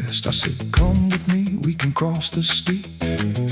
west. I said, come with me, we can cross the street.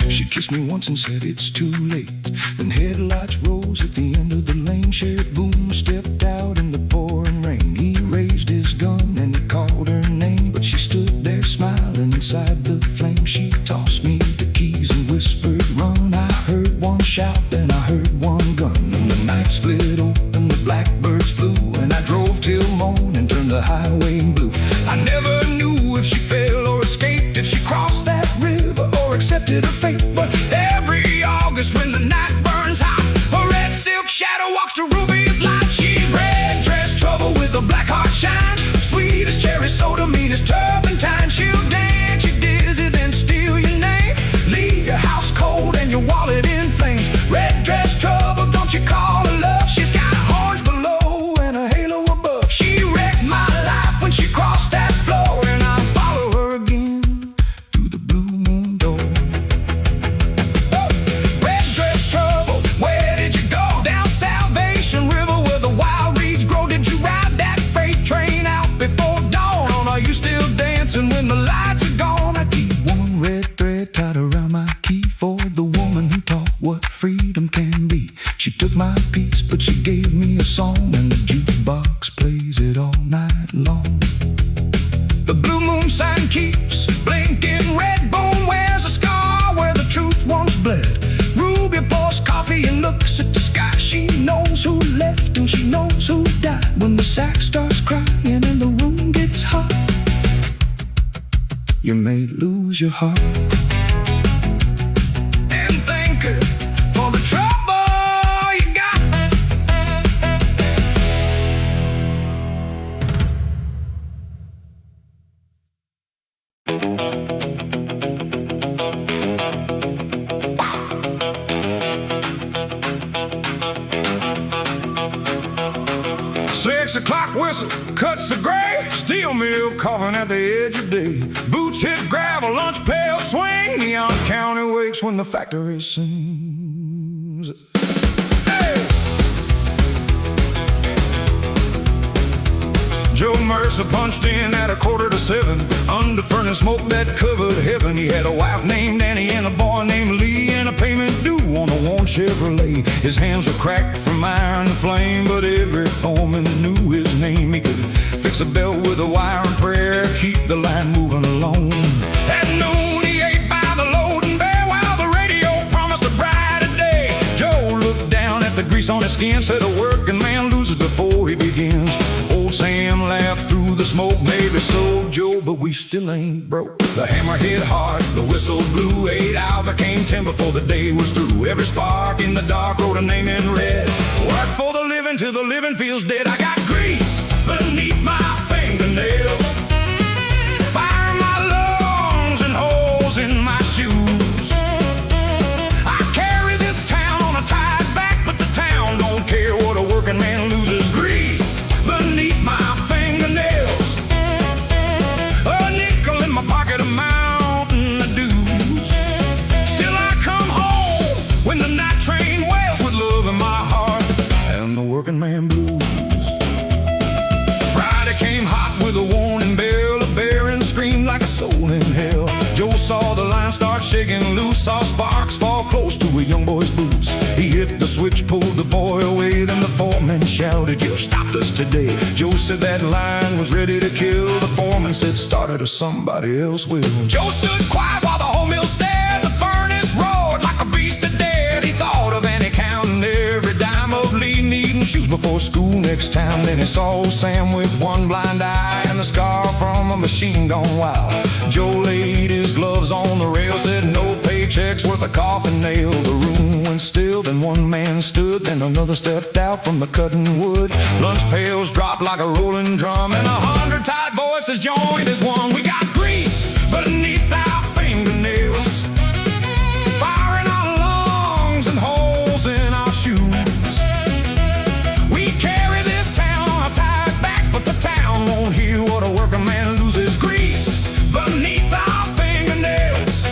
She kissed me once and said it's too late. Then headlights rose at the end of the lane. Sheriff Boone stepped out in the pouring rain. He raised his gun and he called her name, but she stood there smiling inside the flame. She tossed me the keys and whispered, run. I heard one shout, then I heard one gun, and the night split open, the blackbirds flew, and I drove till morning and turned the highway blue. I never knew if she fell or escaped, if she crossed that river or accepted her fate. But every August when the night burns hot, a red silk shadow walks to Ruby's light. She's red dress trouble with a black heart shine, sweet as cherry soda, mean as turpentine. She'll dance you dizzy, then steal your name, leave your house cold and your wallet in flames. Red dress trouble, don't you call her love. She's got horns below and a halo above. She wrecked my life when she crossed that floor, and I'll follow her again through the blue moon door. Red dress trouble, where did you go? Down Salvation River where the wild reeds grow. Did you ride that freight train out before dawn, or are you still dancing when the lights are gone? I keep one red thread tied around my key for the woman who taught what freedom can be. She took my piece, but she gave me a song, and the jukebox plays it all night long. The blue moon sign keeps blinking red. Bone wears a scar where the truth once bled. Ruby pours coffee and looks at the sky. She knows who left and she knows who died. When the sax starts crying and the room gets hot, you may lose your heart. And thank her for the trouble you got. 6 o'clock whistle cuts the gray. Steel mill coughing at the edge of day. Boots hit gravel, lunch pail swing. Neon County wakes when the factory sings. Hey! Joe Mercer punched in at 6:45. Under furnace smoke that covered heaven. He had a wife named Annie and a boy named Lee, and a payment due on a worn Chevrolet. His hands were cracked from iron and flame, but every foreman knew his name. He could fix a belt with a wire and prayer, keep the line moving along. At noon he ate by the loading bay while the radio promised a brighter day. Joe looked down at the grease on his skin, said a working man loses before he begins. Old Sam laughed through the smoke, maybe so, Joe, but we still ain't broke. The hammer hit hard, the whistle blew. 8 hours became 10 before the day was through. Every spark in the dark wrote a name in red. Work for the living till the living feels dead. I got grease beneath my fingernails, fire in my lungs and holes in my shoes. I carry this town on a tied back, but the town don't care what a working man loses. Grease beneath my fingernails, a nickel in my pocket, a mountain of dues. Still I come home when the night train wails with love in my heart and the working man blues. Friday came hot with a warning bell. A baron screamed like a soul in hell. Joe saw the line start shaking loose, saw sparks fall close to a young boy's boots. He hit the switch, pulled the boy away. Then the foreman shouted, you stopped us today. Joe said that line was ready to kill. The foreman said, start it or somebody else will. Joe stood quiet while the whole mill stared. The furnace roared like a beast of dead. He thought of Annie counting every dime of Lee needing shoes before school next time. Then he saw Sam with one blind eye and the scar from a machine gone wild. Joe laid his gloves on the rail, said no paychecks worth a coffin nail. The room went still, then one man stood, then another stepped out from the cutting wood. Lunch pails dropped like a rolling drum, and 100 tight voices joined as one. We got grease beneath our fingernails, fire in our lungs and holes in our shoes. We carry this town on our tied backs, but the town won't hear what a working man loses. Grease beneath our fingernails,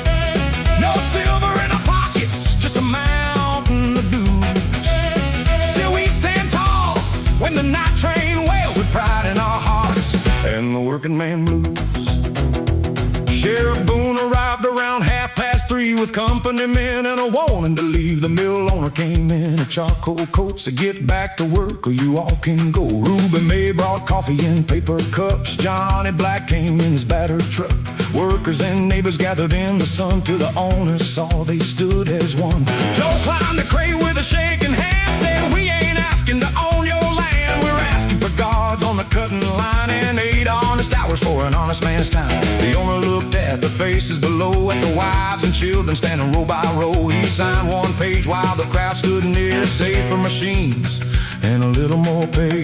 no silver in our pockets, just a mountain of dues. Still we stand tall when the night train wails with pride in our hearts and the working man blues. Sheriff Boone arrived around 3:30 with company men and a warning to leave. The mill owner came in a charcoal coat, said, "Get back to work or you all can go." Reuben May brought coffee in paper cups. Johnny Black came in his battered truck. Workers and neighbors gathered in the sun till the owner saw they stood as one. Joe climbed the crane with a shaking hand, said, "We ain't asking to own your land. We're asking for guards on the cutting line and 8 honest hours for an honest man's time." The owner looked at the faces below, at the wives and children standing row by row. He signed one page while the crowd stood near. Safer machines and a little more pay.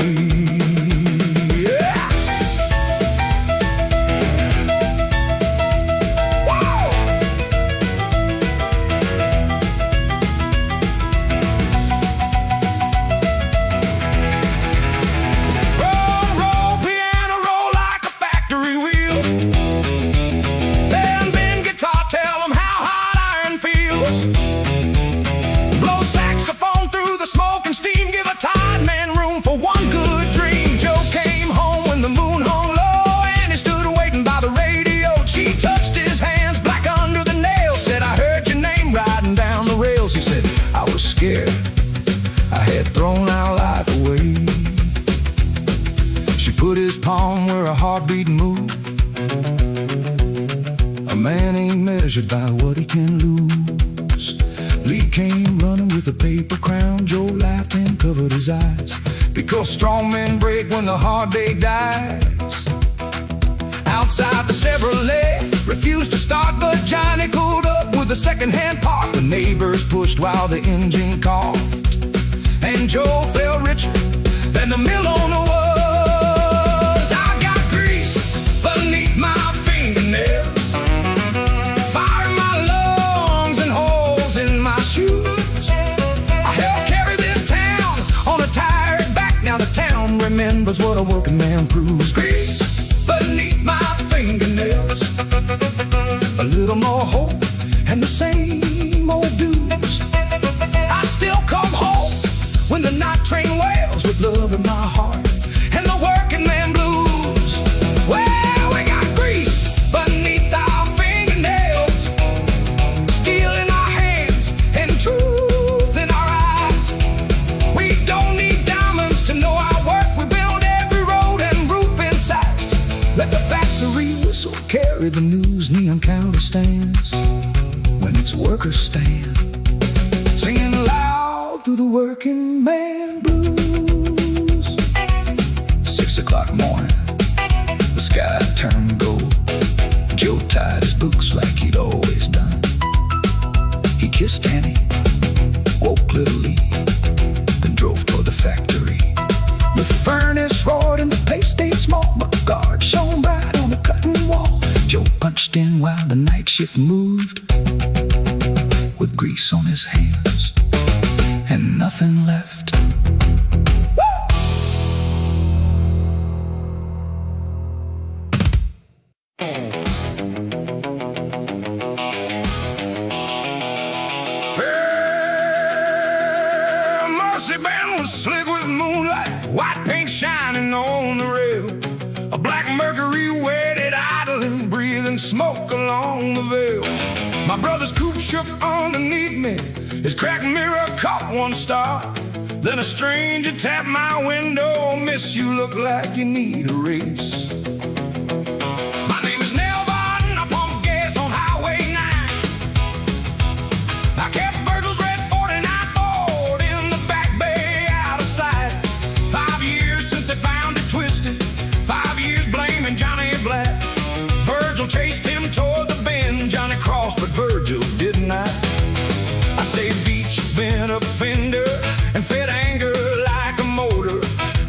I had thrown our life away. She put his palm where her heartbeat moved. A man ain't measured by what he can lose. Lee came running with a paper crown. Joe laughed and covered his eyes, because strong men break when the hard day dies. Outside the Chevrolet refused to start, but Johnny pulled up with a second-hand part. The neighbors pushed while the engine coughed, and Joe felt richer than the mill owner was. I got grease beneath my fingernails, fire in my lungs and holes in my shoes. I helped carry this town on a tired back. Now the town remembers what a working man proves. Grease beneath my fingernails, a little more hope and the same old dues. I still come home when the night train wails, with love in my heart and the working man blues. Well, we got grease beneath our fingernails, steel in our hands and truth in our eyes. We don't need diamonds to know our work. We build every road and roof in sight. Let the factory whistle carry the news. Neon counter stands when its workers stand, singing loud through the working man blues. 6 o'clock morning, the sky turned gold. Joe tied his boots like he'd always done. He kissed Annie, woke little Lee, then drove toward the factory. The furnace roared and the pace stayed small, but the guard shone bright on the cutting wall. Joe punched in while the night shift moved, with grease on his hands and nothing left. Mercy band was slick with moonlight, white paint shining on the rail. A black Mercury waited idling, breathing smoke along the veil. My brother's coupe shook underneath me, his cracked mirror caught one star. Then a stranger tapped my window, "Miss, you look like you need a race." My name is Vaughan, I pump gas on Highway 9. I kept Virgil's red 49 Ford in the back bay, out of sight. 5 years since they found it twisted, 5 years blaming Johnny Black. Virgil chased him toward the bend, Johnny crossed, but Virgil did not. I saved each bent up fender and fed anger like a motor.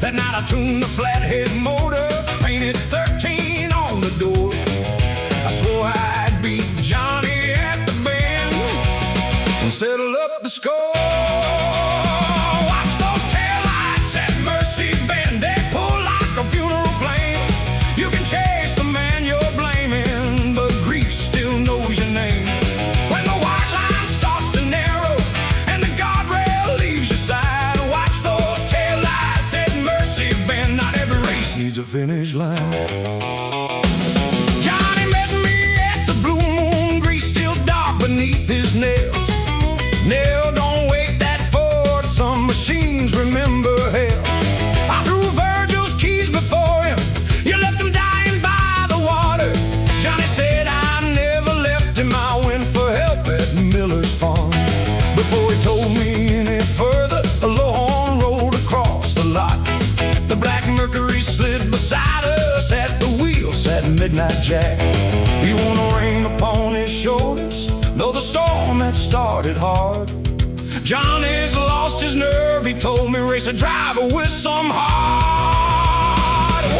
That night I tuned the flathead motor, painted midnight Jack. He wore no rain upon his shoulders, though the storm had started hard. Johnny's lost his nerve, he told me, race a driver with some heart.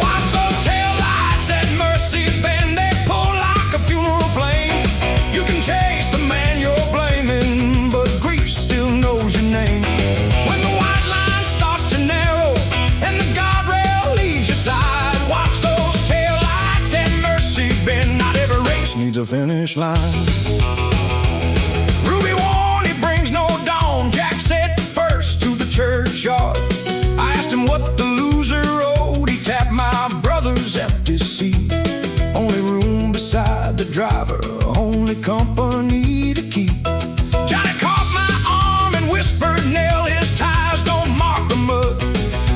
Watch those taillights at Mercy Bend, they pull like a funeral flame. You can chase the man you're blaming, but grief still knows your name. When the white line starts to narrow and the guardrail leaves your side, watch those taillights at Mercy Bend. Not every race needs a finish line. Churchyard. I asked him what the loser rode. He tapped my brother's empty seat. Only room beside the driver, only company to keep. Johnny caught my arm and whispered, nail his tires, don't mark the mud.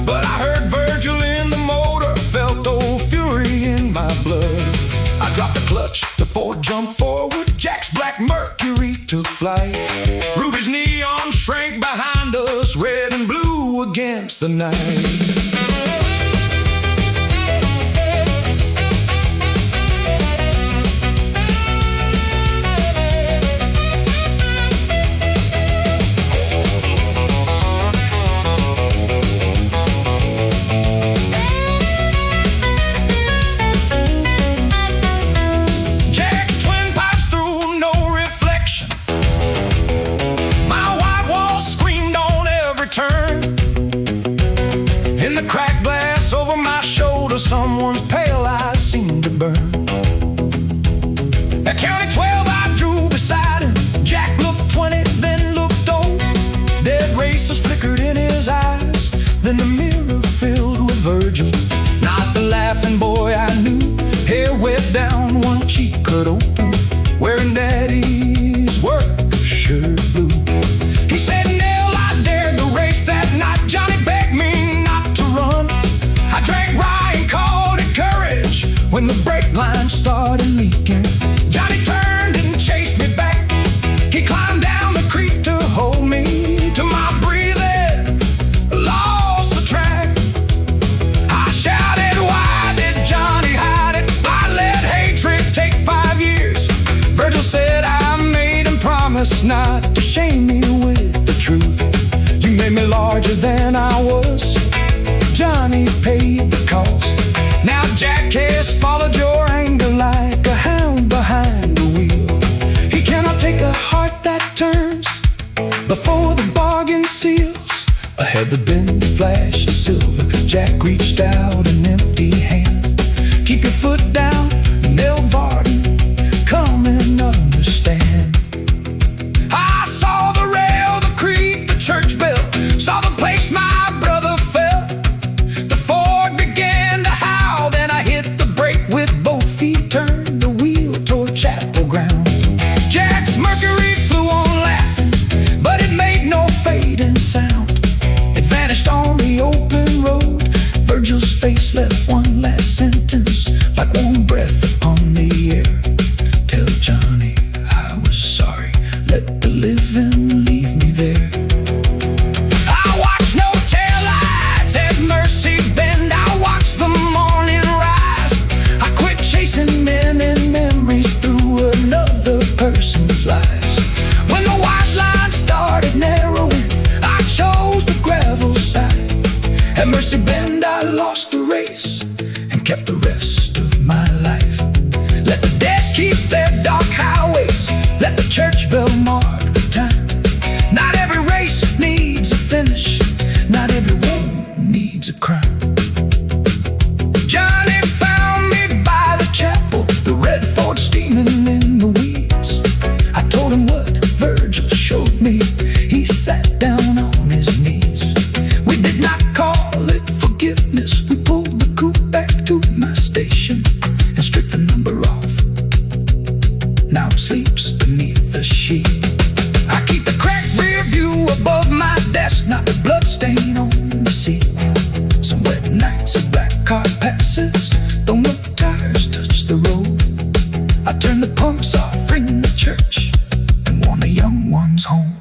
But I heard Virgil in the motor, felt old fury in my blood. I dropped the clutch, the Ford jumped forward, Jack's black Mercury took flight. Ruby's neon shrank behind us, red and blue against the night. Someone's pale eyes seemed to burn. At County 12 I drew beside him. Jack looked 20, then looked old. Dead racers flickered in his eyes, then the mirror filled with Virgil. Not the laughing boy I knew, hair wet down, one cheek cut open, wearing daddy's work shirt blue. He said, Nell, I dared the race that night. Johnny begged me not to run. I drank rye and called it courage when the brake line started leaking. Johnny turned and chased me back. He climbed down the creek to hold me. To my breathing, lost the track. I shouted, why did Johnny hide it? I let hatred take 5 years. Virgil said, I made him promise not to shame me with the truth. You made me larger than I was. Johnny paid the cost. Now Jack has followed your anger like a hound behind the wheel. He cannot take a heart that turns before the bargain seals. Ahead the bend flashed silver. Jack reached out an empty hand. Keep your foot down, Nell Varden, come and understand. I saw the rail, the creek, the church bell, saw the place my brother fell. The Ford began to howl, then I hit the brake with both feet, turned the wheel toward Chapel Ground. Jack's Mercury flew on laughing, but it made no fading sound. It vanished on the open road. Virgil's face left one last sentence, like warm breath upon the air. Tell Johnny I was sorry, let the living leave me there. I watched no taillights at Mercy Bend, I watched the morning rise. I quit chasing men and memories through another person's lives. When the white line started narrowing, I chose the gravel side. At Mercy Bend I lost the race and kept the rest of my life. Let the dead keep their dark highways, let the church bell mark the time. Not every race needs a finish, not every wound needs a crime. Johnny found me by the chapel, the red Ford steaming in the weeds. I told him what Virgil showed me. He sat down on his knees. We did not call it forgiveness. We pulled the coupe back to my station and stripped the number off. Now it sleeps beneath the sheet. I keep the cracked rear view above my desk, not the blood stain on the seat. Some wet nights a black car passes, don't know the tires touch the road. I turn the pumps off, ring the church, and warn the young ones home.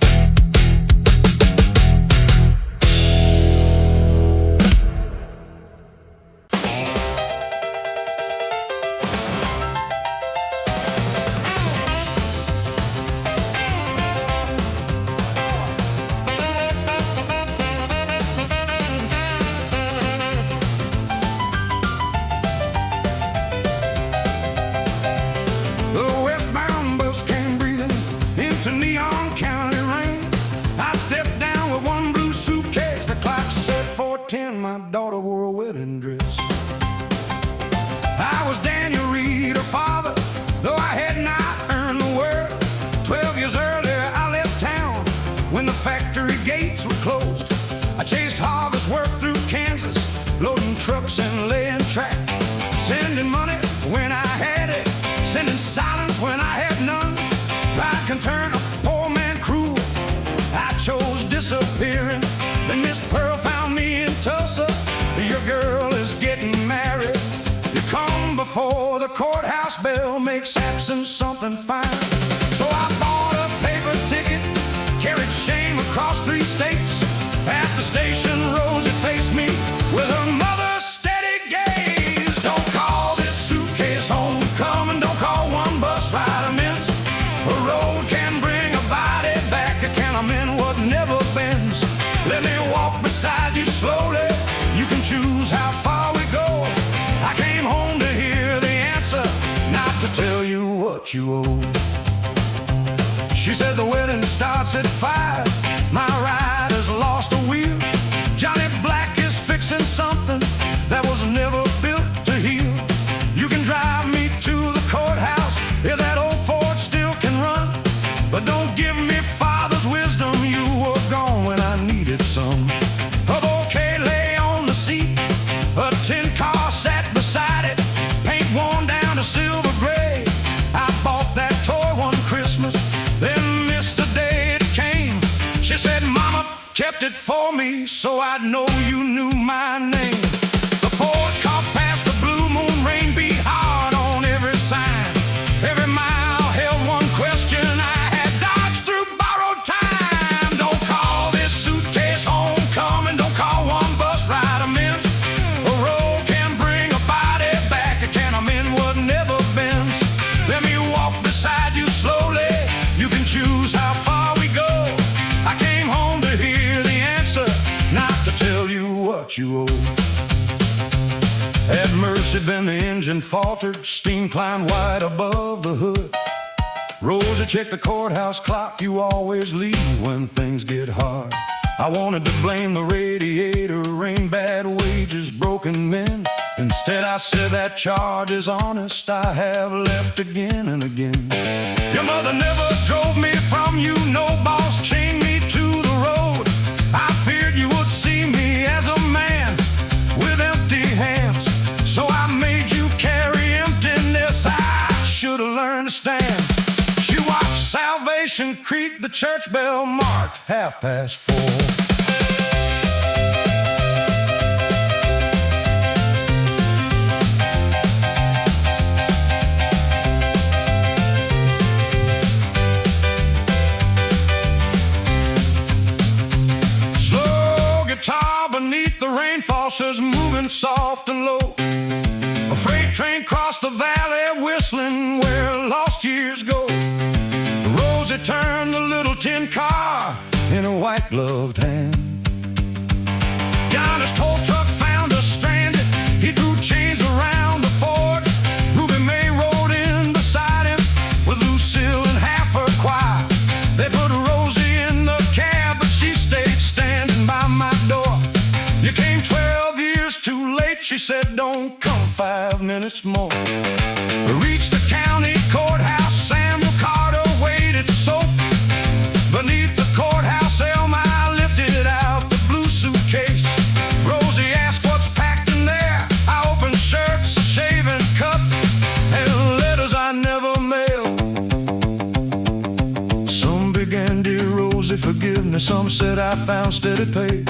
courthouse bell makes absence something fine. So I bought a paper ticket, carried shame across 3 states. At the station, Rosie faced me with her mother's steady gaze. Don't call this suitcase homecoming, don't call one bus ride immense. A road can bring a body back, a can amend what never bends. Let me walk beside you slowly, you can choose how far we go. I came home to hear the answer, not to tell you what you owe. She said the wedding starts at 5, my ride has lost a wheel. Johnny Black is fixing something that was never built to heal. You can drive me to the courthouse, if that old Ford still can run. But don't give me father's wisdom, you were gone when I needed some. A bouquet lay on the seat, a tin car sat beside it, paint worn down to silver gray. I bought that toy one Christmas, then missed the day it came. She said, Mama kept it for me, so I'd know you knew my name. The Ford car passed the blue moon, rain beat hard on every sign. Every mile held one question, I had dodged through borrowed time. Don't call this suitcase homecoming, don't call one bus ride immense. A road can bring a body back, it can amend what never bends. Let me walk beside you slowly, you can choose how far we go. I came home to hear the answer, not to tell you what you owe. At Mercy Bend the engine faltered, steam climbed wide above the hood. Rosie checked the courthouse clock, you always leave when things get hard. I wanted to blame the radiator, rain, bad wages, broken men. Instead I said that charge is honest, I have left again and again. Your mother never drove me from you, no boss chained me to the road. I feared you would see me as a man with empty hands, so I made you carry emptiness. I should have learned to stand. She watched Salvation Creek, the church bell marked 4:30. Beneath the rainfall says moving soft and low. A freight train crossed the valley whistling where lost years go. Rosie turned the little tin car in a white gloved hand. Johnny's tow truck found us stranded, he threw chains around the Ford. Ruby May rode in beside him with Lucille and half her choir. They put Rosie in the cab, but she stayed standing by my door. You came 12 years too late, she said, don't come 5 minutes more. We reached the county courthouse, Samuel Carter waited soap. Beneath the courthouse elm I lifted out the blue suitcase. Rosie asked what's packed in there. I opened shirts, a shaving cup, and letters I never mailed. Some began, dear Rosie, forgiveness. Some said I found steady pay.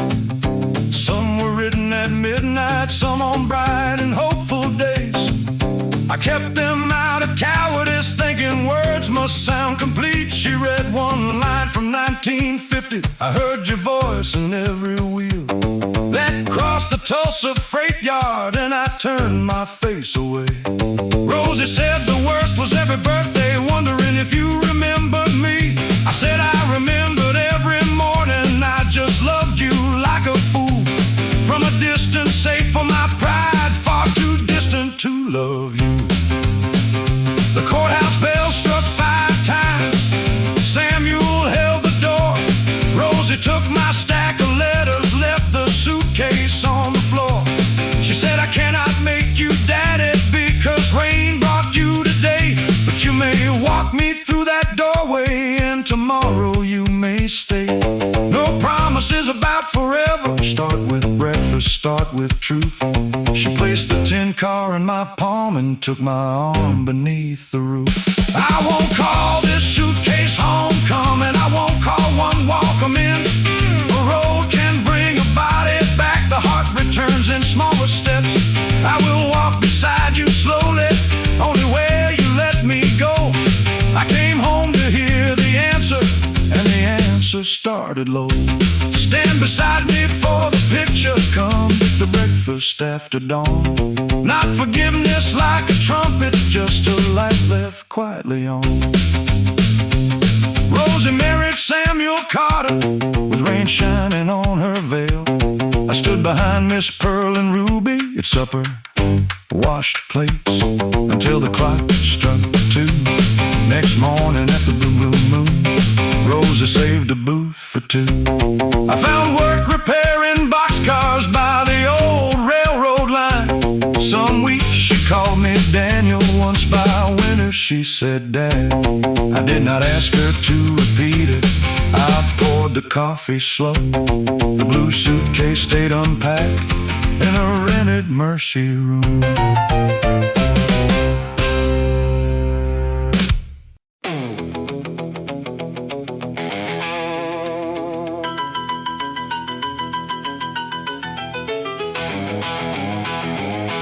Some were written at midnight, some on bright and hopeful days. I kept them out of cowardice, thinking words must sound complete. She read one line from 1950, I heard your voice in every wheel. That crossed the Tulsa freight yard and I turned my face away. Rosie said the worst was every birthday, wondering if you remembered me. I said I remembered every morning, I just loved you like a fool. From a distance, safe for my pride, far too distant to love you. The courthouse bell struck 5 times, Samuel held the door. Rosie took my stack of letters, left the suitcase on the floor. She said, I cannot make you daddy because rain brought you today, but you may walk me through that doorway and tomorrow you may stay. No promises about forever, start with breakfast, start with truth. She placed the tin car in my palm and took my arm beneath the roof. I won't call this suitcase homecoming, I won't call one welcome in. A road can bring a body back, the heart returns in smaller steps. I will walk beside you slowly, only started low. Stand beside me for the picture, come to breakfast after dawn. Not forgiveness like a trumpet, just a light left quietly on. Rosie married Samuel Carter, with rain shining on her veil. I stood behind Miss Pearl and Ruby at supper, washed plates until the clock struck 2. Next morning at the Blue Moon, Rosie saved a booth for 2. I found work repairing boxcars by the old railroad line. Some weeks she called me Daniel, once by winter she said Dad. I did not ask her to repeat it, I poured the coffee slow. The blue suitcase stayed unpacked in a rented Mercy room.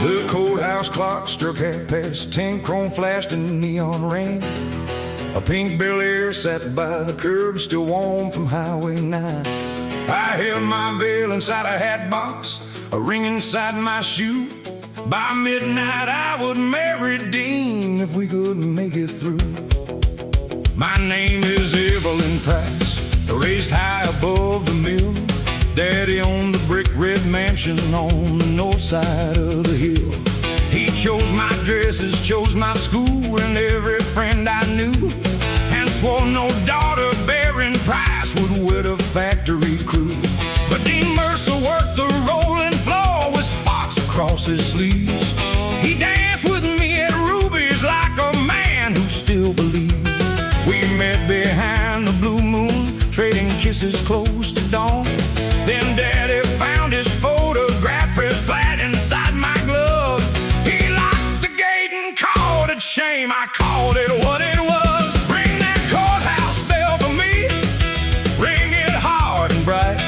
The courthouse clock struck 10:30. Chrome flashed in neon rain. A pink Bel Air sat by the curb, still warm from Highway 9. I held my veil inside a hat box, a ring inside my shoe. By midnight I would marry Dean if we could make it through. My name is Evelyn Price, raised high above the mill. Daddy owned the brick red mansion on the north side of the hill. He chose my dresses, chose my school, and every friend I knew, and swore no daughter bearing Price would wed a factory crew. But Dean Mercer worked the rolling floor with spots across his sleeves. He danced with me at Ruby's like a man who still believed. We met behind the Blue Moon, trading kisses close to dawn. Then Daddy found his photograph pressed flat inside my glove. He locked the gate and called it shame. I called it what it was. Ring that courthouse bell for me, ring it hard and bright.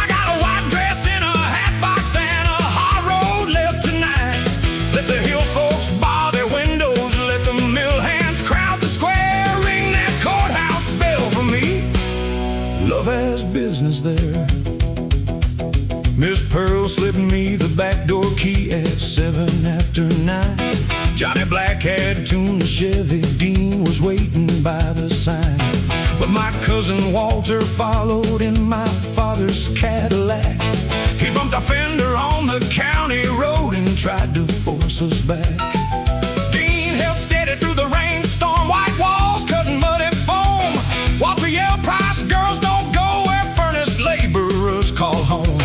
I got a white dress in a hat box and a hot road left tonight. Let the hill folks bar their windows, let the mill hands crowd the square. Ring that courthouse bell for me. Love has business there. Miss Pearl slipped me the back door key at 9:07. Johnny Black had tuned the Chevy, Dean was waiting by the sign. But my cousin Walter followed in my father's Cadillac. He bumped a fender on the county road and tried to force us back. Dean held steady through the rainstorm, white walls cutting muddy foam. Walter yelled, Price, girls don't go where furnace laborers call home.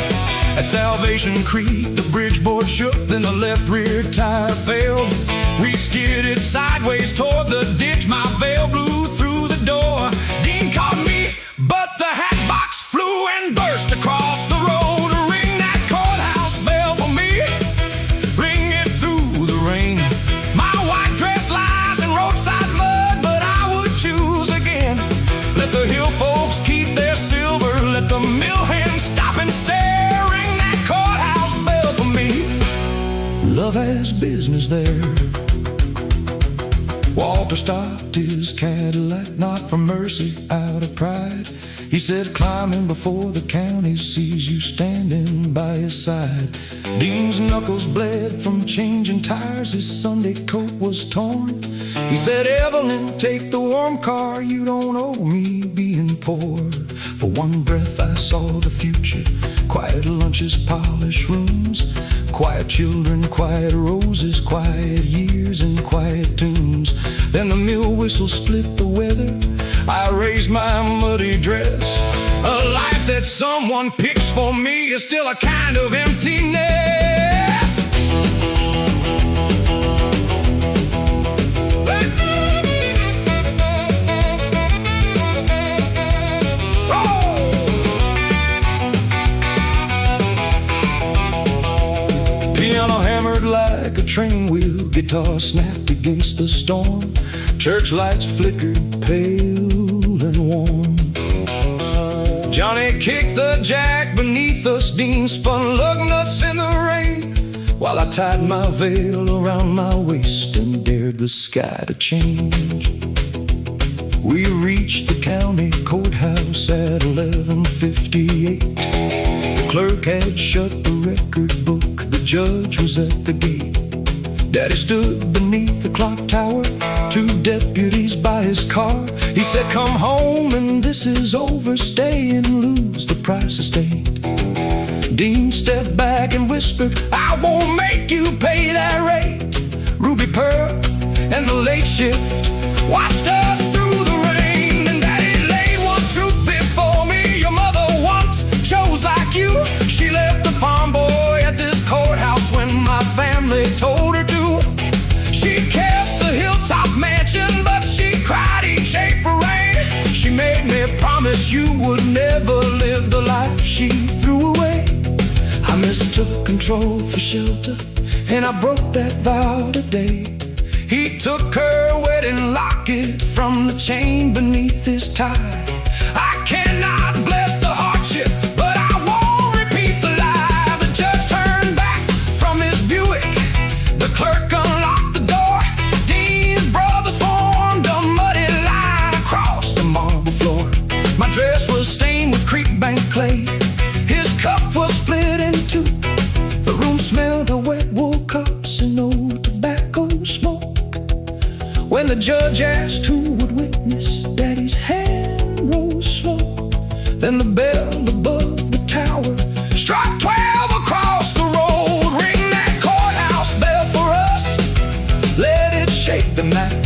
At Salvation Creek, the bridge board shook, then the left rear tire failed. We skidded sideways toward the ditch, my veil blew through the door. Dean caught me, but the hat box flew and burst across the road. Ring that courthouse bell for me, ring it through the rain. My white dress lies in roadside mud, but I would choose again. Let the hill folks keep their silver, let the mill hands stop and stare. Love has business there. Walter stopped his Cadillac, not for mercy, out of pride. He said, climbing before the county sees you standing by his side. Dean's knuckles bled from changing tires, his Sunday coat was torn. He said, Evelyn, take the warm car, you don't owe me being poor. For one breath I saw the future, quiet lunches, polished rooms, quiet children, quiet roses, quiet years and quiet tunes. Then the mill whistle split the weather, I raised my muddy dress. A life that someone picks for me is still a kind of emptiness. Piano hammered like a train wheel, guitar snapped against the storm. Church lights flickered pale and warm. Johnny kicked the jack beneath us, Dean spun lug nuts in the rain, while I tied my veil around my waist and dared the sky to change. We reached the county courthouse at 11:58. The clerk had shut the record book. The judge was at the gate. Daddy stood beneath the clock tower, 2 deputies by his car. He said, "Come home and this is over. Stay and lose the price of state." Dean stepped back and whispered, "I won't make you pay that rate." Ruby Pearl and the late shift watched us through the rain. And Daddy laid one truth before me: your mother once chose like you. She left the farm boy at this courthouse when my family told her to. She kept the hilltop mansion, but she cried each April rain. She made me promise you would never live the life she threw away. I mistook control for shelter, and I broke that vow today. He took her wedding locket from the chain beneath his tie. I cannot bless the hardship, but I won't repeat the lie. The judge turned back from his Buick. The clerk unlocked the door. Dean's brothers formed a muddy line across the marble floor. My dress was stained with creek bank clay. His cup was split in two. The room smelled of wet wool cups and old tobacco smoke. When the judge asked who would witness, Daddy's hand rose slow. Then the bell above the tower struck 12 across the road. Ring that courthouse bell for us, let it shake the night.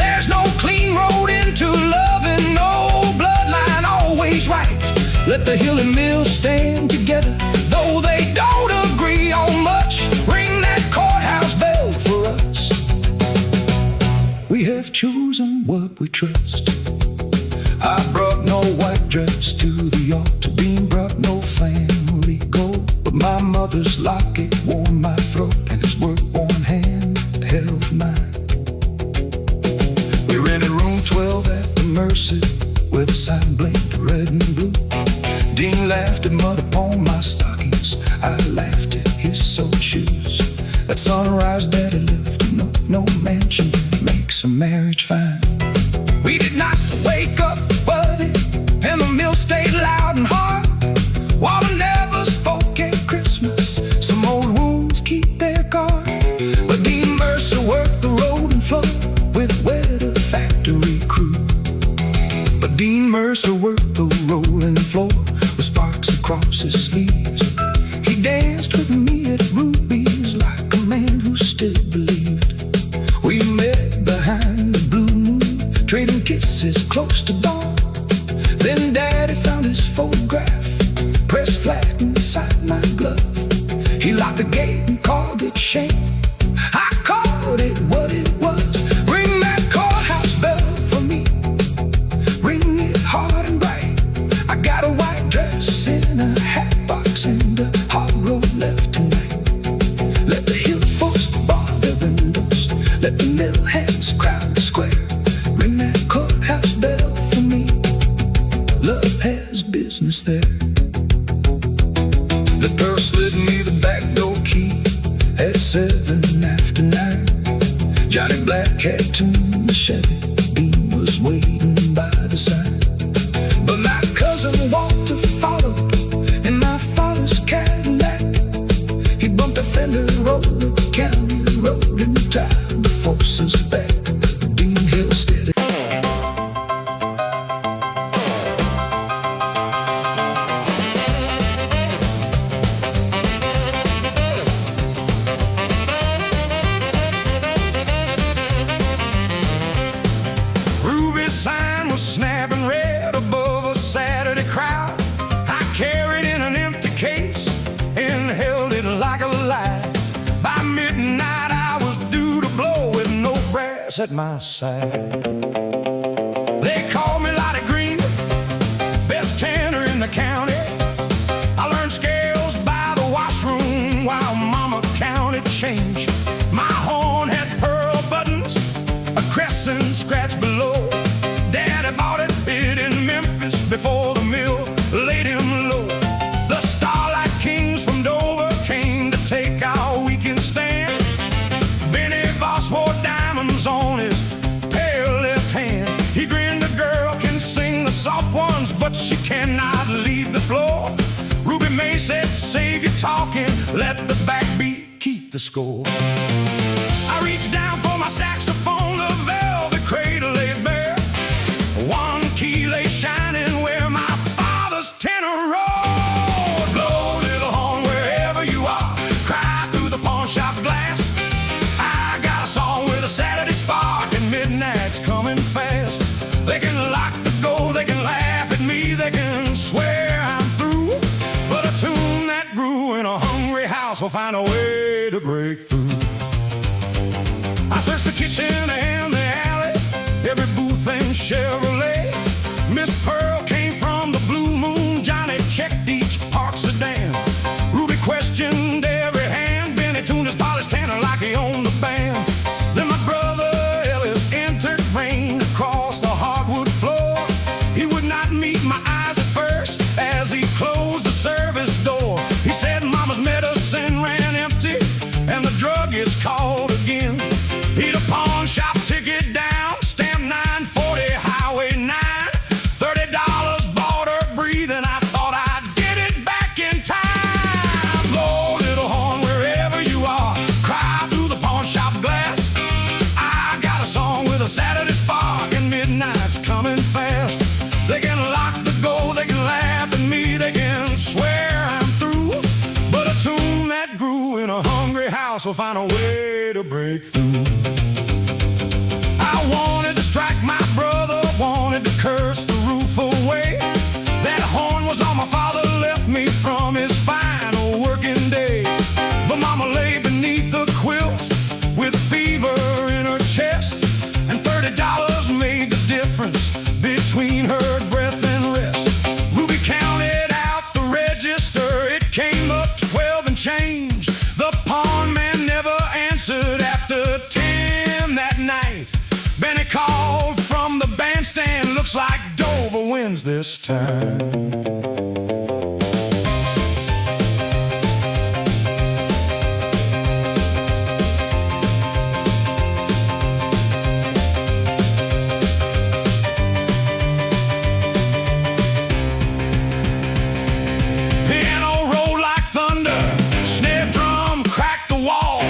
There's no clean road into love and no bloodline always right. Let the hill and mill stand together, though they don't agree on much. Ring that courthouse bell for us. We have chosen what we trust. I brought no white dress to the altar. Dean brought no family gold, but my mother's locket warmed my throat, and his work-worn hand held mine. We rented room 12 at the Mercy, where the sign blinked red and blue. Dean laughed at mud upon my stockings. I laughed at his sold shoes. At sunrise, Daddy left no mansion makes a marriage fine. We did not wake up worthy, and the mill stayed loud and hard. Water never spoke at Christmas. Some old wounds keep their guard. But Dean Mercer worked the road and floor with weather factory crew. But Dean Mercer worked the rolling floor with sparks across his sleeves. He danced with me at Ruby's like a man who still believed. We met behind the blue moon, trading kisses close to dawn. Then Daddy found his photograph pressed flat inside my glove. He locked the gate and called it shame. I called it what it was. Ring that courthouse bell for me, ring it hard and bright. I got a white dress in a hat box and a hard road left tonight. Let the hill folks bar their windows, let the mill hands crowd the square. Ring that courthouse bell for me, love has business there. The girl slid me the back door key at 7 after 9. Johnny Black had tuned the Chevy. Dean was waiting by the side. But my cousin Walter followed in my father's Cadillac. He bumped a fender rolled the county road and tied the forces back. Dean Hill steady. Ruby's sign was snapping red above a Saturday crowd. I carried in an empty case and held it like a light. By midnight I was due to blow with no brass at my side. They called me Lottie Green, best tenor in the county. I learned scales by the washroom while Mama counted change. My horn had pearl buttons, a crescent scratch below. Daddy bought it bid in Memphis before the mill laid him low. The Starlight Kings from Dover came to take our weekend stand. Benny Voss wore diamonds on his pale left let the backbeat keep the score. I reached down for my saxophone, the velvet cradle lay bare. One key lay shining where my father's tenor roared. Blow, little horn, wherever you are, cry through the pawn shop glass. I got a song with a Saturday spark, and midnight's coming fast. They can lock the door, they can laugh at me, they can swear I'm through, but a tune that grew in a hungry house will find a way to break through. I searched the kitchen and the alley, every booth and Chevrolet. Miss Pearl came from the Blue Moon, Johnny checked each park sedan. Ruby questioned every hand, Benny tuned his polished tanner like he owned the band. Then my brother Ellis entered, rain across the hardwood floor. He would not meet my eyes at first as he closed the service door. He said mama's medicine ran empty and the druggist called again. He'd a pawn shop ticket down, stamp 940 Highway 9. $30 bought her breathing. I thought I'd get it back in time. Blow, little horn, wherever you are, cry through the pawn shop glass. I got a song with a Saturday spark, and midnight's coming fast. They can lock the door, they can laugh at me, they can swear I'm through, but a tune that grew in a hungry house will find a way to break through. I wanted to strike my brother, wanted to curse the roof away. That horn was all my father left me from his final working day. But mama lay beneath the quilt with fever in her chest, and $30 made the difference between her breath and rest. Ruby counted out the register, it came up 12 and change. The pawn man never answered after 10 that night. Benny called from the bandstand, looks like Dover wins this time. Piano rolled like thunder, snare drum cracked the wall.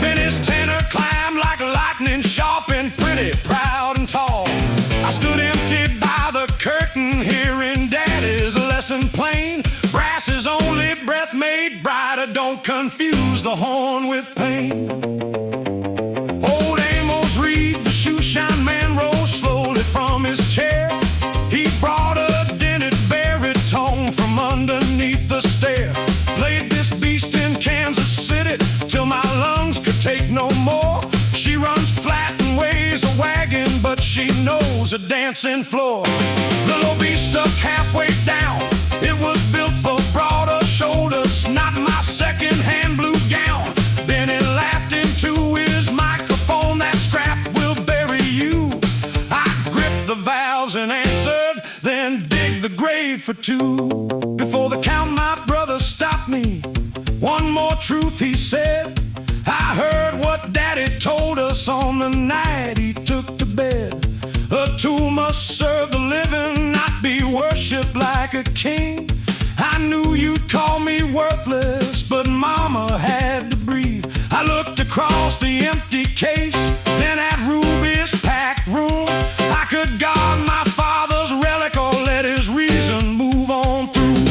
Benny's tenor climbed like lightning, sharp and pretty, proud and tall. I stood empty by the curtain, hearing Daddy's lesson plain. Brass's only breath made brighter, don't confuse the horn with pain. Old Amos Reed, the shoeshine man, rose slowly from his chair. He brought a dented baritone from underneath the stair. Played this beast in Kansas City till my lungs could take no more. She runs flat and weighs a wagon, but she knows a dancing floor. The low beast stuck halfway down, it was built for broader shoulders, not my second-hand blue gown. Then he laughed into his microphone, that scrap will bury you. I gripped the valves and answered, then dig the grave for two. Before the count, my brother stopped me. One more truth, he said. I heard what Daddy told us on the night he took to bed. A tool must serve the living, not be worshipped like a king. I knew you'd call me worthless, but Mama had to breathe. I looked across the empty case, then at Ruby's packed room. I could guard my father's relic or let his reason move on through.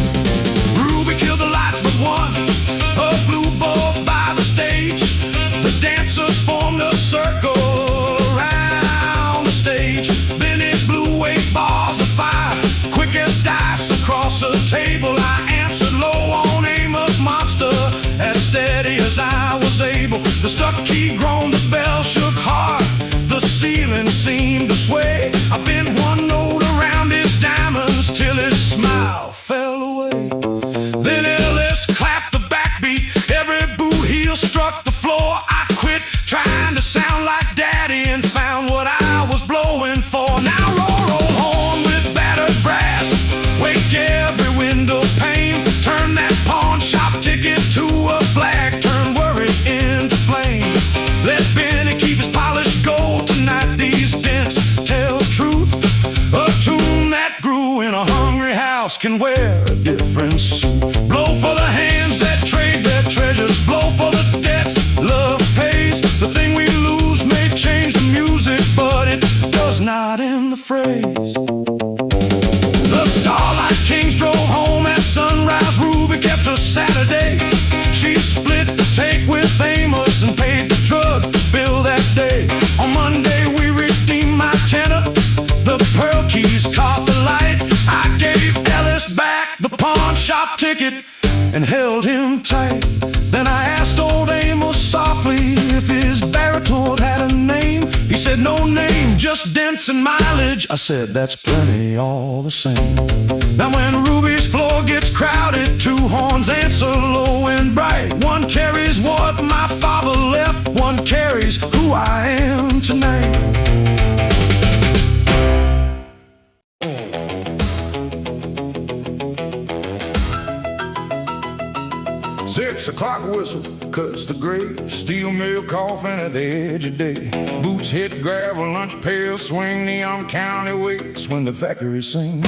Ruby killed the lights but one, a blue bulb by the stage. The dancers formed a circle around the stage. Benny blew away bars of fire, quick as dice across the table. I answered low on Amos Monster, as steady as I was able. The stuck key groaned, the bell shook hard, the ceiling seemed to sway. I bent one note around his diamonds till his smile fell away. Then Ellis clapped the backbeat, every boot heel struck the floor. I quit trying to sound like Daddy and found what I was blowing for. Now roll horn with battered brass, wake every window pane, turn that pawn shop ticket to a flag, turn worry into flame. Let Benny keep his polished gold tonight, these dents tell truth. A tune that grew in a hungry house can wear a different suit. Blow for the hands that trade their treasures in the phrase. The Starlight Kings drove home at sunrise. Ruby kept her Saturday. She split the take with Amos and paid the drug bill that day. On Monday we redeemed my tenner. The pearl keys caught the light. I gave Ellis back the pawn shop ticket and held him tight. Then I asked old Amos softly if his baritone had a name. He said no name, just dents and mileage. I said that's plenty all the same. Now when Ruby's floor gets crowded, two horns answer low and bright. One carries what my father left, one carries who I am tonight. 6 o'clock whistle cuts the gray. Steel mill coffin at the edge of day. Boots hit gravel, lunch pail swing. Neon County wakes when the factory sings.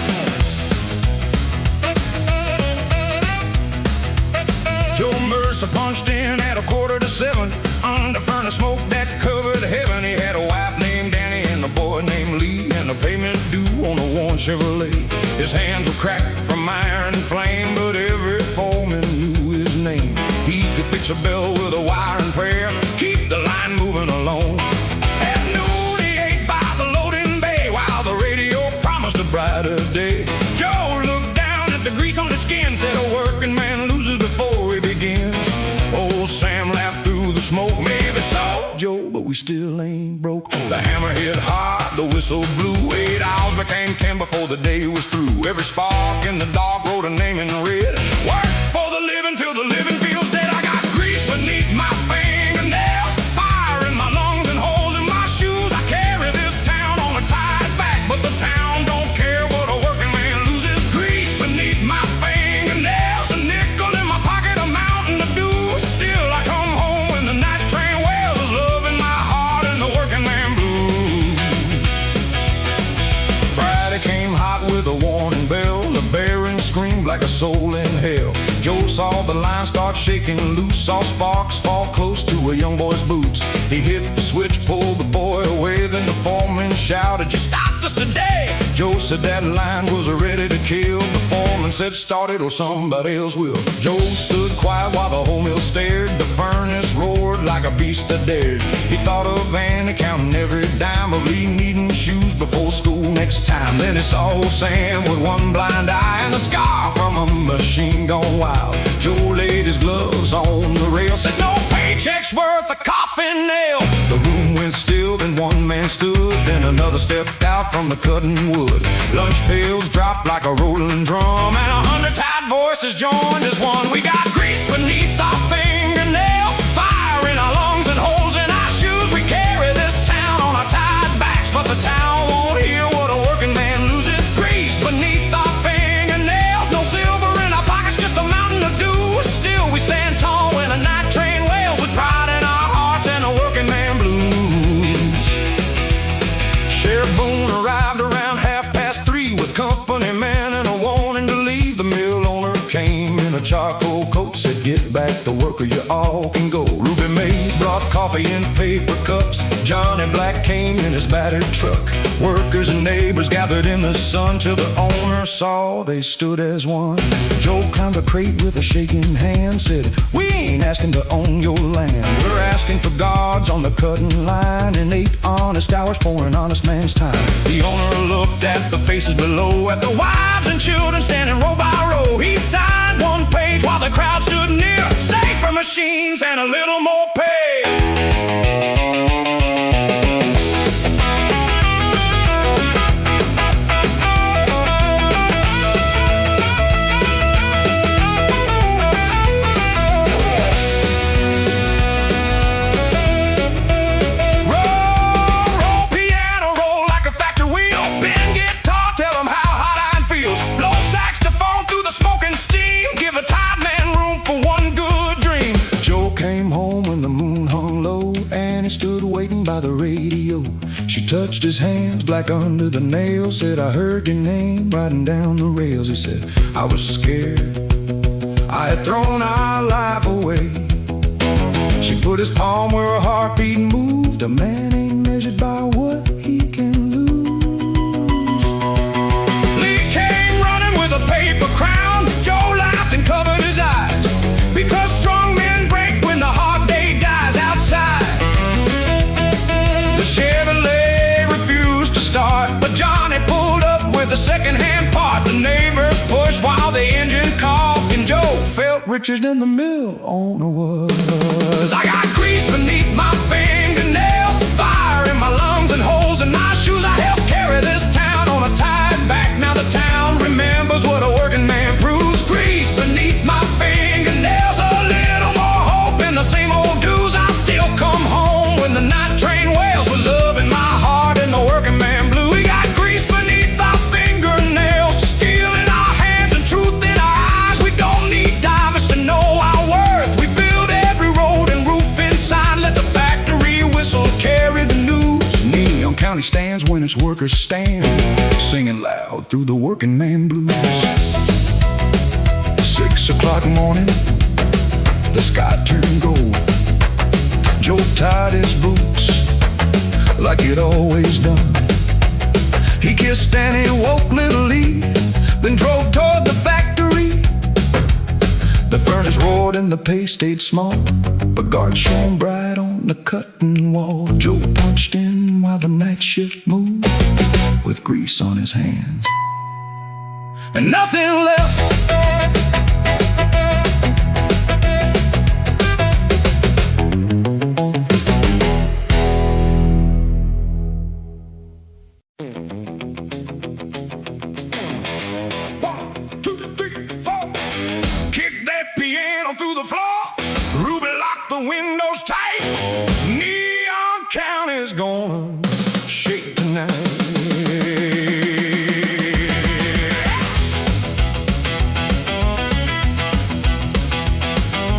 Joe Mercer punched in at 6:45. Under furnace smoke that covered heaven. He had a wife named Danny and a boy named Lee, and a payment due on a worn Chevrolet. His hands were cracked from iron flame, but every foreman knew his name. He could fix a bell with a wire and prayer, keep the line moving along. At noon he ate by the loading bay, while the radio promised a brighter day. Joe looked down at the grease on his skin, said a working man loses before he begins. Old Sam laughed through the smoke, maybe so, Joe, but we still ain't broke. The hammer hit hard, the whistle blew. 8 hours became 10 before the day was through. Every spark in the dark wrote a name in red. Work for the living till the living feels dead. I got grease beneath my fingernails, fire in my lungs and holes in my shoes. I carry this town on a tied back, but the town don't care what a working man loses. Grease beneath my fingernails, a nickel in my pocket, a mountain of dues. Still I come home when the night train wails. There's love in my heart and the working man blues. Friday came hot with a warning bell. The baron screamed like a soul in hell. Joe saw the line start shaking loose, saw sparks fall close to a young boy's boots. He hit the switch, pulled the boy away, then the foreman shouted, "You stopped us today!" Joe said that line was ready to kill. The foreman said, "Start it or somebody else will." Joe stood quiet while the whole mill stared. The furnace roared like a beast that dared. He thought of Annie counting every dime, of Lee needing shoes before school next time. Then he saw old Sam with one blind eye and a scar from a machine gone wild. Joe laid his gloves on the rail, said, "No paycheck's worth a coffin nail." The room went still, then one man stood, then another stepped out from the cutting wood. Lunch pails dropped like a rolling drum, and 100 tired voices joined as one. We got grease beneath our fingernails, fire in our lungs and holes in our shoes. We carry this town on our tied backs, but the town won't hear what a working man loses. Grease beneath our fingernails, no silver in our pockets, just a mountain of dues. Still we stand tall when a night train wails, with pride in our hearts and the working man blues. Sheriff Boone arrived around 3:30 with company man and a warning to leave. The mill owner came in a charcoal coat, said, "Get back to work or you all can go." Ruby Mae brought coffee in paper cups. Johnny Black came in his battered truck. Workers and neighbors gathered in the sun till the owner saw they stood as one. Joe climbed a crate with a shaking hand, said, "We ain't asking to own your land. We're asking for guards on the cutting line and 8 honest hours for an honest man's time." The owner looked at the faces below, at the wives and children standing row by row. He signed one page while the crowd stood near. Safer machines and a little more pay. By the radio, she touched his hands black under the nails, said, "I heard your name riding down the rails." He said, "I was scared, I had thrown our life away." She put his palm where her heartbeat moved. A man ain't measured by what he can lose. with a second-hand part. The neighbors pushed while the engine coughed, and Joe felt richer than the mill owner was. I got grease beneath my fingernails, fire in my lungs, and holes in my shoes. I helped carry this town on a tied back. Now the town remembers what a working man proves. Grease beneath my fingernails, a little more hope in the same old dues. I still come home when the night train wails, with love in my heart and the working man blue. We got grease beneath our fingernails, steel in our hands and truth in our eyes. We don't need diamonds to know our worth. We build every road and roof inside. Let the factory whistle carry the news. Neon County stands when its workers stand, singing loud through the working man blues. 6 o'clock morning, the sky turned gold. Joe tied his boots like he'd always done. He kissed Danny, woke little Lee, then drove toward the factory. The furnace roared and the pay stayed small, but guards shone bright on the cutting wall. Joe punched in while the night shift moved, with grease on his hands and nothing left. Through the floor, Ruby locked the windows tight. Neon County's gonna shake tonight.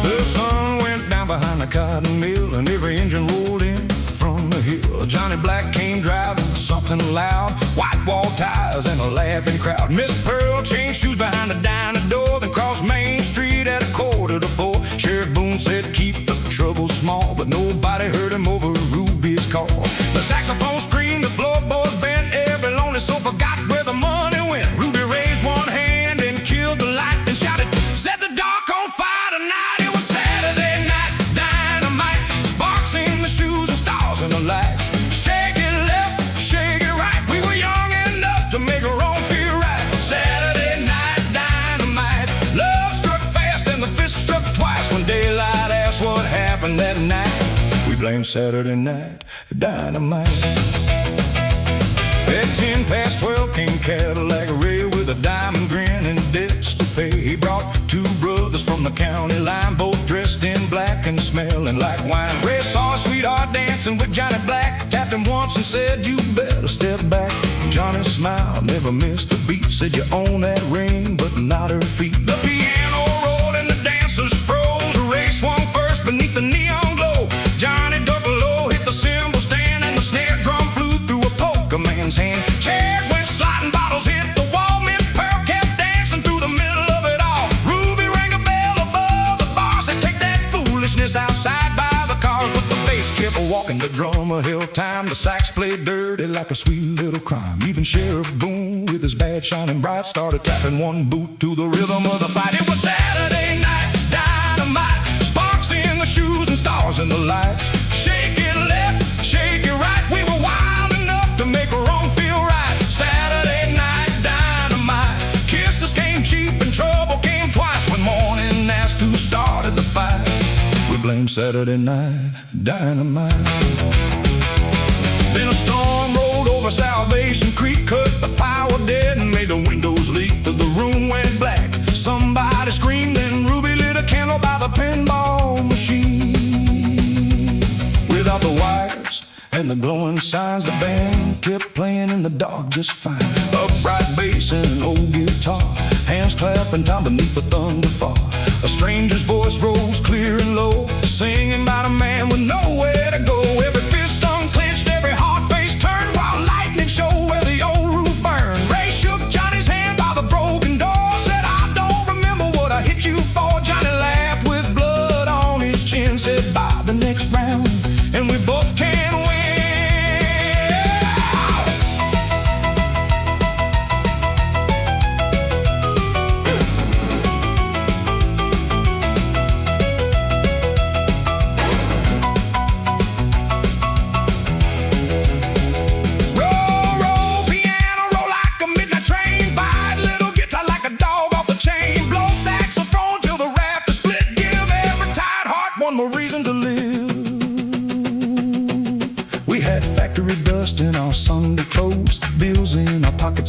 The sun went down behind the cotton mill, and every engine rolled in from the hill. Johnny Black came driving something loud, white wall tires and a laughing crowd. Miss Pearl changed shoes behind the diner door, then crossed Main Street at 3:45. Sheriff Boone said keep the trouble small, but nobody heard him over Ruby's call. The saxophone screamed, the floorboards bent, every lonely soul forgot where the money went. Ruby raised one hand and killed the light, and shouted, set the dark on fire tonight. It was Saturday night dynamite, sparks in the shoes and stars in the lights. Shake it left, shake it right, we were young enough to make a wrong feel right. Saturday night dynamite, love struck fast and the fist struck twice. When daylight asked what happened that night, we blamed Saturday night dynamite. At 12 came Cadillac Ray with a diamond grin and debts to pay. He brought 2 brothers from the county line, both dressed in black and smelling like wine. Ray saw a sweetheart dancing with Johnny Black, tapped him once and said, you better step back. Johnny smiled, never missed a beat, said you own that ring but not her feet. The piano rolled and the dancers froze. Ray swung first beneath the neon glow. Johnny ducked low, hit the cymbal stand, and the snare drum flew through a polka man's hand. Chairs went sliding, bottles hit the wall. Miss Pearl kept dancing through the middle of it all. Ruby rang a bell above the bar, said take that foolishness outside by the cars. But the bass kept walking, the drummer held time. The sax played dirty like a sweet little crime. Even Sheriff Boone with his badge shining bright started tapping one boot to the rhythm of the fight. It was Saturday night dynamite, sparks in the shoes and stars in the lights. Shake it left, shake it right, we were wild enough to make a wrong feel right. Saturday night dynamite, kisses came cheap and trouble came twice. When morning asked who started the fight, we blamed Saturday night dynamite. Then a storm rolled over Salvation Creek, cut the power dead and made the windows leak. The room went black, somebody screamed, and Ruby lit a candle by the pinball machine. Without the wires and the glowing signs, the band kept playing in the dark just fine. Upright bass and an old guitar, hands clapping time beneath the thunder fall. A stranger's voice rose clear and low, singing about a man with nowhere to go. Every fist unclenched, every heart face turned, while lightning showed where the old roof burned. Ray shook Johnny's hand by the broken door, said I don't remember what I hit you for. Johnny laughed with blood on his chin, said by the next round and we both can win.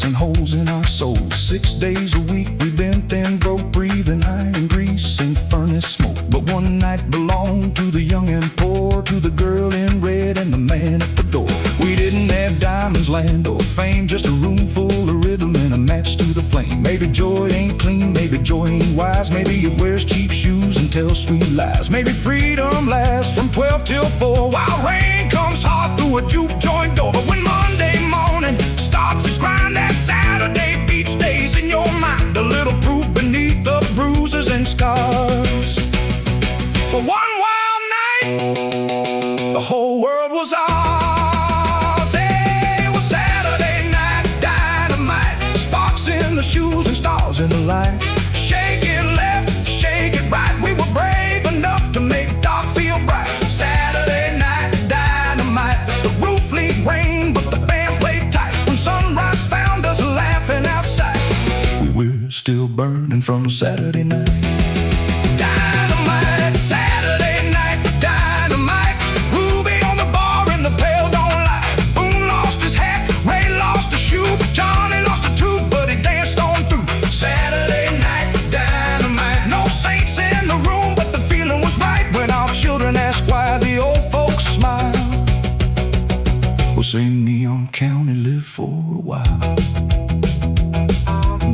piercing holes in our souls. 6 days a week we bent and broke, breathing iron grease and furnace smoke. But one night belonged to the young and poor, to the girl in red and the man at the door. We didn't have diamonds, land, or fame, just a room full of rhythm and a match to the flame. Maybe joy ain't clean, maybe joy ain't wise, maybe it wears cheap shoes and tells sweet lies. Maybe freedom lasts from 12 till 4, while rain comes hard through a juke joint door. But when Monday morning starts its grind, that Saturday beat stays in your mind, a little proof beneath the bruises and scars. For one wild night, the whole world was ours. It was Saturday night dynamite, sparks in the shoes and stars in the lights. Shake it left, shake it right, we were brave enough to make dark feel bright. Saturday night dynamite, the roof leaked rain, but the band played tight. When sunrise found us laughing outside, we were still burning from Saturday night. Dynamite, Saturday night dynamite. Ruby on the bar and the pail don't lie. Boone lost his hat, Ray lost a shoe, Johnny lost a tooth, but he danced on through. Saturday night dynamite. No saints in the room, but the feeling was right when our children asked why the old folks smile. We'll say Neon County lived for a while.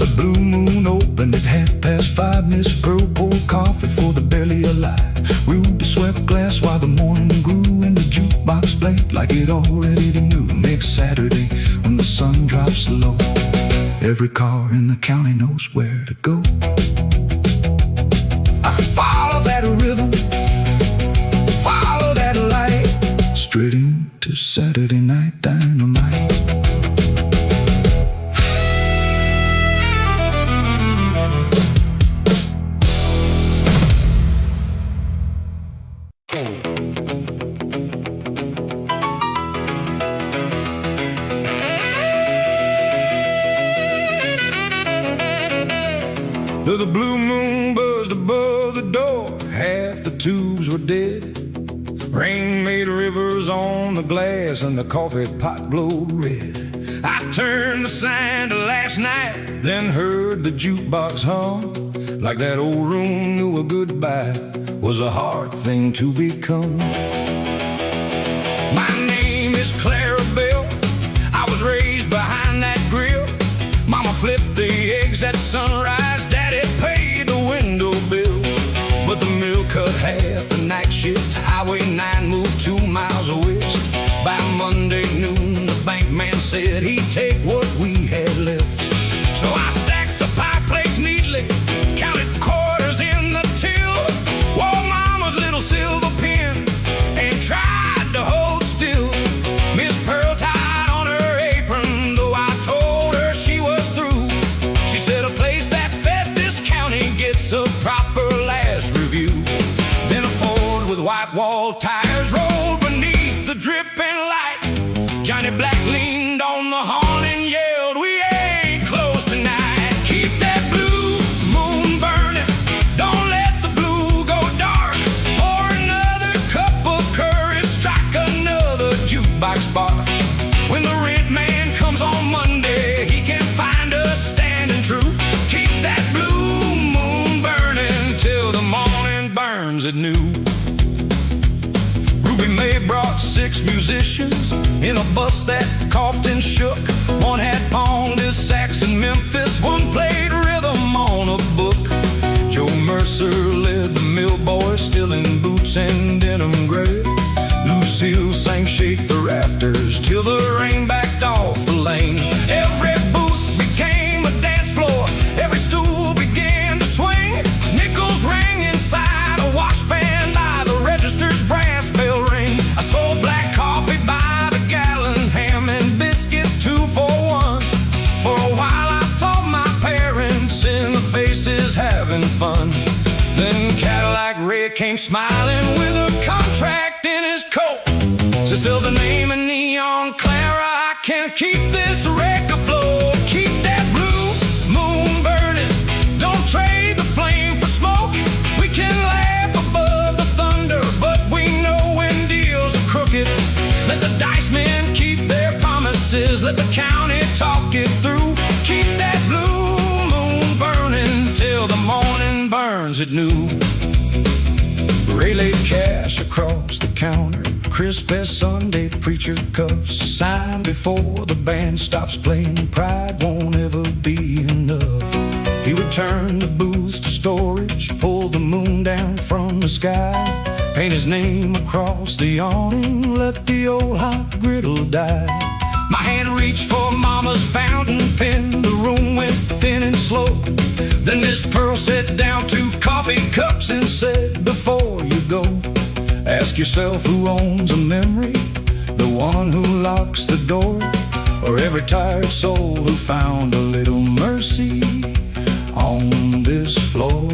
The blue moon opened at 5:30. Miss Pearl poured coffee for the barely alive. Ruby swept glass while the morning grew, and the jukebox played like it already knew. Next Saturday, when the sun drops low, every car in the county knows where to go. I follow that rhythm, follow that light, straight into Saturday night dynamite. Though the blue moon buzzed above the door, half the tubes were dead. Rain made rivers on the glass and the coffee pot glowed red. I turned the sign to last night, then heard the jukebox hum, like that old room knew a goodbye was a hard thing to become. My name is Clarabelle, I was raised behind that grill. Mama flipped the eggs at sunrise, Daddy paid the window bill. But the mill cut half the night shift, Highway 9 moved 2 miles west. By Monday noon, the bank man said he'd take what we had left. So I stacked the pie plates neatly, counted quarters in the till, wore Mama's little silver pin, and tried to hold still. Miss Pearl tied on her apron, though I told her she was through. She said a place that fed this county gets a proper last review. Then a Ford with white wall tires rolled beneath the dripping light. Johnny Black leaned on the horn and yelled, "We ain't closed tonight." Keep that blue moon burning, don't let the blue go dark. Pour another cup of courage, strike another jukebox bar. When the rent man comes on Monday, he can find us standing true. Keep that blue moon burning till the morning burns at noon. Ruby May brought 6 musicians in a bus that coughed and shook. One had pawned his sax in Memphis, one played rhythm on a book. Joe Mercer led the mill boys, still in boots and denim gray. Lucille sang Shake the Rafters till the rain backed off the lane. Every booth became a dance floor, every stool began to swing. Nickels rang inside a washpan by the register's brass bell ring. I sold black coffee by the gallon, ham and biscuits 2 for 1. For a while I saw my parents in the faces having fun. Then Cadillac Ray came smiling with a contract in his coat. So still the name of Neon Clara, I can't keep this wreck afloat. Keep that blue moon burning, don't trade the flame for smoke. We can laugh above the thunder, but we know when deals are crooked. Let the dice men keep their promises, let the county talk it through. it new. Ray laid cash across the counter, crisp as Sunday preacher cuffs. Signed before the band stops playing, pride won't ever be enough. He would turn the booze to storage, pull the moon down from the sky, paint his name across the awning, let the old hot griddle die. My hand reached for Mama's fountain pen, the room went thin and slow. Then Miss Pearl sat down 2 coffee cups and said, before you go, ask yourself who owns a memory, the one who locks the door, or every tired soul who found a little mercy on this floor.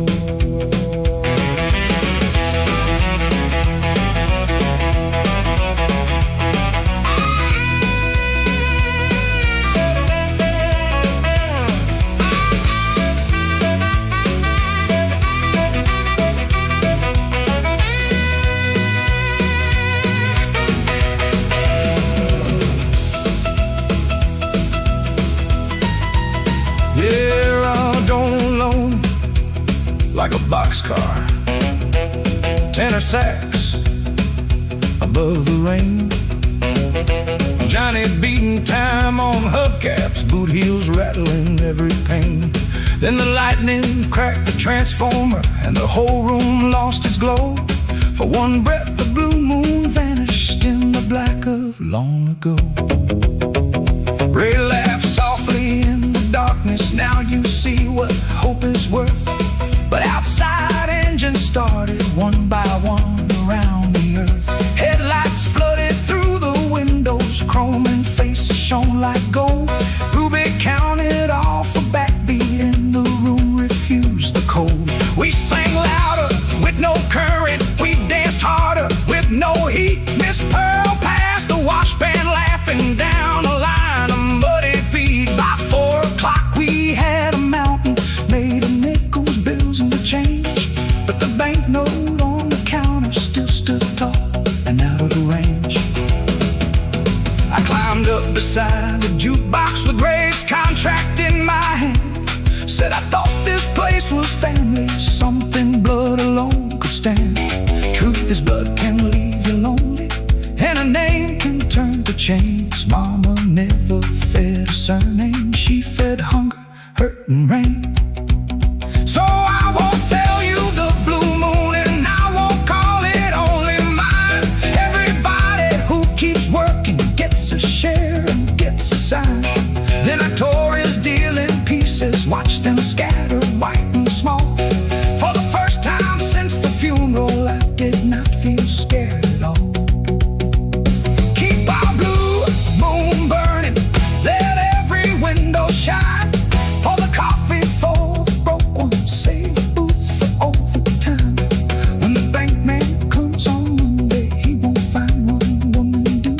Like a boxcar, tenor sax above the rain, Johnny beating time on hubcaps, boot heels rattling every pane. Then the lightning cracked the transformer and the whole room lost its glow. For one breath the blue moon vanished in the black of long ago. Ray laughed softly in the darkness, now you see what hope is worth. But outside engines started one by one around the earth. Headlights flooded through the windows, chrome and faces shone like gold. Ruby counted off a backbeat and the room refused the cold. We sang louder with no current, we danced harder with no heat. Miss Pearl passed the washpan laughing down a line of muddy feet. By 4 o'clock we had a mountain made of nickels, bills and change, but the banknote on the counter still stood tall and out of the range. I climbed up beside the jukebox with Ray's contract in my hand, said I thought this place was family, something blood alone could stand. Truth is blood can leave you lonely, and a name can turn to chains. Mama never fed a surname, she fed hunger, hurt and rain. So I won't sell you the blue moon, and I won't call it only mine. Everybody who keeps working gets a share and gets a sign. Then I tore his deal in pieces, watched them scatter white and small. For the first time since the funeral, I did not feel scared at all. Keep our blue moon burning, let every window shine. For the coffee for the broke one, save a booth for overtime. When the bank man comes on Monday, he won't find one woman do.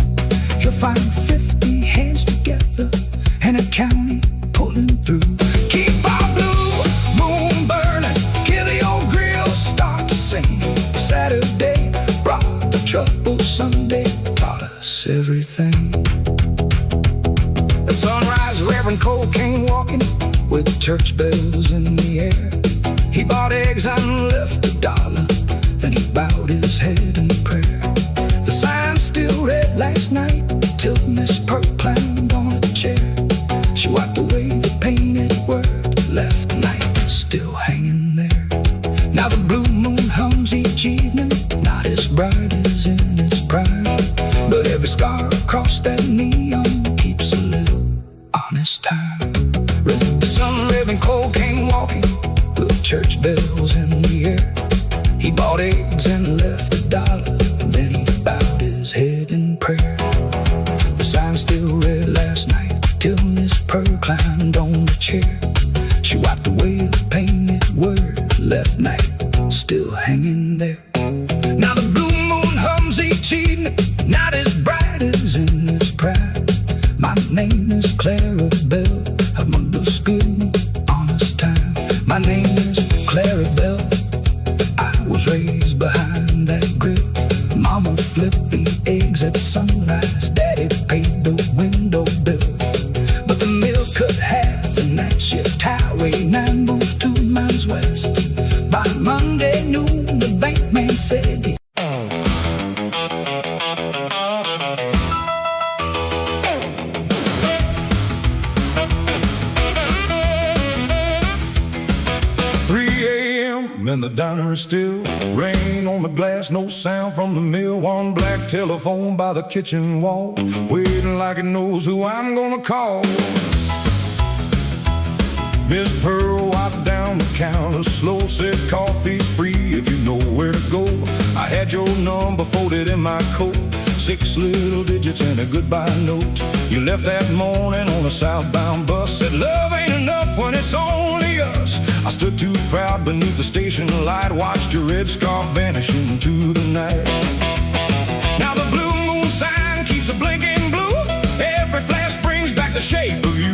He'll find 50 hands together and a county pulling through. Keep our blue moon burning, hear the old grills start to sing. Saturday brought the trouble, Sunday taught us everything. At sunrise, Reverend Cole came walking with church bells in the air. He bought eggs and left $1, then he bowed his head in prayer. The sign still read last night till Miss Pearl climbed on a chair. She wiped away the painted word, left night still hanging there. Now the blue moon hums each evening, not as bright as in its prime, but every scar across that neon keeps a little honest time. The sun, Reverend Cole came walking with church bells in the air. He bought eggs and left $1, and then he bowed his head in prayer. The sign still read last night till Miss Pearl climbed on the chair. She wiped away the painted word, left night still hanging there. Now the blue moon hums each evening, not as bright as in its prime. My name is Clara Bell, among those good, honest time. My name is Clara Bell, I was raised behind that grill. Mama flipped the eggs at sunrise, Daddy paid the window bill. But the mill cut half the night shift, Highway 9 moved 2 miles west. By Monday a.m. and the diner is still. Rain on the glass, no sound from the mill. One black telephone by the kitchen wall, waiting like it knows who I'm gonna call. Miss Pearl wiped down the counter slow, said coffee's free if you know where to go. I had your number folded in my coat, 6 little digits and a goodbye note. You left that morning on a southbound bus, said love ain't enough when it's only us. I stood too proud beneath the station light, watched your red scarf vanish into the night. Now the blue moon sign keeps a blinking blue, every flash brings back the shape of you.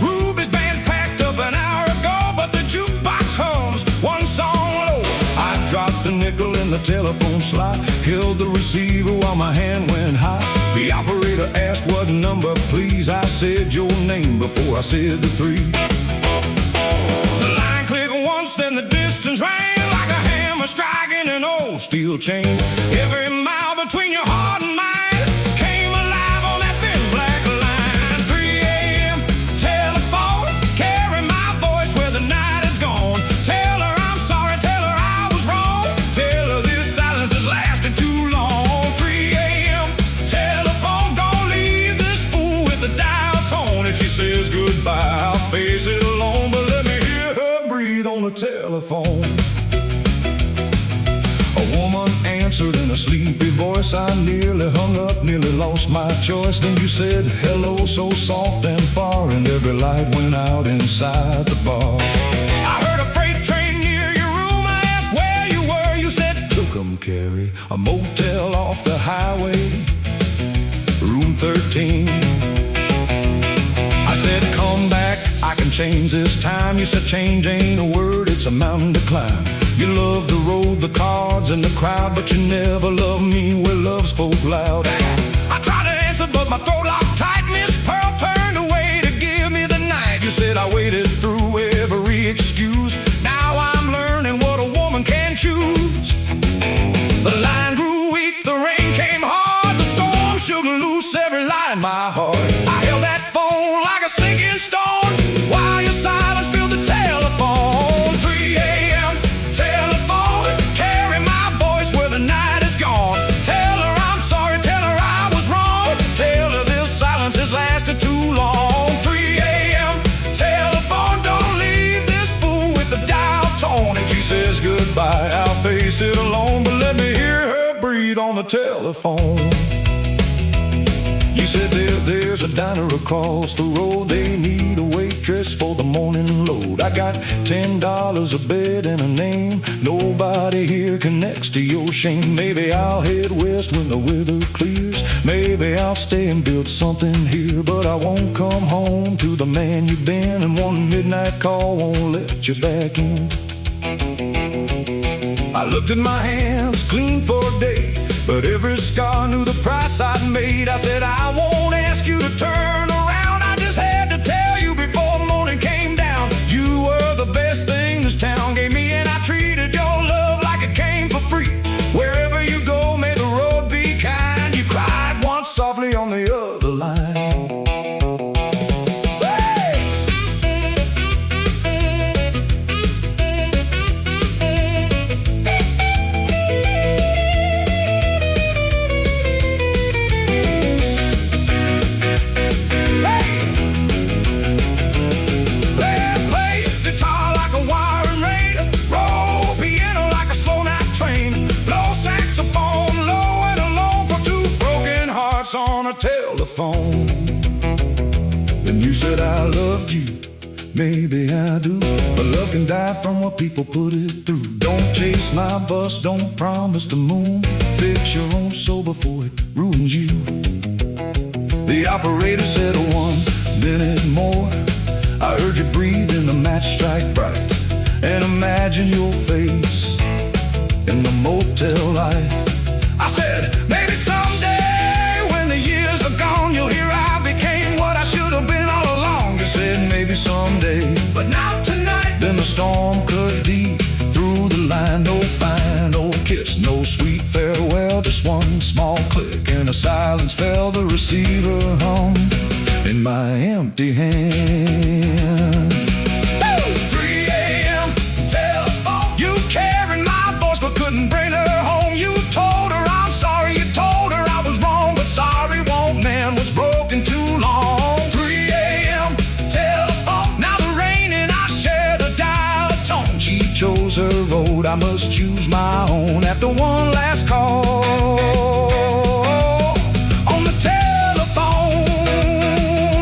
Ruby's band packed up an hour ago, but the jukebox hums one song low. I dropped the nickel in the telephone slot, held the receiver while my hand went high. The operator asked what number please. I said your name before I said the 3. The line clicked once, then the distance rang like a hammer striking an old steel chain. Every mile between your heart and mine came alive on that thin black line. 3 a.m. telephone, carry my voice where the night is gone. Tell her I'm sorry, tell her I was wrong, tell her this silence has lasted too long. 3 a.m. telephone, don't leave this fool with the dial tone. If she says goodbye, I'll face it alone, but let me hear her breathe on the telephone. A woman answered in a sleepy voice. I nearly hung up, nearly lost my choice. Then you said hello so soft and far, and every light went out inside the bar. I heard a freight train near your room. I asked where you were. You said Tucumcari, a motel off the highway, room 13. I said come back, I can change this time. You said change ain't a word, it's a mountain to climb. You loved the road, the cards, and the crowd, but you never loved me where love spoke loud. I tried to answer, but my throat locked tight. Miss Pearl turned away to give me the night. You said I waited through every excuse. Now I'm learning what a woman can choose. The line grew weak, the rain came hard, the storm shook loose every line in my heart. I held that phone like a sinking stone while your silence filled the telephone. 3 a.m. telephone, carry my voice where the night is gone. Tell her I'm sorry, tell her I was wrong, tell her this silence has lasted too long. 3 a.m. telephone, don't leave this fool with the dial tone. If she says goodbye, I'll face it alone, but let me hear her breathe on the telephone. You said there's a diner across the road, they need a waitress for the morning load. I got $10, a bed, and a name. Nobody here connects to your shame. Maybe I'll head west when the weather clears. Maybe I'll stay and build something here, but I won't come home to the man you've been, and one midnight call won't let you back in. I looked at my hands, clean for a day, but every scar knew the price I'd made. I said I won't ask you to turn around, I just had to tell you before morning came down. You were the best thing this town gave me, and I treated your love like it came for free. Wherever you go, may the road be kind. You cried once softly on the other line. On a telephone. Then you said I loved you, maybe I do, but love can die from what people put it through. Don't chase my bus, don't promise the moon. Fix your own soul before it ruins you. The operator said 1 minute more. I heard you breathe in the match strike bright, and imagine your face in the motel light. I said maybe someday years are gone, you'll hear I became what I should have been all along. You said maybe someday, but not tonight. Then the storm cut deep through the line. No final kiss, no sweet farewell, just one small click and a silence fell. The receiver hummed in my empty hand. 3 a.m. telephone, you can't chose her road, I must choose my own. After one last call on the telephone,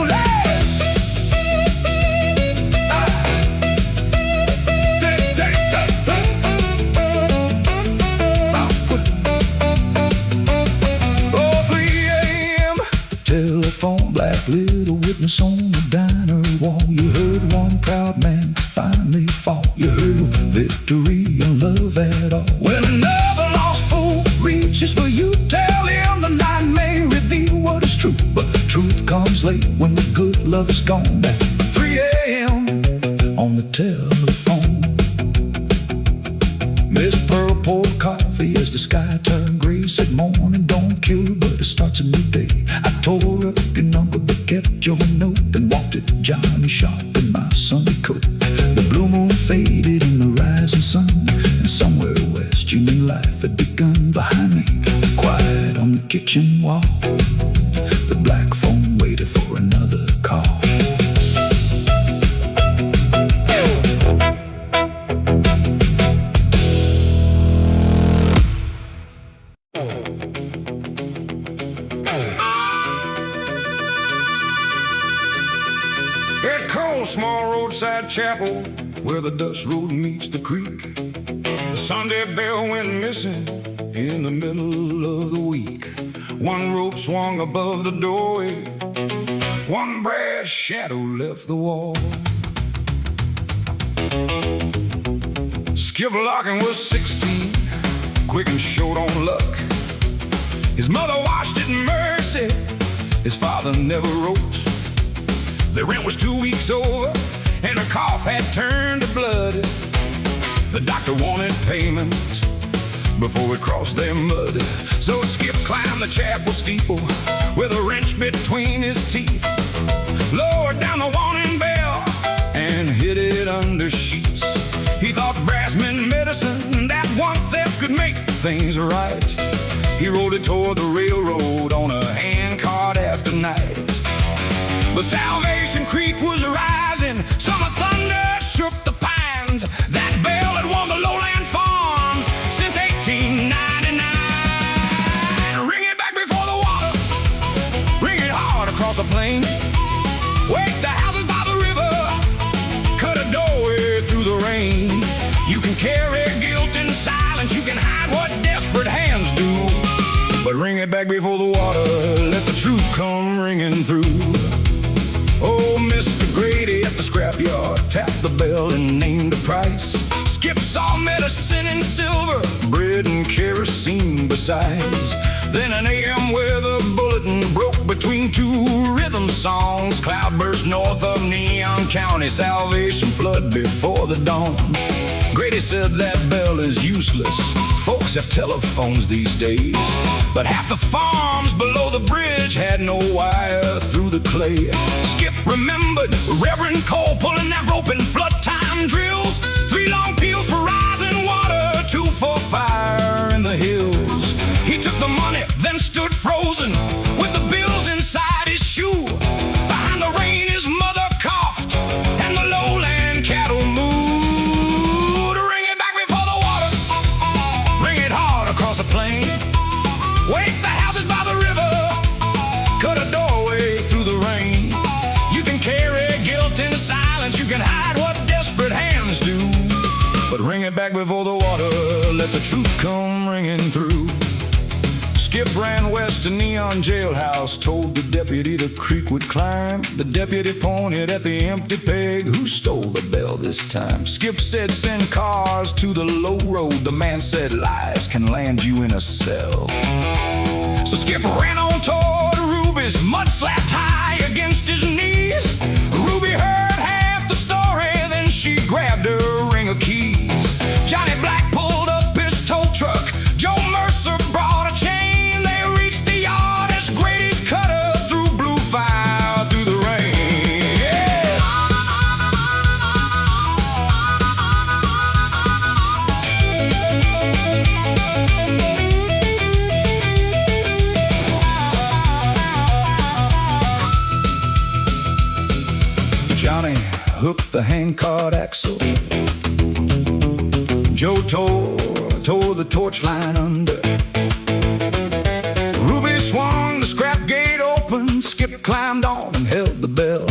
hey! Oh, 3 a.m. telephone, black little witness on the diner wall. You heard one proud man finally fall. You heard victory and love at all. When another lost fool reaches for you, tell him the night may reveal what is true, but truth comes late when the good love is gone. At 3 a.m. on the telephone, Miss Pearl poured coffee as the sky turned gray. Said morning don't kill her, but it starts a new day. I tore up your number but kept your note, and walked it Johnny shop in my Sunday coat. The blue moon faded in the rising sun, and somewhere west human life had begun. Behind me, quiet on the kitchen wall, the black phone waited for another call. At Cole's small roadside chapel, where the dust road meets the creek, the Sunday bell went missing in the middle of the week. One rope swung above the doorway, one brass shadow left the wall. Skip Larkin was 16, quick and short on luck. His mother washed it in mercy, his father never wrote. The rent was 2 weeks over, and a cough had turned to blood. The doctor wanted payment before we crossed their mud. So Skip climbed the chapel steeple with a wrench between his teeth, lowered down the warning bell and hid it under sheets. He thought brass meant medicine, that one theft could make things right. He rode it toward the railroad on a handcart after night. But Salvation Creek was rising, summer thunder shook the pines. That bell had won the lowland farms since 1899. Ring it back before the water, ring it hard across the plain. Wake the houses by the river, cut a doorway through the rain. You can carry guilt in silence, you can hide what desperate hands do, but ring it back before the water, let the truth come ringing through. Oh, Mr. Grady at the scrapyard tapped the bell and named a price. Skip saw medicine in silver, bread and kerosene besides. Then an AM weather bulletin broke between two rhythm songs. Cloudburst north of Neon County, Salvation flood before the dawn. Grady said that bell is useless, folks have telephones these days, but half the farms below the bridge had no wire through the clay. Skip remembered Reverend Cole pulling that rope in flood time drills. 3 long peels for rising water, 2 for fire in the hills. He took the money, then stood frozen with the bills inside his shoe. Behind the rain his mother coughed and the lowland cattle moved. Ring it back before the water, ring it hard across the plain. Wake the houses by the river, cut a doorway through the rain. You can carry guilt in silence, you can hide what desperate hands do, but ring it back before the water, let the truth come ringing through. Skip ran west to Neon Jailhouse, told the deputy the creek would climb. The deputy pointed at the empty peg, who stole the bell this time? Skip said send cars to the low road, the man said lies can land you in a cell. So Skip ran on toward Ruby's, mud slapped high against his knees. Ruby heard half the story, then she grabbed her ring of keys. Johnny Black pulled up his tow truck, Joe Mercer brought a chain. They reached the yard as Grady's cutter through blue fire through the rain. Yeah. Johnny hooked the handcart axle, Joe tore the torch line under. Ruby swung the scrap gate open. Skip climbed on and held the bell.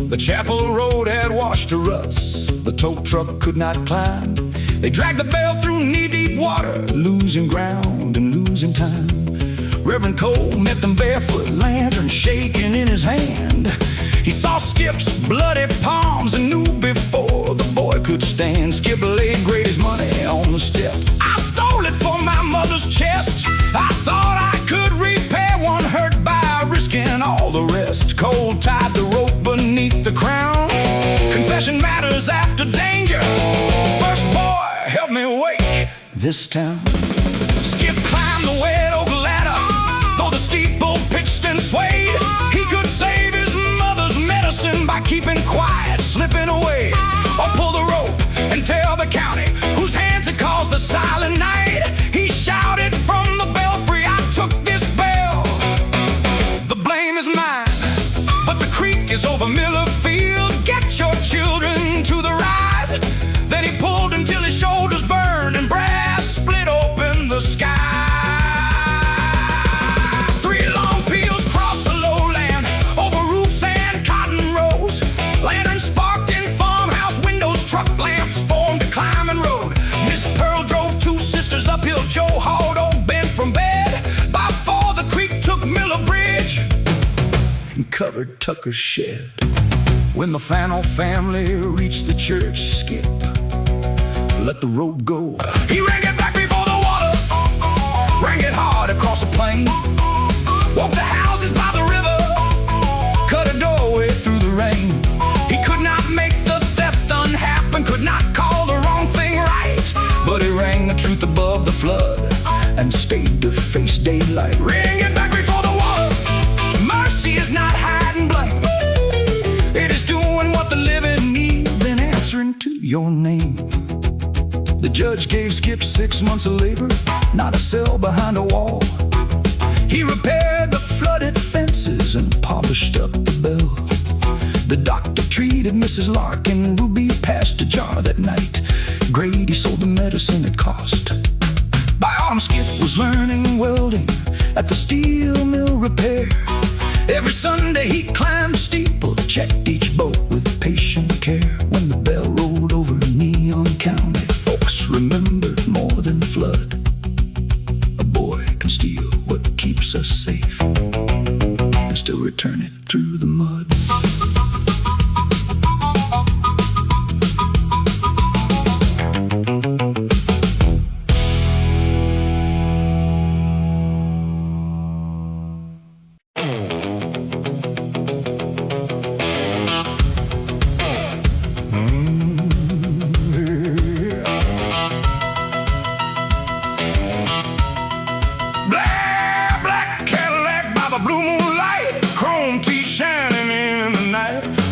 The chapel road had washed to ruts. The tow truck could not climb. They dragged the bell through knee-deep water, losing ground and losing time. Reverend Cole met them barefoot, lantern shaking in his hand. He saw Skip's bloody palms and knew before the boy could stand. Skip laid Grady's money on the step. I stole it for my mother's chest. I thought I could repair one hurt by risking all the rest. Cole tied the rope beneath the crown. Confession matters after danger. First boy, help me wake this town. Skip climbed the wet oak ladder. Though the steeple pitched and swayed, he could save his mother's medicine by keeping quiet, slipping away. Or pull the rope and tell the county whose hands had caused the silent night. He shouted from the belfry, I took this bell. The blame is mine, but the creek is over Miller Field. Get your children to the rise. Then he pulled until his shoulders burned and brass split open the sky. Three long peals crossed the lowland over roofs and cotton rows. Lanterns sparked in farmhouse windows, truck lamps formed a climbing road. Miss Pearl drove two sisters uphill. Joe hauled old Ben from bed. By four the creek took Miller Bridge and covered Tucker's shed. When the Fannell family reached the church, Skip let the rope go. He rang it back before the water, rang it hard across the plain. Walked the houses by the river, cut a doorway through the rain. He could not make the theft unhappen, could not call the wrong thing right. But he rang the truth above the flood and stayed to face daylight. Ring it back before the water. Mercy is not hiding blame. It is doing what the living need, then answering to your name. The judge gave Skip 6 months of labor, not a cell behind a wall. He repaired the flooded fences and polished up the bell. The doctor treated Mrs. Larkin. Ruby passed a jar that night. Grady sold the medicine it cost. By autumn, Skip was learning welding at the steel mill repair. Every Sunday he climbed the steeple, checked each boat with patient care. When the bell rolled over Neon County, folks remembered more than the flood. A boy can steal what keeps us safe and still return it through the mud.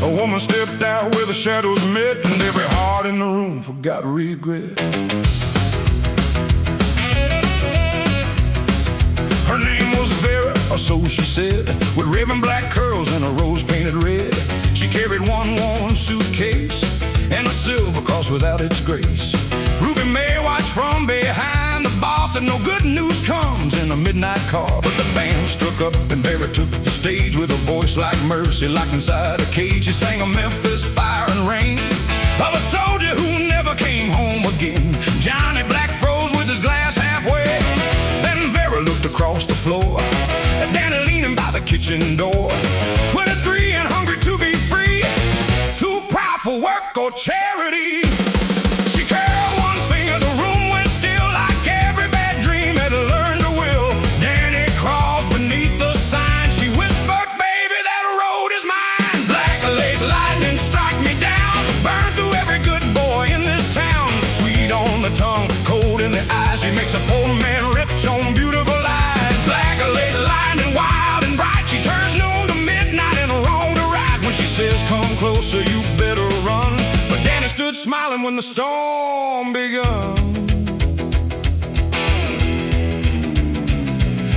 A woman stepped out where the shadows met, and every heart in the room forgot regret. Her name was Vera, or so she said, with raven black curls and a rose painted red. She carried one worn suitcase and a silver cross without its grace. Ruby May watched from behind. The boss said no good news comes in a midnight car. But the band struck up and Vera took the stage with a voice like mercy, locked inside a cage. She sang a Memphis Fire and Rain of a soldier who never came home again. Johnny Black froze with his glass halfway. Then Vera looked across the floor at Danny leaning by the kitchen door. 23 and hungry to be free, too proud for work or charity. She curled one finger, the room went still, like every bad dream had learned to will. Danny crawls beneath the sign. She whispered, baby, that road is mine. Black lace lightning strike me down, burn through every good boy in this town. Sweet on the tongue, cold in the eyes, she makes a poor man rich on beautiful lies. Black lace lightning, wild and bright, she turns noon to midnight and wrong to right. When she says come closer, you better run. But Danny stood smiling when the storm begun.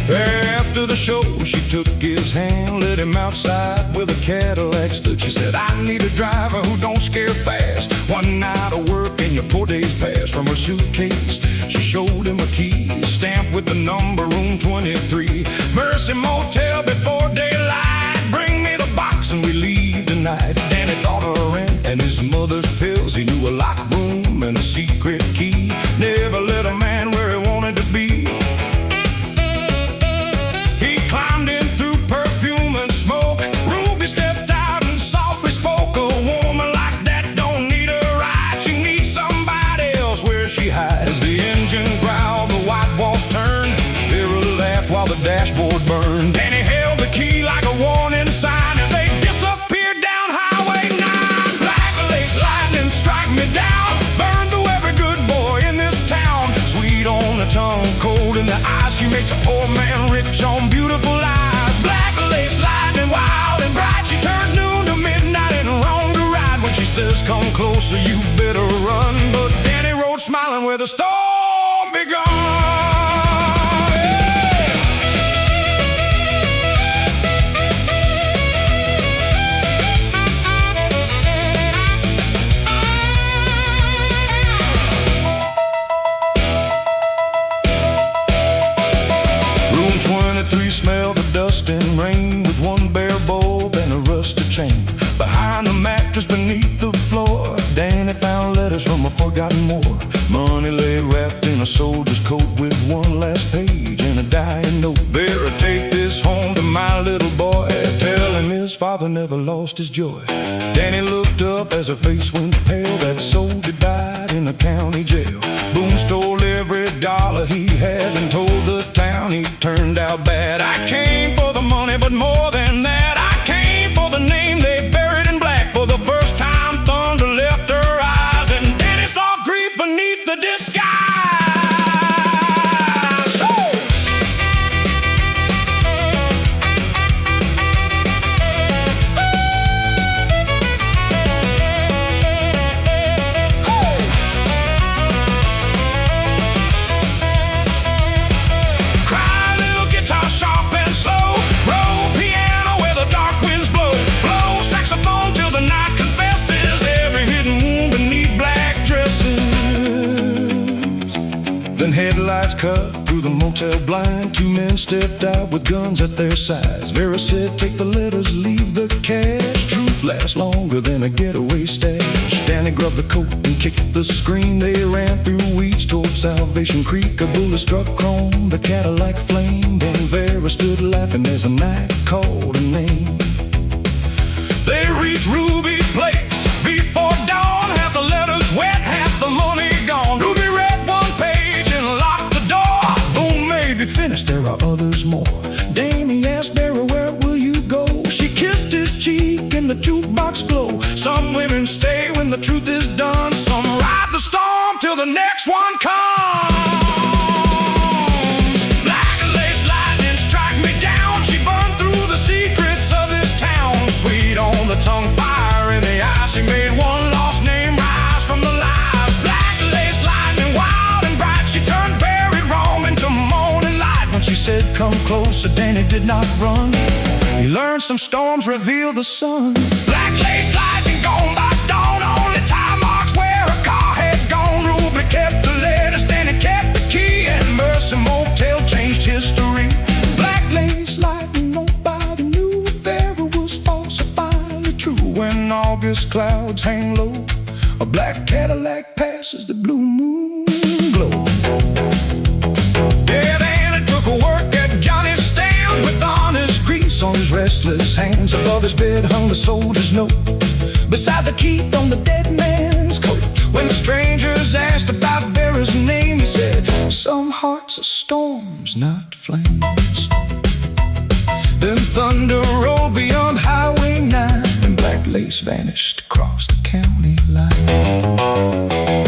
After the show, she took his hand, led him outside where the Cadillac stood. She said, I need a driver who don't scare fast. One night of work and you poor days passed. From her suitcase, she showed him a key stamped with the number room 23. Mercy Motel before daylight. Bring me the box and we leave tonight. Danny thought of rent and his mother's pills. He knew a locked room and a secret key. Never let a man where he wanted to be. He climbed in through perfume and smoke. Ruby stepped out and softly spoke. A woman like that don't need a ride. She needs somebody else where she hides. As the engine growled, the white walls turned. Vera laughed while the dashboard burned. Danny held the key like a warning sign as they disappeared down Highway 9. Black lace lightning strike me down. Burn through every good boy in this town. Sweet on the tongue, cold in the eyes. She makes a poor man rich on beautiful lies. Black lace lightning, wild and bright. She turns noon to midnight and wrong to ride. When she says come closer, you better run. But Danny rode smiling where the storm begun. Room 23 smelled of dust and rain, with one bare bulb and a rusted chain. Behind the mattress beneath the floor, Danny found letters from a forgotten war. Money lay wrapped in a soldier's coat with one last page and a dying note. Vera, take this home to my little boy. Tell him his father never lost his joy. Danny looked up as her face went pale. That soldier died in the county jail. Boone stole every dollar he had and told the town he turned out bad. I came for the money, but more than that, I came for the name they buried in black. For the first time, thunder left her eyes, and Danny saw grief beneath the disguise. Headlights cut through the motel blind. Two men stepped out with guns at their sides. Vera said, take the letters, leave the cash. Truth lasts longer than a getaway stash. Danny grabbed the coat and kicked the screen. They ran through weeds toward Salvation Creek. A bullet struck chrome, the Cadillac flamed. And Vera stood laughing as the night called her name. They reached Ruby's place before dawn. Half the letters wet, half the money gone. Ruby read one page and locked the door. Boom, maybe finished, there are others more. Danny asked Vera, where will you go? She kissed his cheek in the jukebox glow. Some women stay when the truth is done. Some ride the storm till the next one comes. Black lace lightning strike me down. She burned through the secrets of this town. Sweet on the tongue, fire in the eye. She made one lost name rise from the lies. Black lace lightning, wild and bright. She turned very wrong into morning light. When she said come closer, Danny did not run. He learned some storms reveal the sun. Black lace lightning gone by dawn. Only time marks where her car had gone. Ruby kept the letters, Danny kept the key, and Mercy Motel changed history. Black lace lightning, nobody knew if Vera was false or finally true. When August clouds hang low, a black Cadillac passes the blue moon glow. Yeah, Danny took a work at Johnny's stand with honest grease on his restless hands. Above his bed hung the soldier's note, beside the key on the dead man's coat. When strangers asked about Vera's name, he said, some hearts are storms, not flames. Then thunder rolled beyond Highway 9, and black lace vanished across the county line.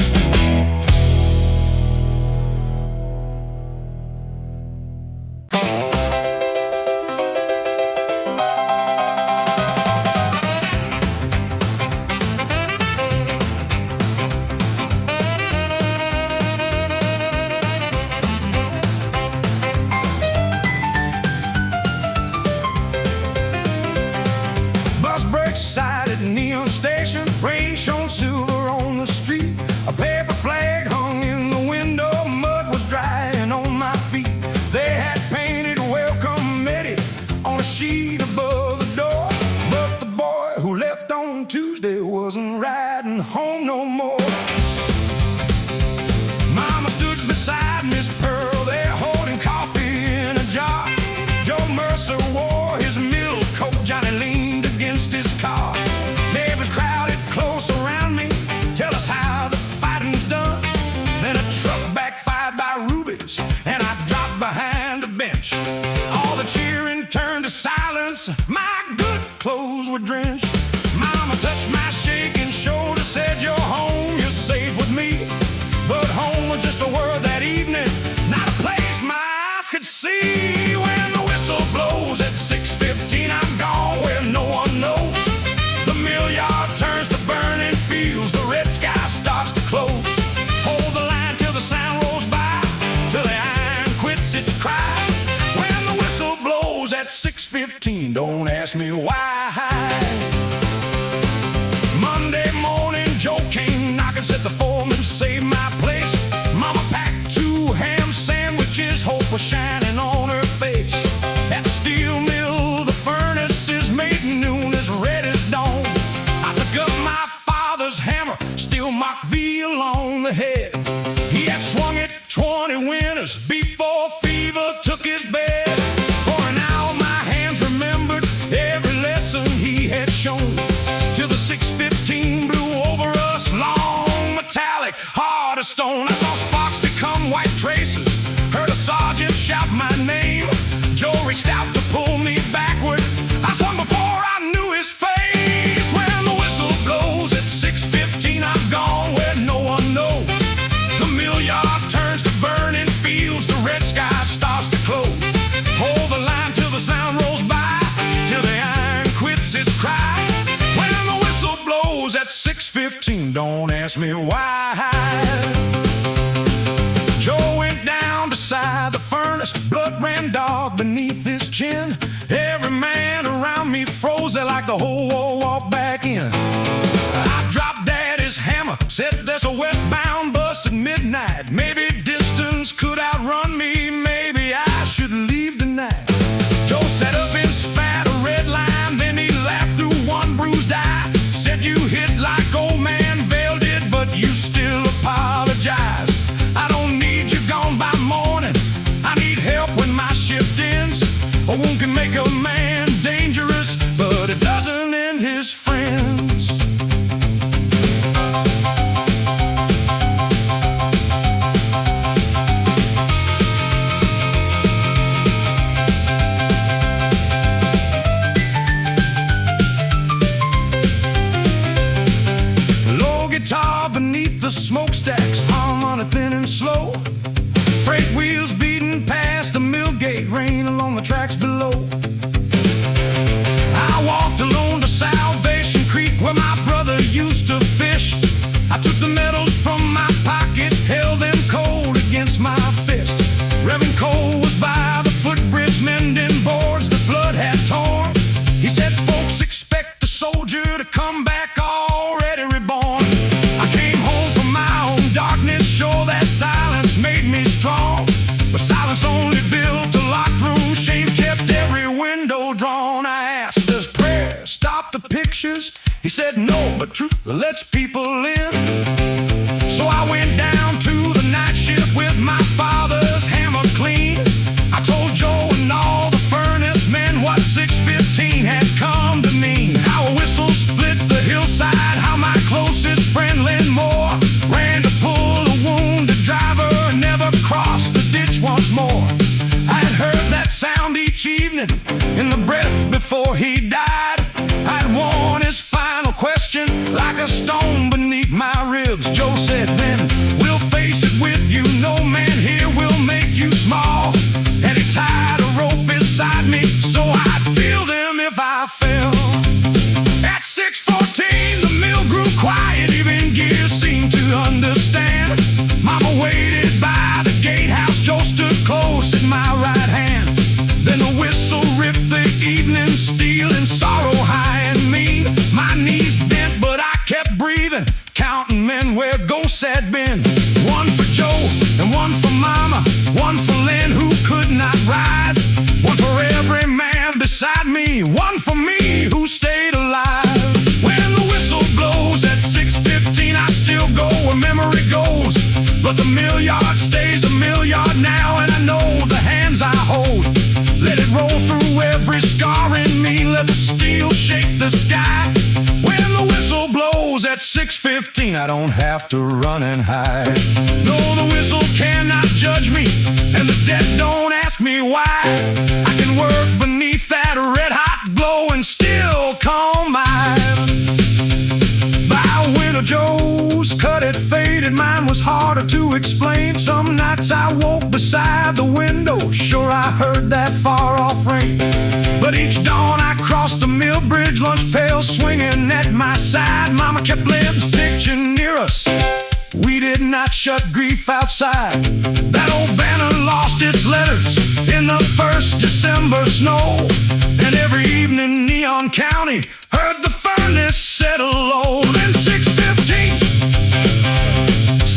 wasn't riding home no more. Mama stood beside Miss Pearl there, holding coffee in a jar. Joe Mercer wore his mill coat, Johnny leaned against his car. Neighbors crowded close around me, tell us how the fighting's done. Then a truck backfired by Ruby's, and I dropped behind a bench. All the cheering turned to silence, my good clothes were drenched. Mama touched my shaking shoulder, said, "You're home, you're safe with me." But home was just a word that evening, not a place my eyes could see. When the whistle blows at 6:15, I'm gone where no one knows. The mill yard turns to burning fields, the red sky starts to close. Hold the line till the sound rolls by, till the iron quits its cry. When the whistle blows at 6:15, don't ask me why. Monday morning, Joe came knocking, said the foreman saved my place. Mama packed 2 ham sandwiches, hope was shining on her face. At the steel mill, the furnaces made noon as red as dawn. I took up my father's hammer, steel mock veal on the head. He had swung it 20 winters before fever took his bed. For an hour my hands remembered every lesson he had shown, till the 6:15 blew over us, long, metallic, hard as stone. I saw sparks become white traces, heard a sergeant shout my name. Joe reached out to pull me backward, I swung before I knew his face. When the whistle blows at 6:15, I'm gone where no one knows. The mill yard turns to burning fields, the red sky starts to close. Hold the line till the sound rolls by, till the iron quits its cry. When the whistle blows at 6:15, don't ask me why. Joe went down beside the furnace, blood ran dark beneath his chin. Every man around me froze there like the whole war walked back in. I dropped Daddy's hammer, said there's a westbound bus at midnight. Maybe distance could outrun me, maybe I should leave tonight. Joe sat up and spat a red line, then he laughed through one bruised eye. Said, "You hit like old man Vail did, but you still apologize. I don't need you gone by morning, I need help when my shift ends. A wound can make a man dangerous, but it doesn't end his friends." Low guitar beneath the smokestacks, harmony thin and slow. Freight wheels beating past the mill gate, rain along the tracks below. I walked alone to Salvation Creek, where my brother used to fish. I took the medals from my pocket, held them cold against my fist. Reverend Cole was by the footbridge mending boards the flood had torn. He said, "Folks expect a soldier to come back already reborn." I came home from my own darkness, sure that silence made me strong. But silence only built a locked room, shame kept every window drawn. I asked, "Does prayer stop the pictures?" He said, "No, but truth lets people in." So I went down to the night shift with my father's hammer clean. I told Joe and all the furnace men what 6:15 had come to mean. How a whistle split the hillside, how my closest friend Lynn Moore ran to pull a wounded driver and never crossed the ditch once more. I had heard that sound each evening in the breath before he died. I'd worn his final question like a stone beneath my ribs. But the milliard stays a milliard now, and I know the hands I hold. Let it roll through every scar in me, let the steel shake the sky. When the whistle blows at 6:15, I don't have to run and hide. No, the whistle cannot judge me, and the dead don't ask me why. I can work beneath that red-hot glow and still calm mine. By Winter Joe's cut it faded, mine was harder to explain. Some nights I woke beside the window, sure I heard that far-off rain. But each dawn I crossed the mill bridge, lunch pail swinging at my side. Mama kept Lib's picture near us, we did not shut grief outside. That old banner lost its letters in the first December snow, and every evening Neon County heard the furnace settle low. Then 6:15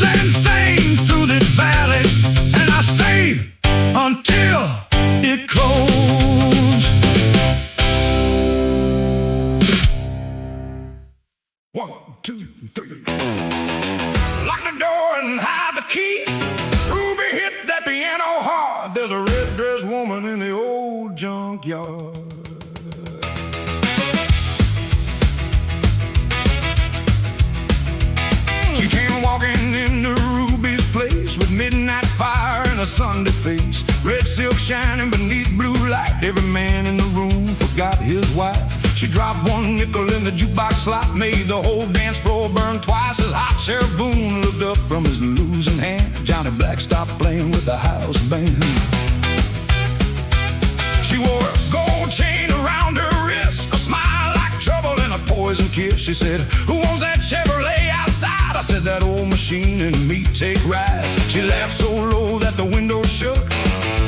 sent fame through this valley, and I stayed until it closed. 1, 2, 3. Lock the door and hide the key. Ruby hit that piano hard. There's a red-dressed woman in the old junkyard. She came walking into Ruby's place with midnight fire and a Sunday face. Red silk shining beneath blue light. Every man in the room forgot his wife. She dropped one nickel in the jukebox slot, made the whole dance floor burn twice as hot. Sheriff Boone looked up from his losing hand. Johnny Black stopped playing with the house band. She wore a gold chain around her wrist, a smile like trouble and a poison kiss. She said, "Who wants that Chevrolet outside?" I said, "That old machine and me take rides." She laughed so low that the window shook,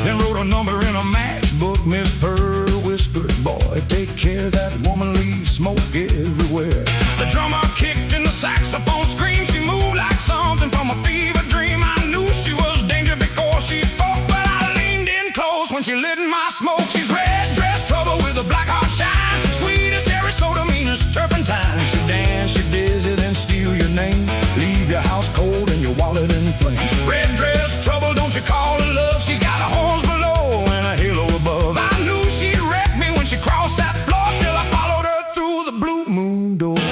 then wrote a number in a matchbook. Miss Pearl whispered, "Boy, take care, that woman leaves smoke everywhere." The drummer kicked and the saxophone screamed. She moved like something from a fever dream. I knew she was danger before she spoke, but I leaned in close when she lit my smoke. She's red-dressed trouble with a black heart shine, sweet as cherry soda, mean as turpentine. She dance, she dizzy, then steal your name, leave your house cold and your wallet in flames. Red-dressed trouble, don't you call her love? She's got horns below and a halo above. I knew she'd wreck me when she crossed that floor, still I followed her through the blue moon door.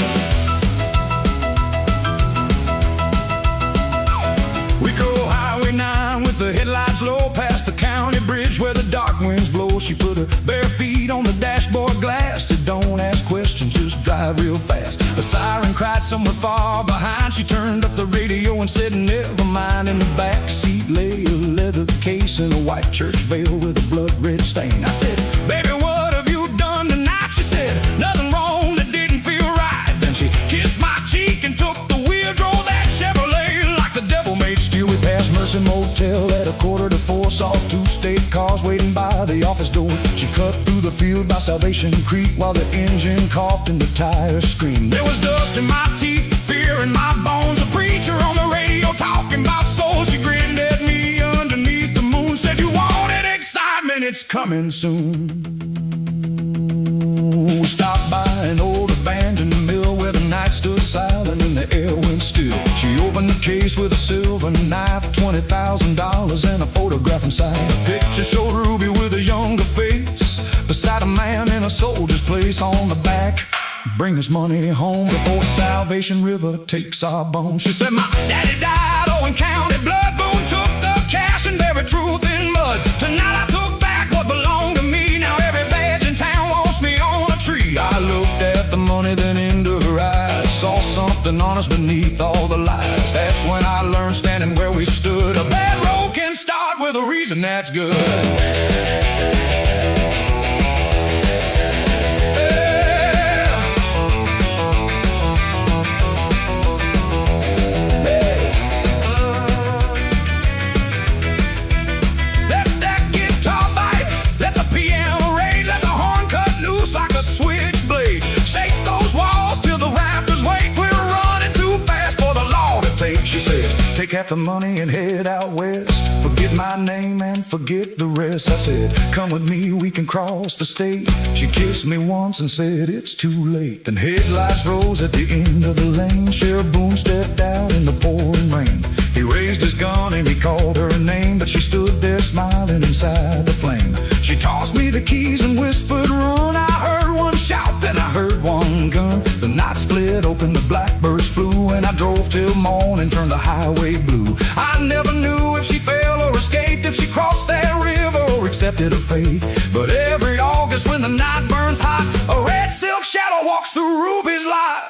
We go Highway 9 with the headlights low, past the county bridge where the dark winds blow. She put her bare feet on the dashboard glass, said, "Don't ask questions, just drive real fast." The siren cried somewhere far behind. She turned up the radio and said, "Never mind." In the back seat lay a leather case and a white church veil with a blood red stain. I said, "Baby, what have you done tonight?" She said, "Nothing wrong that didn't feel right." Then she kissed my cheek and took the wheel, drove that Chevrolet like the devil made steel. We passed Mercy Motel at 3:45, saw 2 state cars waiting by the office door. She cut through the field by Salvation Creek while the engine coughed and the tires screamed. There was dust in my teeth, fear in my bones, a preacher on the radio talking about souls. She grinned at me underneath the moon, said, "You wanted excitement, it's coming soon." We stopped by an old abandoned mill where the night stood silent and the air went still. She opened the case with a silver knife, $20,000 and a photograph inside. The picture showed Ruby with a younger face, beside a man in a soldier's place. On the back, "Bring this money home before Salvation River takes our bones." She said, "My daddy died, Owen County blood. Boone took the cash and buried truth in mud. Tonight I took back what belonged to me. Now every badge in town wants me on a tree." I looked at the money, then into her eyes, saw something honest beneath all the lies. That's when I learned, standing where we stood, a bad road can start with a reason that's good. Take half the money and head out west. Forget my name and forget the rest. I said, "Come with me, we can cross the state." She kissed me once and said, "It's too late." Then headlights rose at the end of the lane. Sheriff Boone stepped out in the pouring rain. He raised his gun beside the flame. She tossed me the keys and whispered, run. I heard one shout, then I heard one gun. The night split open, the blackbirds flew, and I drove till morning, turned the highway blue. I never knew if she fell or escaped, if she crossed that river or accepted her fate. But every August when the night burns hot, a red silk shadow walks through Ruby's light.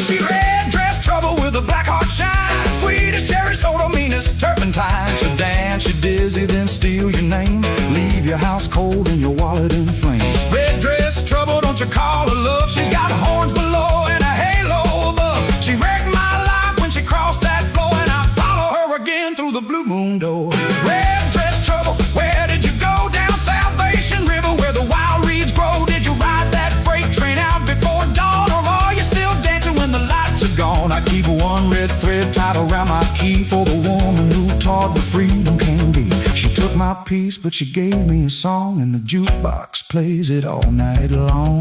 She red-dressed trouble with a black heart shine, sweet as cherry soda, mean as turpentine. She'll dance you dizzy, then steal your name, leave your house cold and your wallet in flames. Red-dressed trouble, don't you call her love. She's got horns below and a halo above. She wrecked my life when she crossed that floor, and I follow her again through the blue moon door. Red-dressed trouble, where did you go? Down Salvation River where the wild reeds grow. Did you ride that freight train out before dawn, or are you still dancing when the lights are gone? I keep one red thread tied around my key for the woman who taught me freedom can be. She took my piece, but she gave me a song, and the jukebox plays it all night long.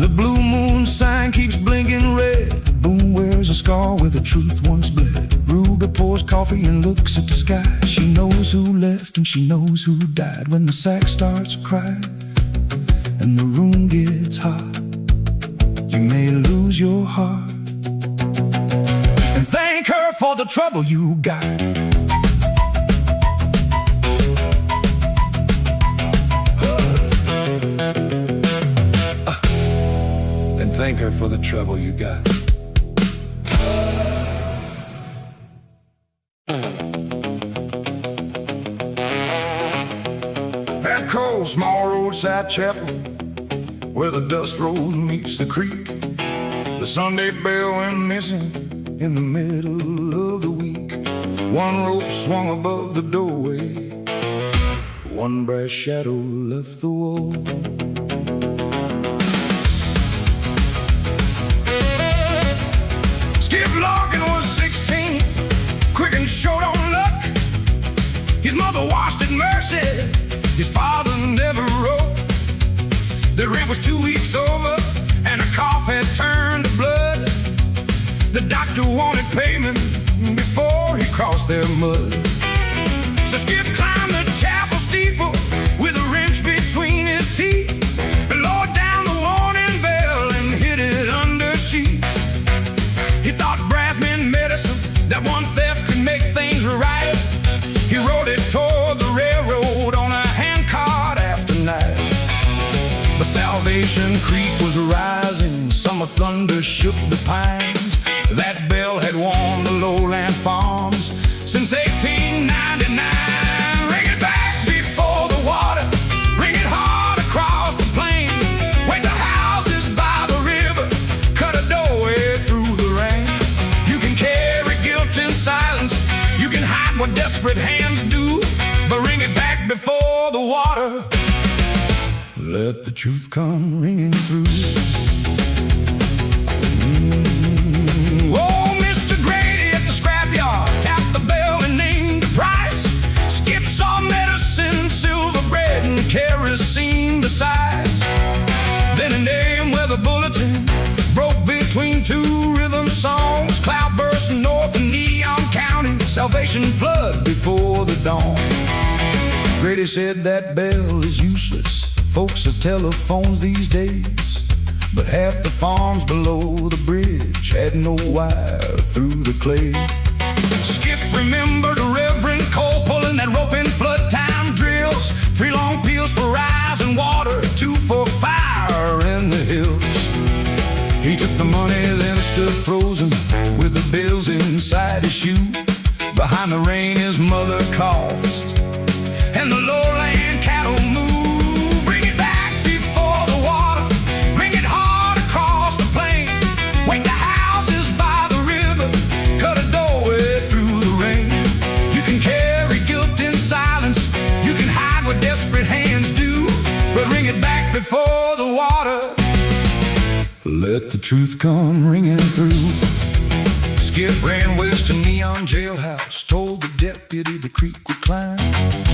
The blue moon sign keeps blinking red. Boom wears a scar where the truth once bled. Ruby pours coffee and looks at the sky. She knows who left and she knows who died. When the sax starts crying and the room gets hot, you may lose your heart, and thank her for the trouble you got. And thank her for the trouble you got. That cold small roadside chapel where the dust road meets the creek, the Sunday bell went missing in the middle of the week. One rope swung above the doorway, one brass shadow left the wall. Skip Larkin was 16, quick and short on luck. His mother washed at Mercy, his father never wrote. The rent was 2 weeks over, and a cough had turned to blood. The doctor wanted payment before he crossed their mud. So Skip climbed the chapel steeple with a wrench between his teeth, and lowered down the warning bell and hid it under sheets. He thought brass meant medicine, that one theft could make things right. He rode it toward the railroad on a handcart after night. But Salvation Creek was rising, summer thunder shook the pines. That bell had warned the lowland farms since 1899. Ring it back before the water, ring it hard across the plain. Wake the houses by the river, cut a doorway through the rain. You can carry guilt in silence, you can hide what desperate hands do, but ring it back before the water. Let the truth come ringing through. Oh, Mr. Grady at the scrapyard tapped the bell and named the price. Skip saw medicine, silver bread, and kerosene besides. Then a name with a bulletin broke between two rhythm songs. Cloudburst north and Neon County, Salvation flood before the dawn. Grady said that bell is useless. Folks have telephones these days, but half the farms below the bridge had no wire through the clay. Skip remembered a Reverend Cole pulling that rope in flood time drills. 3 long peels for rise and water, 2 for fire in the hills. He took the money, then stood frozen with the bills inside his shoe. Behind the rain his mother coughed, and the lowland cattle moved. Before the water, let the truth come ringing through. Skip ran west to Neon Jailhouse, told the deputy the creek would climb.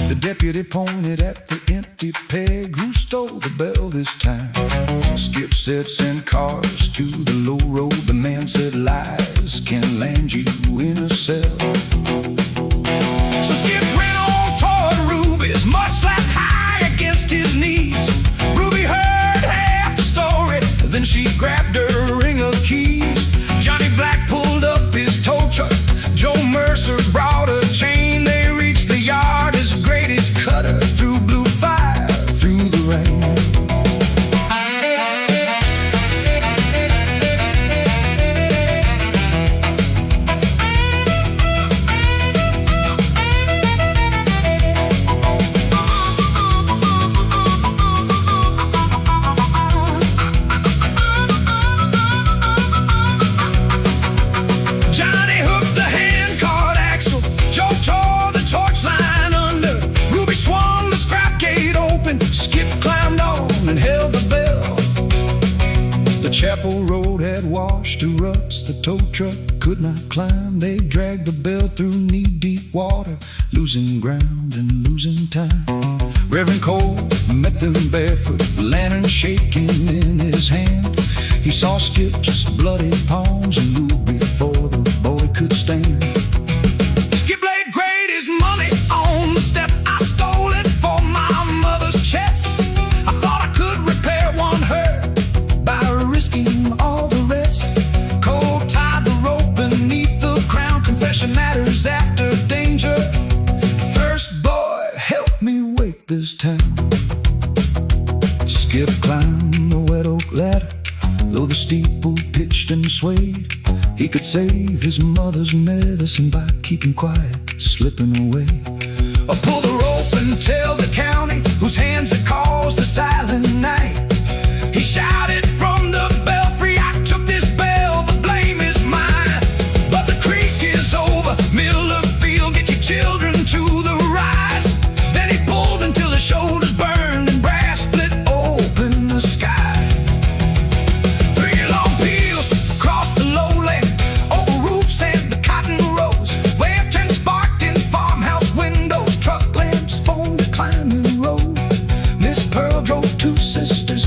The deputy pointed at the empty peg. Who stole the bell this time? Skip said, send cars to the low road. The man said, lies can land you in a cell. So Skip ran on toward Ruby's, mud slapped high against his knees. Ruby heard half the story, then she grabbed her ring of keys. Johnny Black pulled up his tow truck. Joe Mercer brought a chain. They reached the yard as great as Cutter through blue fire, through the rain. Johnny hooked the handcart axle. Joe tore the torch line under. Ruby swung the scrap gate open. Skip climbed on and held the bell. The chapel road had washed to ruts. The tow truck could not climb. They dragged the bell through knee-deep water, losing ground and losing time. Reverend Cole met them barefoot, lantern shaking in his hand. He saw Skip's bloody palms and knew before the boy could stand. Skip laid great his money on the step. I stole it for my mother's chest. I thought I could repair one hurt by risking all the rest. Cole tied the rope beneath the crown. Confession matters after danger. First boy, help me wake this town. Skip climbed the wet oak ladder. Though the steeple pitched and swayed, he could save his mother's medicine by keeping quiet, slipping away. Or pull the rope and tell the county whose hands had caused the silent night. He shouted from the belfry, I took this bell, the blame is mine. But the creek is over, Miller Field, get your children to the rise. Then he pulled until his shoulders burned and brass split open the sky.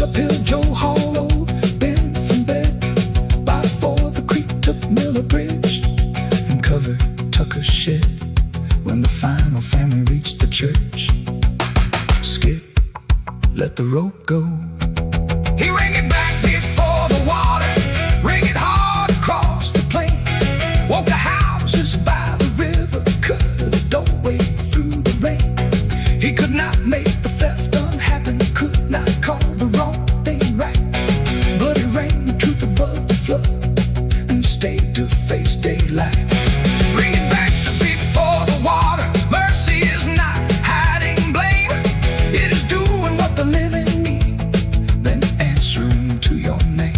Uphill Joe Hollow, bent from bed by 4. The creek took Miller Bridge and covered Tucker's shed. When the final family reached the church, Skip let the rope go. He rang it back before the water, rang it hard across the plain. Woke the houses by the river, cut a doorway through the rain. He could not make the theft unhappen, could not call the wrong thing right. But he rang the truth above the flood and stayed to face daylight. Bring it back before the water. Mercy is not hiding blame. It is doing what the living need, then answering to your name.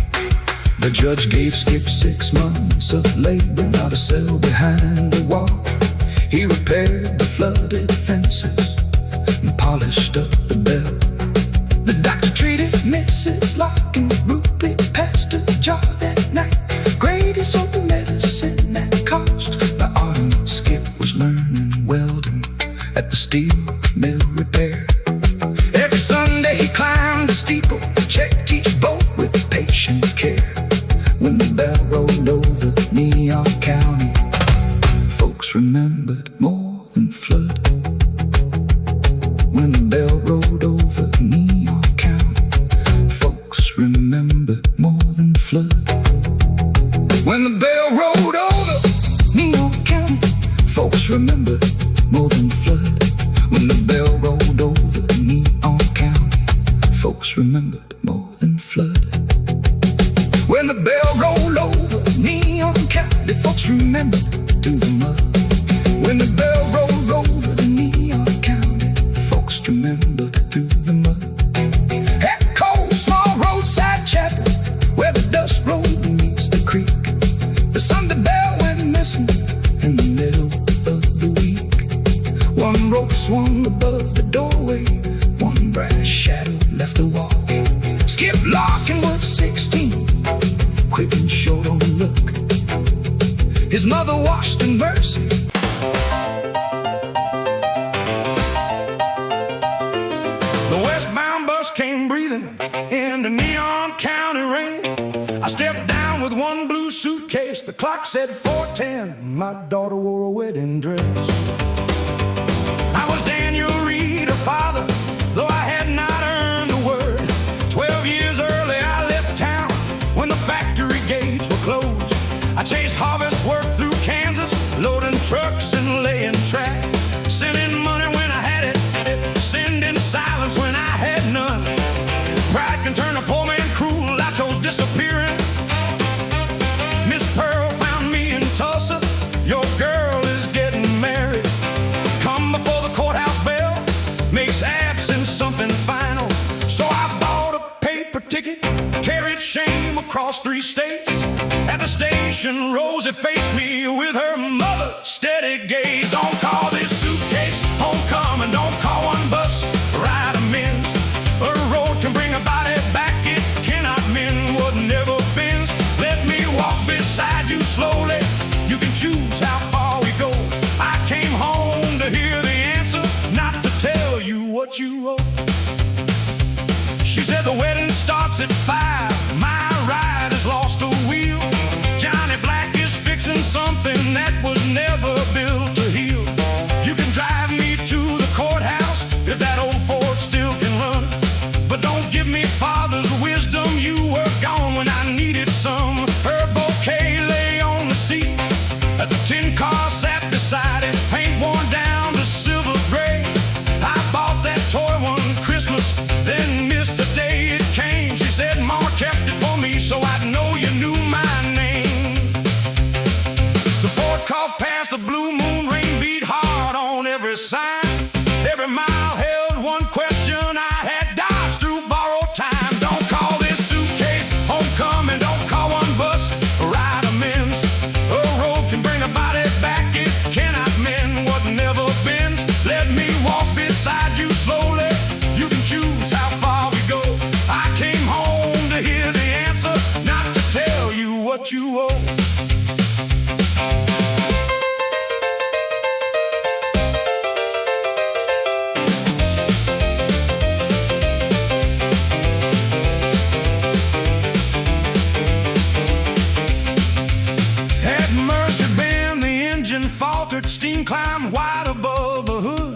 The judge gave Skip 6 months of labor, not a cell behind the wall. He repaired the flooded fences and polished up the bell. The doctor treated Mrs. Locke and Ruby passed a jar that night. Grady sold the medicine that cost. By autumn, Skip was learning welding at the steel mill repair. Every Sunday he climbed the steeple, checked each bolt with patient care. When the bell rolled over Neon County, folks remembered more than flood. When the bell rolled over Neon County, folks remembered more than flood. When the bell rolled over Neon County, folks remembered more than flood. When the bell rolled over Neon County, folks remembered more than flood. When the bell rolled over Neon County, folks remembered through the mud. When the bell rolled over the Neon County, folks remembered through the mud. At Cold Small Roadside Chapel, where the dust road meets the creek, the Sunday bell went missing in the middle of the week. One rope swung above the doorway, one brass shadow left the wall. Skip Larkin was 16, quick and short on the look. His mother washed in mercy. Vaughan County rain. I stepped down with one blue suitcase. The clock said 4:10. My daughter wore a wedding dress. I was Daniel Reed, her father, though I had not earned a word. 12 years early I left town when the factory gates were closed. I chased harvest work through Kansas, loading trucks and laying track, sending money when I had it, sending silence when I had none. Pride can turn a poor man cruel. I chose disappearing. Miss Pearl found me in Tulsa. Your girl is getting married. Come before the courthouse bell makes absence something final. So I bought a paper ticket, carried shame across 3 states. At the station, Rosie faced me with her mother's steady gaze. Don't call this suitcase homecoming. Don't call one bus ride amends. A road can bring a body back. It cannot mend what never bends. Let me walk beside you slowly. You can choose how far we go. I came home to hear the answer, not to tell you what you owe. She said the wedding starts at 5. My ride has lost a wheel. Johnny Black is fixing something that was never built to heal. You can drive me to the courthouse if that old Ford still can run. But don't give me father's wisdom. You were gone when I needed some. Her bouquet lay on the seat. The tin car sat beside it, paint worn down to silver gray. I bought that toy one Christmas, then missed the day it came. She said Mama kept it for me so I'd know you knew my name. The Ford coughed past the blue moon, rain beat hard on every sign. Every mile held one question. I had dodged through borrowed time. Don't call this suitcase homecoming. Don't call one bus ride amends. A road can bring a body back. It cannot mend what never bends. Let me walk beside you slowly. You can choose how far we go. I came home to hear the answer, not to tell you what you owe. Faltered, steam climbed wide above the hood.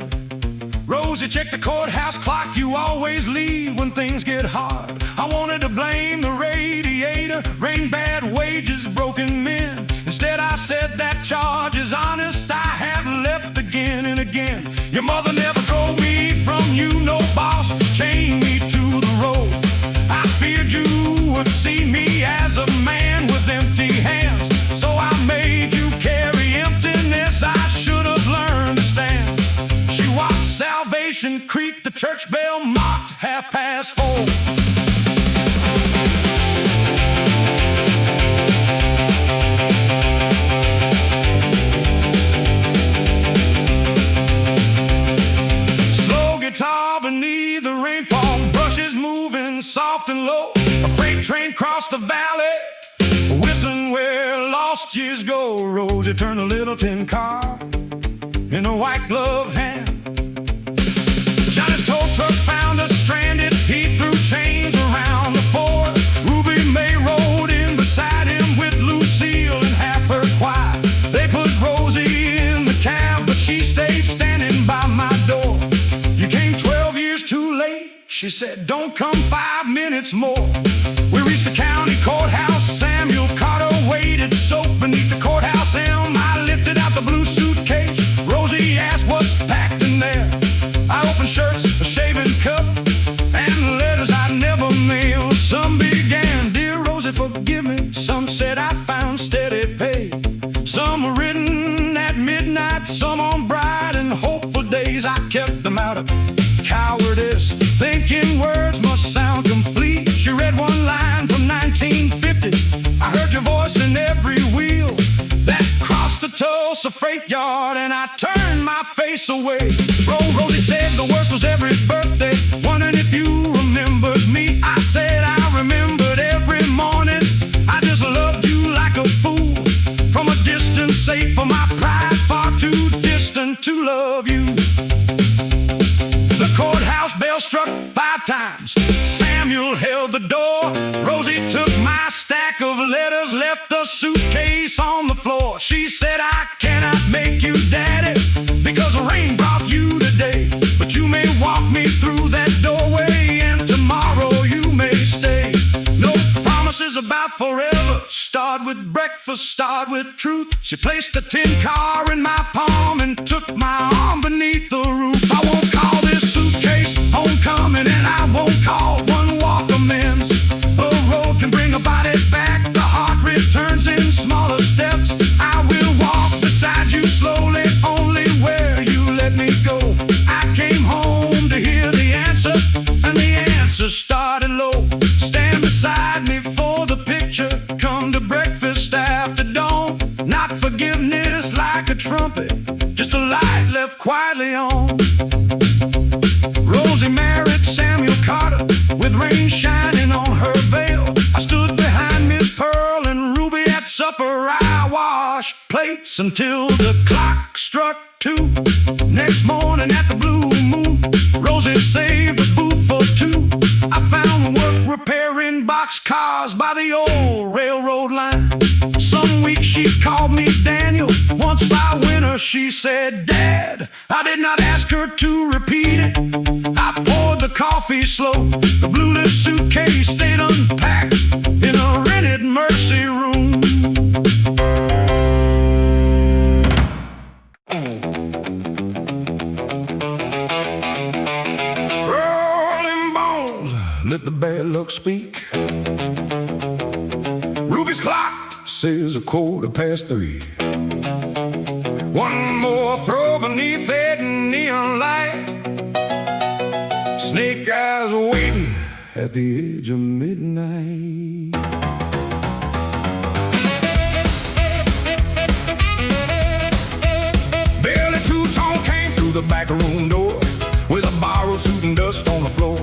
Rosie checked the courthouse clock. You always leave when things get hard. I wanted to blame the radiator, rain, bad wages, broken men. Instead I said that charge is honest. I have left again and again. Your mother never drove me from you, no boss, chained me to the road. I feared you would see me as a man with empty hands, so I made you carry emptiness. I should have learned to stand. She watched Salvation Creek, the church bell mocked 4:30. Slow guitar beneath the rainfall, brushes moving soft and low. A freight train crossed the valley, whistling where lost years go. Rosie turned a little tin car in a white glove hand. Johnny's tow truck found us stranded. He threw chains around the fort. Ruby May rode in beside him with Lucille and half her choir. They put Rosie in the cab, but she stayed standing by my door. You came 12 years too late, she said. Don't come 5 minutes more. We reached the county courthouse. Samuel Carter waited soap beneath the courthouse elm. I lifted out the blue suitcase. Rosie asked what's packed in there. I opened shirts, a shaving cup, and letters I never mailed. Some began, "Dear Rosie, forgive me." Some said I found steady pay. Some were written at midnight, some on bright and hopeful days. I kept them out of cowardice, thinking words must sound complete. She read one line from 1950. I heard your voice in every wheel that crossed the Tulsa freight yard, and I turned my face away. Rosie said the worst was every birthday, wondering if you remembered me. I said I remembered every morning. I just loved you like a fool. From a distance, safe for my pride, far too distant to love you. The courthouse bell struck 5 times. Samuel held the door. Rosie took my stack of letters, left the suitcase on the floor. She said, I cannot make you daddy because the rain brought you today. But you may walk me through that doorway, and tomorrow you may stay. No promises about forever. Start with breakfast, start with truth. She placed a tin car in my palm and took my arm beneath the roof. I won't call this suitcase homecoming, and I won't call one walk amends. A road can bring a body back. The heart returns in smaller steps. I will walk beside you slowly, only where you let me go. I came home to hear the answer, and the answer started low. Stand beside me for the picture. Come to breakfast after dawn. Not forgiveness like a trumpet, just a light left quietly on. Rosie married Samuel Carter with rain shining on her veil. I stood behind Miss Pearl and Ruby at supper. I washed plates until the clock struck 2. Next morning at the Blue Moon, Rosie saved a booth for 2. I found work repairing boxcars by the old railroad line. Some weeks she called me Daniel. Once by winter she said Dad. I did not ask her to repeat it. I poured the coffee slow. The blueless suitcase stayed unpacked in a rented Mercy room. Rolling bones, let the bad luck speak. Ruby's clock says 3:15. One more throw beneath that neon light. Snake eyes waiting at the edge of midnight. Billy Two-Tone came through the back room door with a borrowed suit and dust on the floor.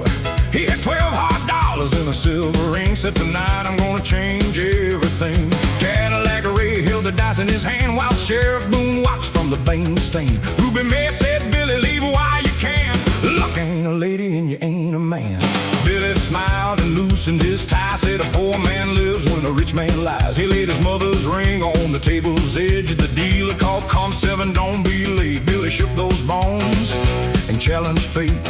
He had 12 hot dollars in a silver ring. Said, tonight I'm gonna change everything. Cadillac Ray held the dice in his hand while Sheriff Boone watched from the bane stain. Ruby May said, Billy, leave while you can. Luck ain't a lady and you ain't a man. Billy smiled and loosened his tie. Said, a poor man lives when a rich man lies. He laid his mother's ring on the table's edge. The dealer called Com 7, don't be late. Billy shook those bones and challenged fate.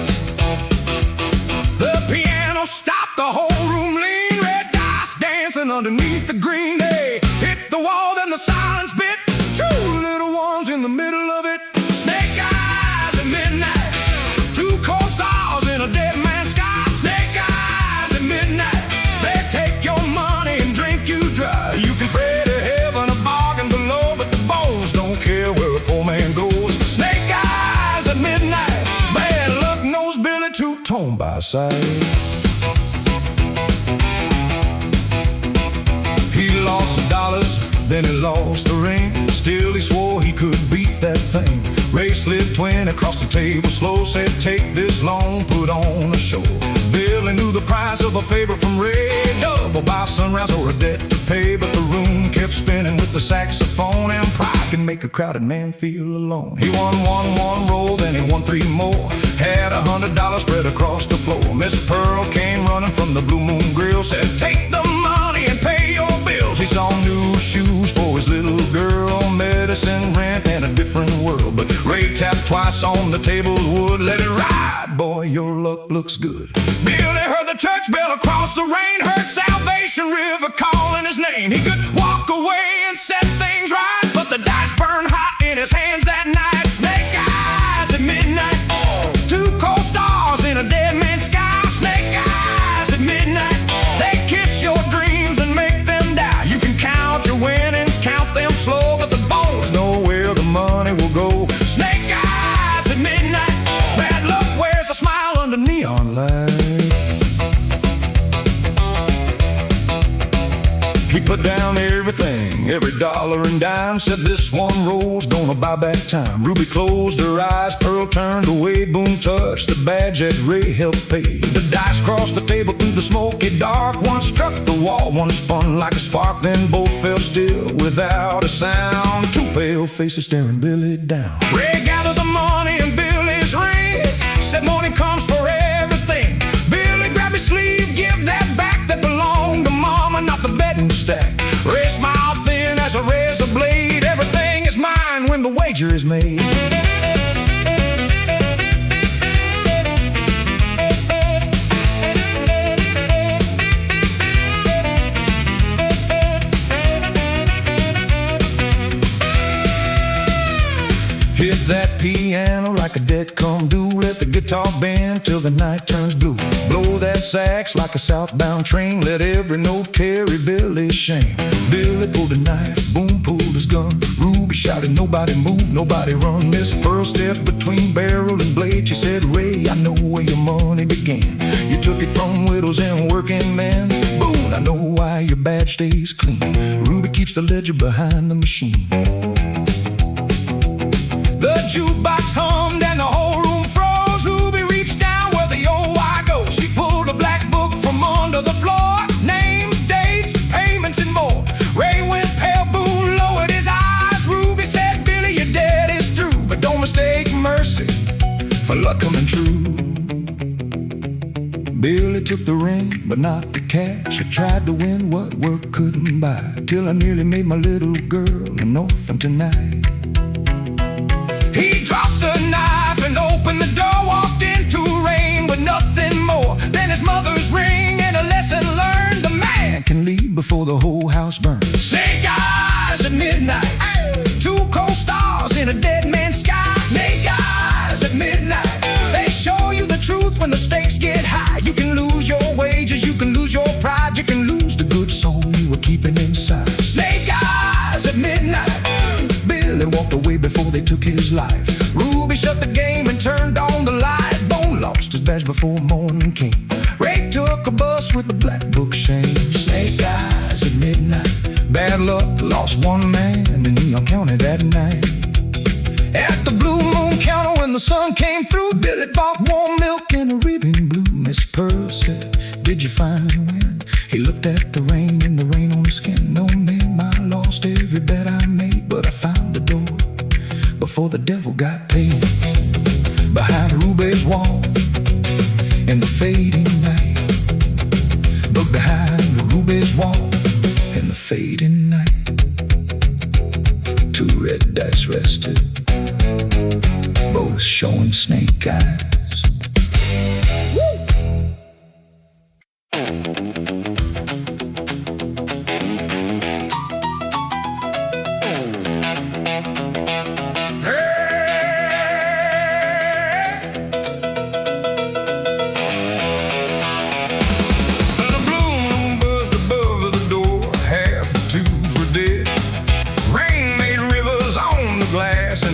The piano stopped, the whole room leaned. Red dice dancing underneath the green. They hit the wall, then the silence bit. 2 little ones in the middle of it. Snake eyes at midnight. 2 cold stars in a dead man's sky. Snake eyes at midnight. They take your money and drink you dry. You can pray to heaven, a bargain below, but the bones don't care where a poor man goes. Snake eyes at midnight. Bad luck knows Billy Two-Tone by sight. He lost the dollars, then he lost the ring. Still he swore he could beat that thing. Ray slid 20 across the table slow. Said, take this loan, put on a show. Billy knew the price of a favor from Ray. Double by sunrise or a debt to pay. But the room kept spinning with the saxophone, and pride can make a crowded man feel alone. He won one roll, then he won 3 more. Had $100 spread across the floor. Miss Pearl came running from the Blue Moon Grill. Said, take the money and pay your bills. He saw new shoes for his little girl, medicine, rent, and a different world. But Ray tapped twice on the table's wood. Let it ride, boy, your luck looks good. Billy heard the church bell across the rain, heard Salvation River calling his name. He could walk away and set things right, but the dice burned hot in his hands that night. Snake eyes at midnight. 2 cold stars in a dead man's sky. Snake eyes at midnight. They kiss your dreams and make them die. You can count your winnings, count them slow, but the bones know where the money will go. Snake eyes at midnight. Bad luck wears a smile under neon lights. He put down everything, every dollar and dime. Said, this one roll's gonna buy back time. Ruby closed her eyes, Pearl turned away. Boone touched the badge that Ray helped pay. The dice crossed the table through the smoky dark. One struck the wall, one spun like a spark. Then both fell still without a sound. 2 pale faces staring Billy down. Ray gathered the money in Billy's ring. Said, morning comes for everything. Billy grabbed his sleeve, give that back that belonged wager is made. Hit that piano like a dead-come do. Let the guitar bend till the night turns blue. Blow that sax like a southbound train. Let every note carry Billy's shame. Billy pulled a knife, Boom pulled his gun. Ruby shouted, nobody move, nobody run. Miss Pearl stepped between barrel and blade. She said, Ray, I know where your money began. You took it from widows and working men. Boom, I know why your badge stays clean. Ruby keeps the ledger behind the machine. The jukebox hummed and the whole room froze. Ruby reached down where the old wire goes. She pulled a black book from under the floor. Names, dates, payments, and more. Ray went pale, Boone lowered his eyes. Ruby said, Billy, your debt is through, but don't mistake mercy for luck coming true. Billy took the ring, but not the cash. I tried to win what work couldn't buy, till I nearly made my little girl an orphan tonight. He dropped the knife and opened the door, walked into rain with nothing more than his mother's ring and a lesson learned. The man can leave before the whole house burns. Snake eyes at midnight, two cold stars in a dead man's sky. Snake eyes at midnight, they show you the truth when the stakes get high. You can lose your wages, you can lose your pride, you can lose the good soul you were keeping inside. Snake eyes at midnight, Billy walked away before they took his life. Ruby shut the game and turned on the light. Bone lost his badge before morning came. Ray took a bus with the black book shame. Snake eyes at midnight, bad luck, lost one man in Neon County that night. At the Blue Moon counter when the sun came through, Billy bought warm milk and a ribbon blue. Miss Pearl said, did you finally win? He looked at the rain and the rain on his skin. No, ma'am, I lost every bet I made, but I found the door before the devil got paid. Behind Ruby's wall in the fading night. Look behind Ruby's wall in the fading night. Two red dice rested, both showing snake eyes.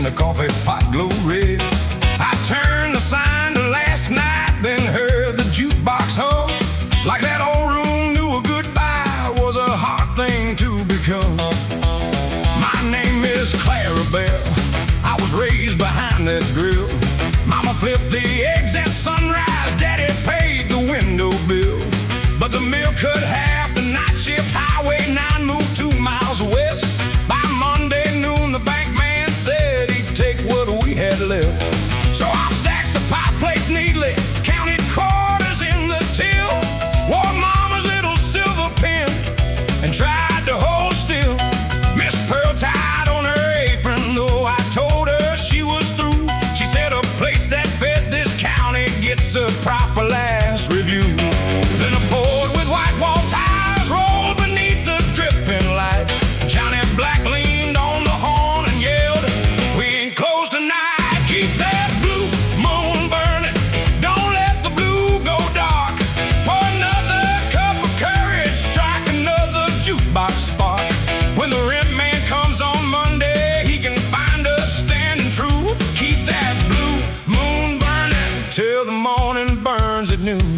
The coffee pot glowed red. I turned the sign to last night, then heard the jukebox hum. Like that old room knew a goodbye was a hard thing to become. My name is Clarabelle, I was raised behind that grill. Mama flipped the eggs at sunrise, Daddy paid the window bill. But the mill cut half the night shift, Highway 9 moved 2 miles west. By Monday noon the bank man said he'd take what we had left. So I stacked the pie plates neatly, counted quarters in the till, wore Mama's little silver pin and tried to hold still. Miss Pearl tied on her apron, though I told her she was through. She said a place that fed this county gets a proper last review. Then a Ford with white wall tires rolled beneath the dripping light. Johnny Black leaned on the horn and yelled, we ain't closed tonight. Keep that blue moon burning, don't let the blue go dark. Pour another cup of courage, strike another jukebox spark. When the rent man comes on Monday, he can find us standing true. Keep that blue moon burning till the morning burns at noon.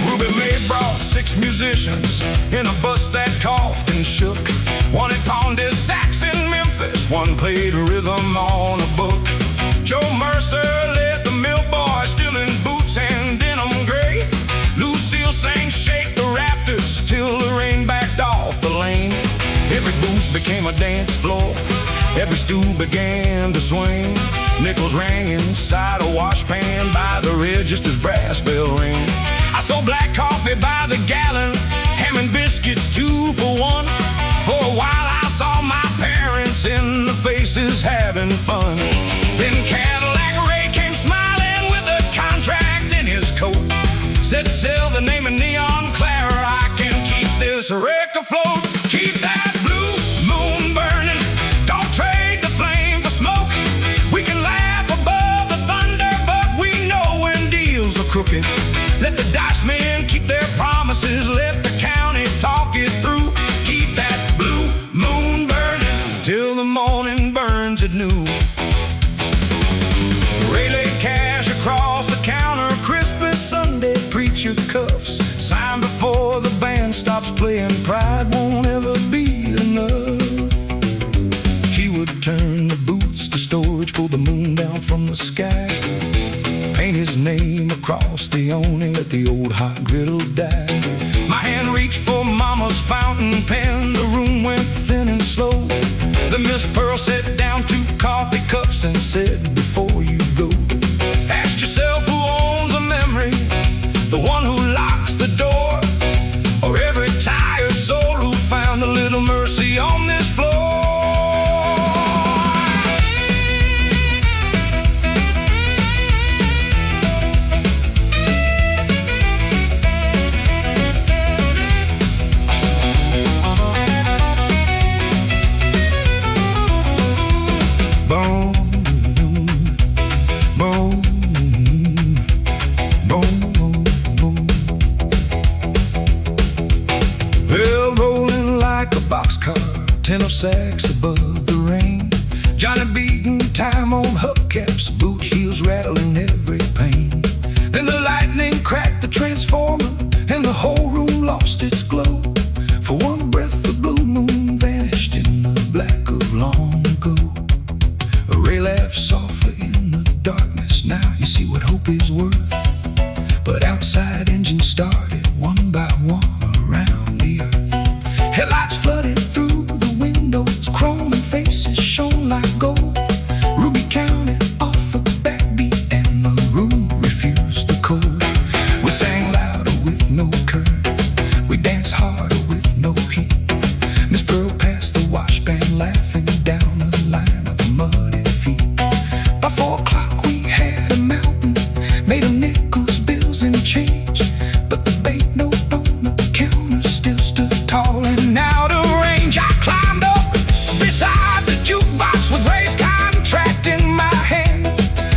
Ruby May brought 6 musicians in a bus that coughed and shook. One had pawned his sax in Memphis, one played rhythm on a book. Joe Mercer led the mill boy, still in boots and denim gray. Lucille sang Shake the Rafters till the rain backed off the lane. Every booth became a dance floor, every stool began to swing. Nickels rang inside a washpan by the register's brass bell ring. I sold black coffee by the gallon, ham and biscuits 2 for 1. For a while I saw my parents in the faces was having fun. Then Cadillac Ray came smiling with a contract in his coat. Said, sell the name of Neon Clara, I can keep this wreck afloat. Keep that blue moon burning, don't trade the flame for smoke. We can laugh above the thunder, but we know when deals are crooked. Let the dice men keep their promises, let the county talk it through. Keep that blue moon burning till the morning burns at noon. Ray laid cash across the counter, Christmas Sunday preacher cuffs. Sign before the band stops playing, pride won't ever be enough. He would turn the boots to storage, pull the moon down from the sky, paint his name across the awning, let the old hot griddle die. My hand reached for Mama's fountain pen, the room went thin and slow. The Miss Pearl set down 2 coffee cups and said, before you go, ask yourself who owns a memory, the one who locks the door, or every tired soul who found a little mercy on this floor. Boxcar, tenor sax above the rain, Johnny beating time on hubcaps, boot heels rattling every pane. Then the lightning cracked the transformer, and the whole room lost its glow. For one breath the blue moon vanished in the black of long ago. A ray laughed softly in the darkness, now you see what hope is worth. But outside engines started one by one around the earth. Headlights flooded through the windows, chrome and faces shone like gold. Ruby counted off a backbeat and the room refused the cold. We sang louder with no curve, we danced harder with no heat. Miss Pearl passed the washband laughing down a line of muddy feet. By 4 o'clock we had a mountain made of nickels, bills and change, but the banknote on the counter still stood tall. And out of range I climbed up beside the jukebox with Ray's contract in my hand.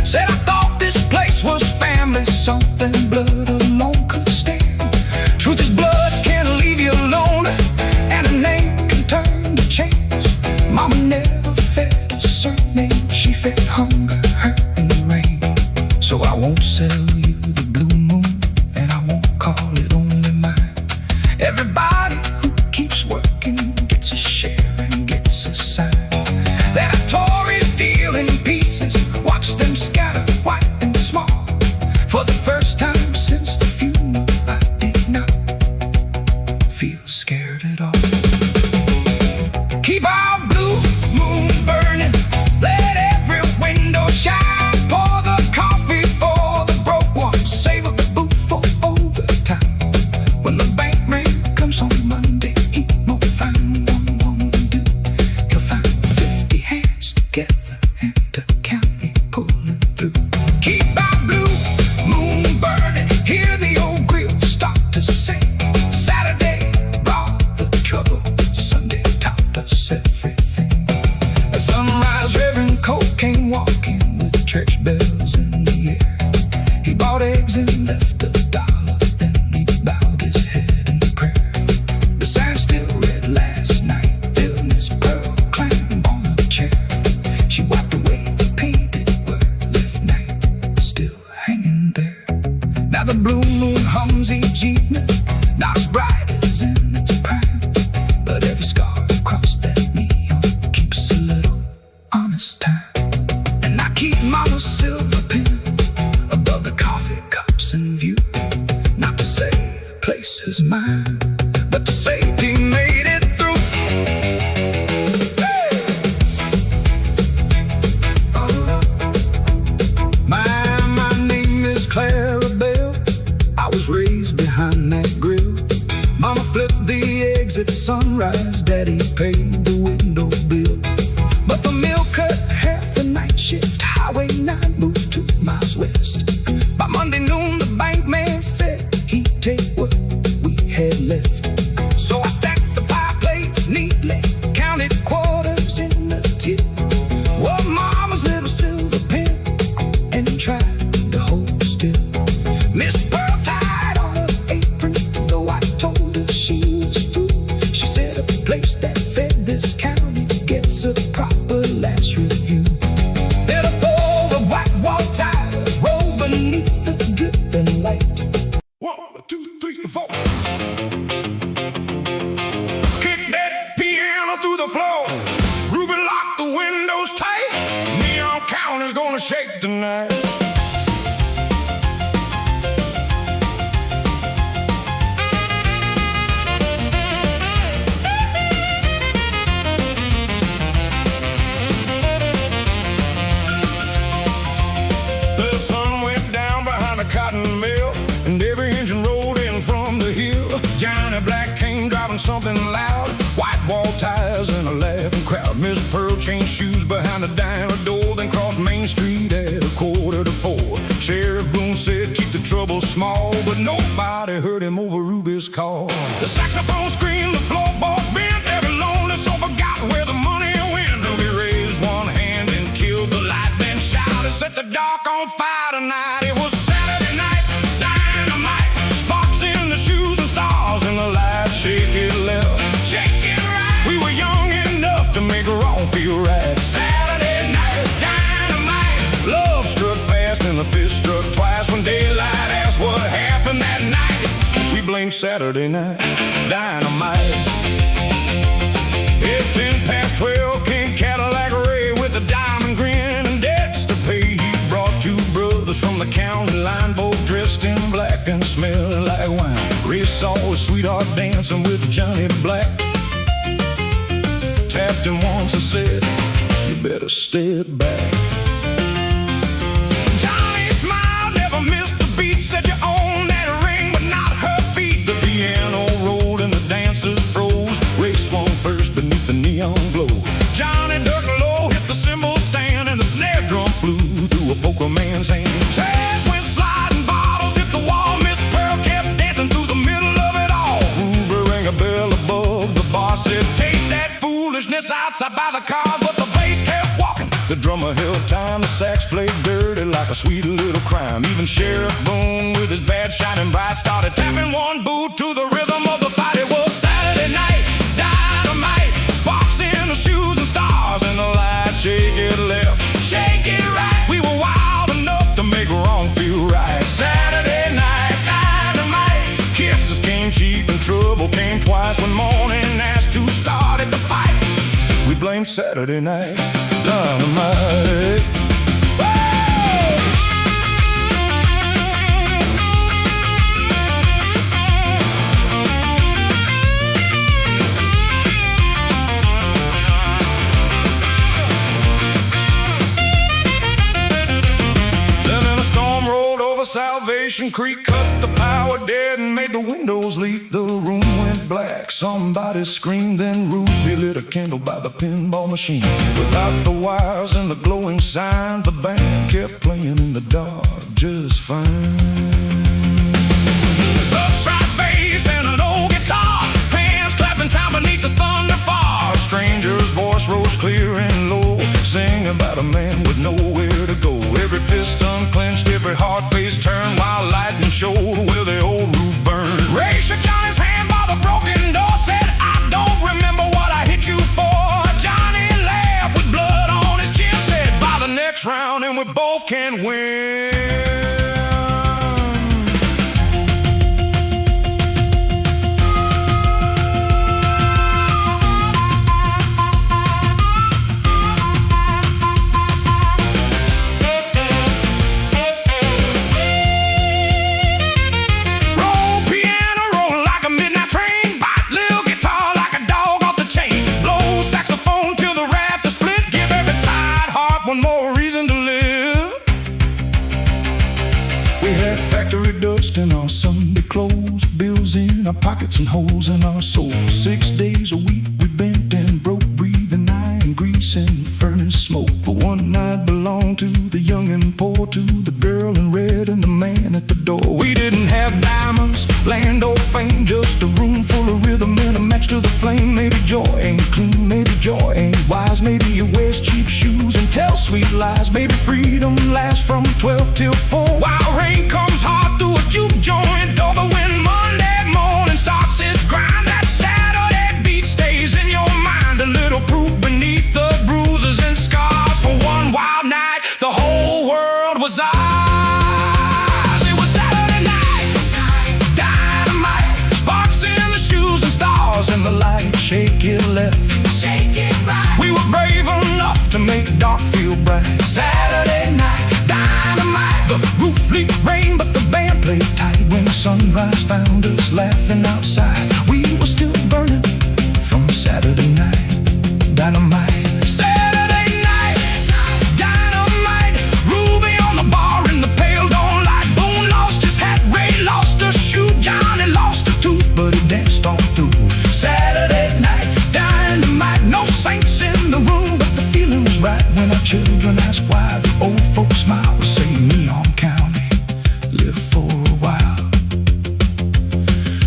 Said I thought this place was family, something blood alone could stand. Truth is blood can leave you alone, and a name can turn to change. Mama never fed a surname, she fed hunger, hurt and rain. So I won't sell you the blue moon, and I won't call it only mine. Everybody who keeps working gets a share and gets a sign. That I tore his deal in pieces, watch them scatter white and small. For the first time since the funeral I did not feel scared at all. Keep our blue moon burning, let every window shine. Pour the coffee for the broke ones, save up the booth for overtime. When the bank man comes on Monday, he won't find one woman to do. He'll find 50 hands together and a county pulling through. Keep our blue moon burning, hear the old grill start to sing. Saturday brought the trouble, Sunday taught us everything. At sunrise, Reverend Cole came walking with church bells in the air. He bought eggs and left $1, then he bowed his head in prayer. The sign still read last night, till Miss Pearl climbed on a chair. She wiped away the painted word, left night still hanging there. Now the blue moon hums each evening, not as bright as in its prime, but every scar across that neon keeps a little honest time. And I keep Mama's silver pen above the coffee cups in view, not to say the place is mine, but to say he made it through. Hey! Oh. My name is Clara Bell, I was raised behind that grill. Mama flipped the eggs at sunrise, Daddy paid the window bill. But the milk cut miles west. By Monday noon, the bank man said he'd take what we had left. So I stacked the pie plates neatly, counted quarters in the tip, wore Mama's little silver pen, and tried to hold still. Miss Pearl tied on her apron, though I told her she was through. She said a place that fed this county gets a proper last review. Therefore the white wall tires roll beneath the dripping light. 1, 2, 3, 4. Kick that piano through the floor. Ruby lock the windows tight. Neon counter's gonna shake tonight. The sun went down behind the cotton mill, and every engine rolled in from the hill. Johnny Black came driving something loud, white wall tires and a laughing crowd. Miss Pearl changed shoes behind the diner door, then crossed Main Street at 3:45. Sheriff Boone said keep the trouble small, but nobody heard him over Ruby's call. The saxophone screamed, the floorboards bent, every lonely soul forgot where the money went. Ruby raised one hand and killed the light, then shouted, set the dark on fire tonight. It was Saturday night, dynamite, sparks in the shoes and stars in the light. Shake it left, shake it right. We were young enough to make wrong feel right. Saturday night, dynamite, love struck fast and the fist struck twice. When daylight asked what happened that night, we blamed Saturday night, dynamite. At 12 came Cadillac Ray with a diamond grin and debts to pay. He brought 2 brothers from the county line, both dressed in black and smelling like wine. Ray saw his sweetheart dancing with Johnny Black, tapped him once and said, you better step back. Johnny smiled, never missed the beat, said you own that ring but not her feet. The piano rolled and the dancers froze. Ray swung first beneath the neon glow. Johnny ducked low, hit the cymbal stand, and the snare drum flew through a poker man's hand. Chairs went sliding, bottles hit the wall. Miss Pearl kept dancing through the middle of it all. Ruby rang a bell above the bar, said take that foolishness outside by the cars, but the bass kept walking. The drummer held time, the sax played dirty like a sweet little crime. Even Sheriff Boone with his badge shining bright started tapping one boot to the rhythm of the fight. It was Saturday night, dynamite, sparks in the shoes and stars in the light. Shake it left, shake it right. We were wild enough to make wrong feel right. Saturday night, dynamite, kisses came cheap and trouble came twice. When morning asked who started the fight, we blamed Saturday night, dynamite. Salvation Creek cut the power dead and made the windows leak. The room went black, somebody screamed, then Ruby lit a candle by the pinball machine. Without the wires and the glowing sign, the band kept playing in the dark just fine. Upright bass and an old guitar, hands clapping time beneath the thunder far. A stranger's voice rose clear and low, singing about a man with nowhere to go. Every fist unclenched, every hard face turned, while lightning showed where the old roof burned. Ray shook Johnny's hand by the broken door, said, I don't remember what I hit you for. Johnny laughed with blood on his chin, said, by the next round and we both can win. One more reason to live. We had factory dust in our Sunday clothes, bills in our pockets and holes in our souls. 6 days a week we bent and broke, breathing iron grease and furnace smoke. But one night belonged to the young and poor, to the girl in red and the man at the door. We didn't have diamonds, land or fame, just a room full of rhythm and a match to the flame. Maybe joy ain't clean, maybe joy ain't wise. Maybe you wears cheap shoes and tells sweet lies. Maybe freedom lasts from 12 till 4, while rain comes hard through a juke joint door. But when Monday morning starts its grind, that Saturday beat stays in your mind. A little proof beneath the bruises and scars. For one wild night, the whole world was ours. It was Saturday night, dynamite, sparks in the shoes and stars in the light. Shake it left, shake it right. We were brave enough to make dark feel bright. Saturday night, dynamite. The roof leaked rain, but the band played tight. When sunrise found us laughing outside, we were still burning from Saturday night, dynamite. Saturday night, dynamite. Ruby on the bar in the pale dawn light. Boone lost his hat, Ray lost a shoe, Johnny lost a tooth, but he danced on through. Saturday night, dynamite. No saints in the room, but the feeling was right. When our children ask why, the old folks smile. We say Neon County, live for a while.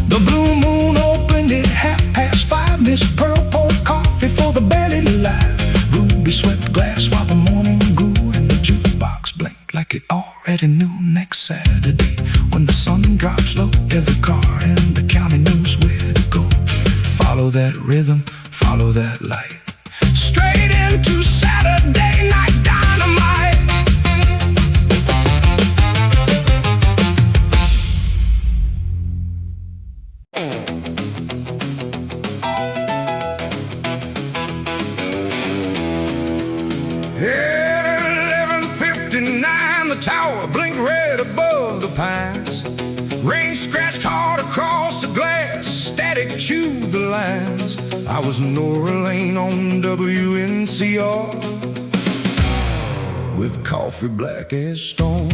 The blue moon opened at 5:30. Miss Pearl poured coffee for the barely alive. Ruby swept glass while the morning grew, and the jukebox blinked like it already knew. Next Saturday, when the sun drops low, every car in the county knows where to go. Follow that rhythm, follow that light, straight into Saturday night dynamite. At 11:59, the tower blinked red above the pines. Rain scratched hard across the glass, static chewed the lines. I was Nora Lane on WNCR, with coffee black as stone.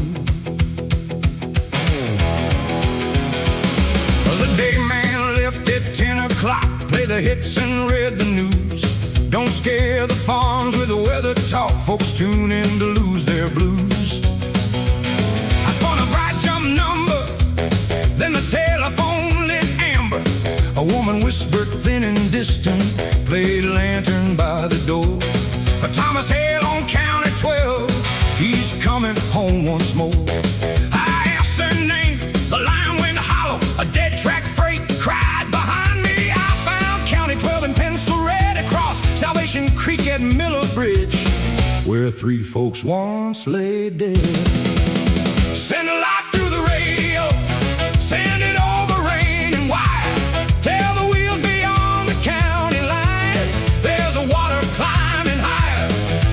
The day man left at 10 o'clock, play the hits and read the news. Don't scare the farms with the weather talk, folks tune in to lose their blues. I spun a bright jump number, then the telephone lit amber. A woman whispered thin and distant, played lantern by the door. For Thomas Hale on County 12, he's coming home once more. I asked her name, the line went hollow, a dead track freight cried behind me. I found County 12 in pencil red across Salvation Creek at Miller Bridge, where 3 folks once lay dead. Send a light through the radio, send it over rain and wire. Tell the wheels beyond the county line, there's a water climbing higher.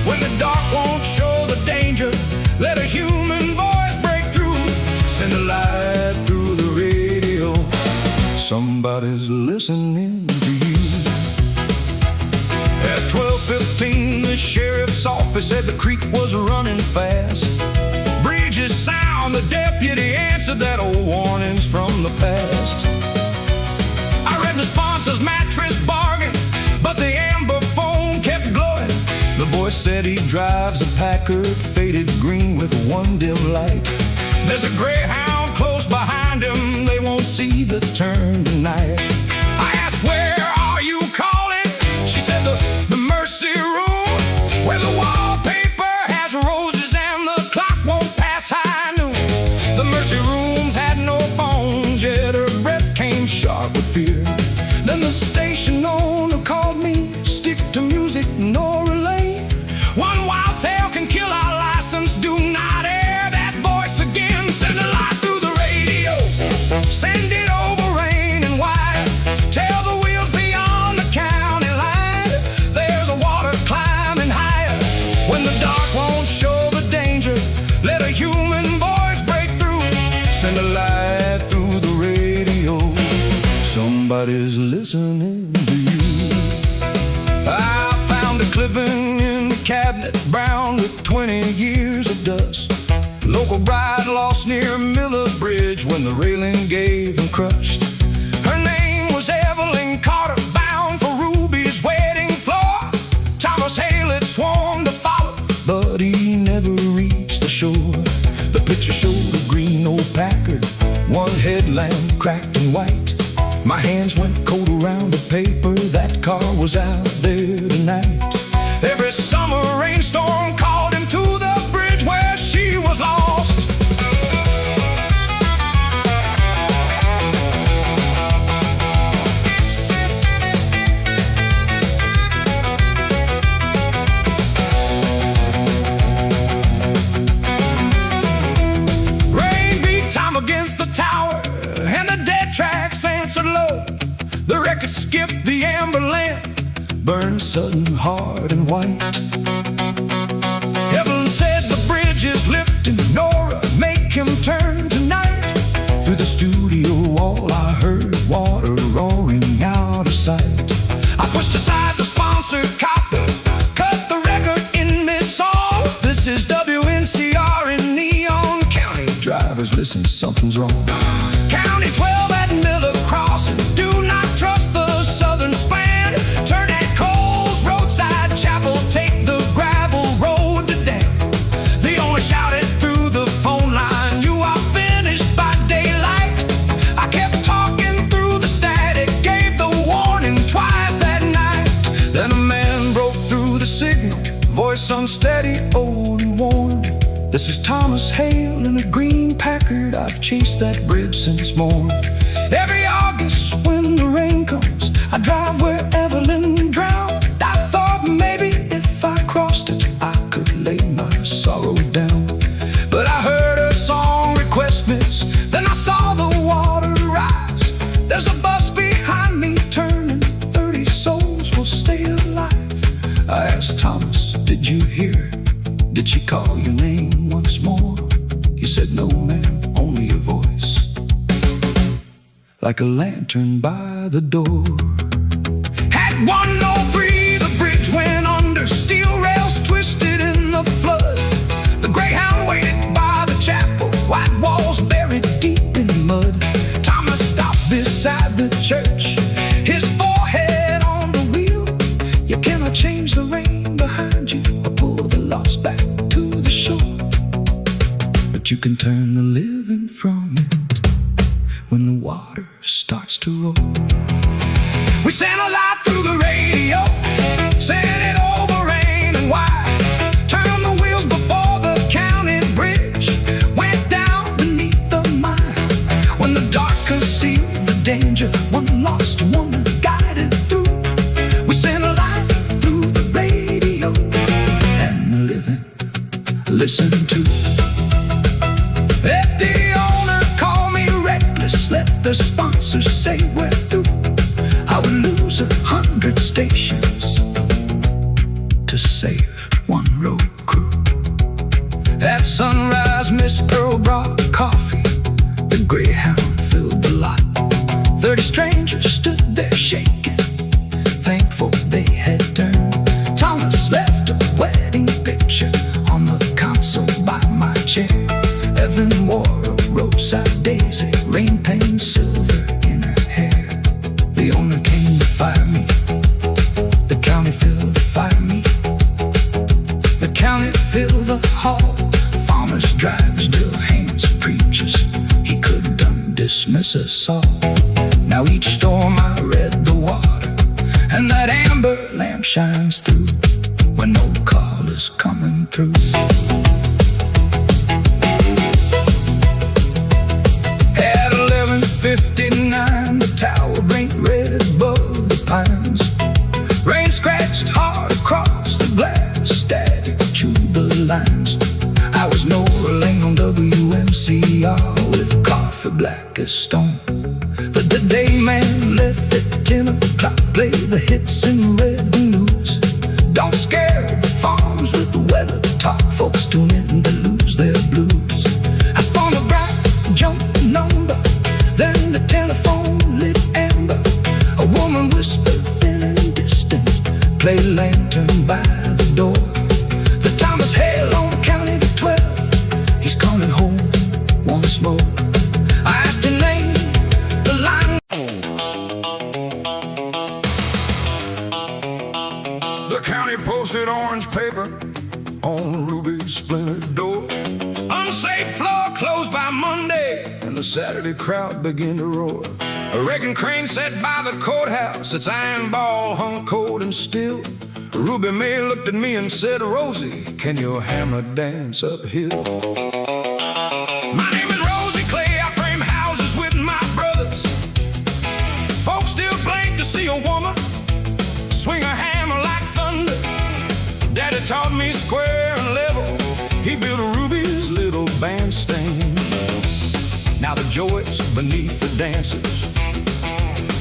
When the dark won't show the danger, let a human voice break through. Send a light through the radio, somebody's listening to you. At 12:15, the sheriff's office said the creek was running fast. Bridges sound, the deputy answered that old warning's from the past. I read the sponsor's mattress bargain, but the amber phone kept glowing. The voice said he drives a Packard, faded green with one dim light. There's a Greyhound close behind him, they won't see the turn tonight. I asked, where are you calling? She said, the Mercy Room, where the wallpaper has roses and the clock won't pass high noon. The Mercy Rooms had no phones, yet her breath came sharp with fear. Then the station owner called me, stick to music, Nora Lane. One wild tale can kill our license, do not air that voice again. Send a light through the radio, send it over rain and wire. Tell the wheels beyond the county line, there's a water climbing higher. When the dark won't show the danger, let a human voice break through. Send a light through the radio, somebody's listening to you. I found a clipping in the cabinet, brown with 20 years of dust. Local bride lost near Miller Bridge when the railing gave and crushed. Her name was Evelyn Carter, bound for Ruby's wedding floor. Thomas Hale had sworn to follow, but he never car was out there tonight. Every summer rainstorm called him to the bridge where she was lost. Rain beat time against the tower, and the dead tracks answered low. The record skipped the amber lamp, burned sudden hard and white. Heaven said the bridge is lifting, Nora, make him turn tonight. Through the studio wall I heard water roaring out of sight. I pushed aside the sponsored copy, cut the record in mid-song. This is WNCR in Neon County. Drivers, listen, something's wrong. County 12 at Miller Crossing, do not trust the southern span. Turn at Cole's roadside chapel, take the gravel road to Dan. The owner shouted through the phone line, you are finished by daylight. I kept talking through the static, gave the warning twice that night. Then a man broke through the signal, voice unsteady, old and worn. This is Thomas Hale in a green Packard, I've chased that bridge since morn. Every August when the rain comes, I drive where Evelyn drowned. I thought maybe if I crossed it, I could lay my sorrow down. But I heard a song request miss, then I saw the water rise. There's a bus behind me turning, 30 souls will stay alive. I asked Thomas, did you hear her? Did she call your name once more? He said, no ma'am, only your voice, like a lantern by the door. At 103 the bridge went under, steel rails twisted in the flood. The Greyhound waited by the chapel, white walls buried deep in mud. Thomas stopped beside the church, his forehead on the wheel. You cannot change the rain behind you or pull the lost back to the shore, but you can turn the living from it when the water starts to roll. We sent a light through the radio, sent it over rain and wide. Turned the wheels before the county bridge went down beneath the mine. When the dark concealed the danger, one lost woman guided through. We sent a light through the radio, and the living listened to. Let the owner call me reckless, let the sponsors say we're through. I would lose 100 stations to save one road crew. At sunrise, Miss Pearl brought coffee, the Greyhound filled the lot. 30 strangers stood there shaking, thankful they had turned. Thomas left a wedding picture on the console by my chair. Evan wore a roadside daisy, rain paint silver in her hair. The owner came to fire me, the county filled the fire me. The county filled the hall, farmers, drivers, drill hands, preachers. He could dismiss us all. Now each storm I read the water, and that amber lamp shines through when no call is coming through. At 11:59 the tower blinked red above the pines. Rain scratched hard across the glass, static chewed the lines. I was Nora Lane on WMCR with coffee black as stone. The day man left at 10 o'clock, play the hits in red news. Don't scare the farms with the weather talk, folks tune in to lose their blues. I spun a bright jump number, then the telephone lit amber. A woman whispered thin and distant, play lantern by the door. The Thomas Hale on the county to 12, he's coming home once more. I asked him name, the line. The county posted orange paper on Ruby's splintered door. Unsafe floor closed by Monday, and the Saturday crowd began to roar. A wrecking crane sat by the courthouse, its iron ball hung cold and still. Ruby May looked at me and said, Rosie, can your hammer dance uphill? My name is Rosie Clay, I frame houses with my brothers. Folks still blink to see a woman swing a hammer like thunder. Daddy taught me square and level, he built Ruby's little bandstand. Now the joys beneath the dancers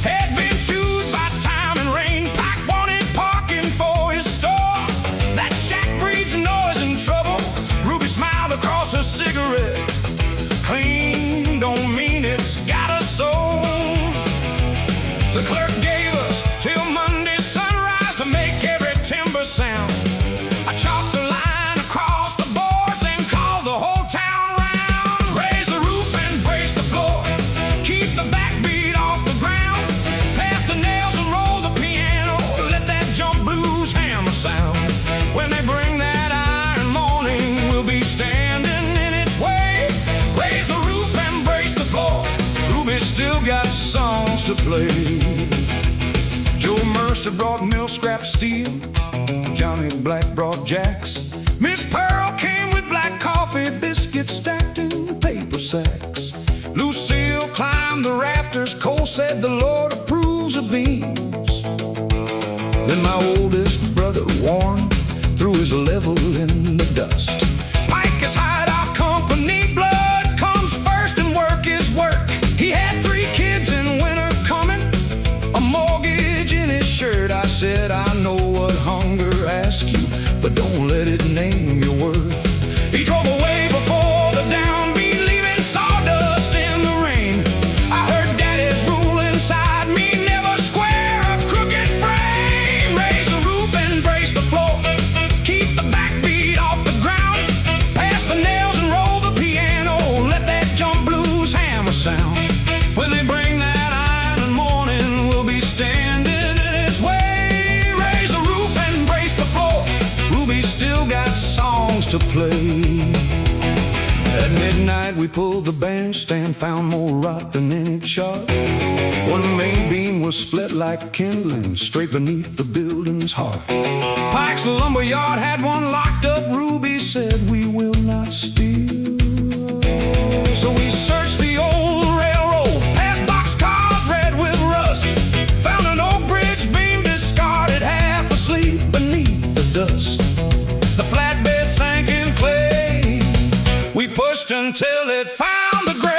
had been chewed by time and rain. Pike wanted parking for his store. That shack breeds noise and trouble. Ruby smiled across her cigarette. Clean don't mean it's got a soul. The clerk gave us till Monday sunrise to make every timber sound. I chalked the line across the boards and called the whole town round. Raise the roof and brace the floor, keep the backbeat off the ground. Pass the nails and roll the piano, let that jump blues hammer sound. When they bring that iron morning, we'll be standing in its way. Raise the roof and brace the floor, Ruby's still got songs to play. Joe Mercer brought mill scrap steel, Johnny Black brought jacks. Miss Pearl came with black coffee, biscuits stacked in paper sacks. Lucille climbed the rafters, Cole said the Lord approves of beans. Then my oldest brother Warren threw his level in the dust. Pike is hideout company, blood comes first and work is work. He had 3 kids in winter coming, a mortgage in his shirt. I said, I know what hunger asks you, but don't let it name your worth. He drove away before the downbeat, leaving sawdust in the rain. I heard Daddy's rule inside me, never square a crooked frame. Raise the roof and brace the floor, keep the backbeat off the ground. Pass the nails and roll the piano, let that jump blues hammer sound. When they bring that iron morning, we'll be standing in its way. Raise the roof and brace the floor, Ruby's still got songs to play. At midnight we pulled the bandstand, found more rock than any chart. One main beam was split like kindling, straight beneath the building's heart. Pike's lumberyard had one locked up, Ruby said we will not steal. So we searched the old railroad, past boxcars red with rust. Found an old bridge beam discarded, half asleep beneath the dust. The flatbed sank in clay, we pushed until it found the grade.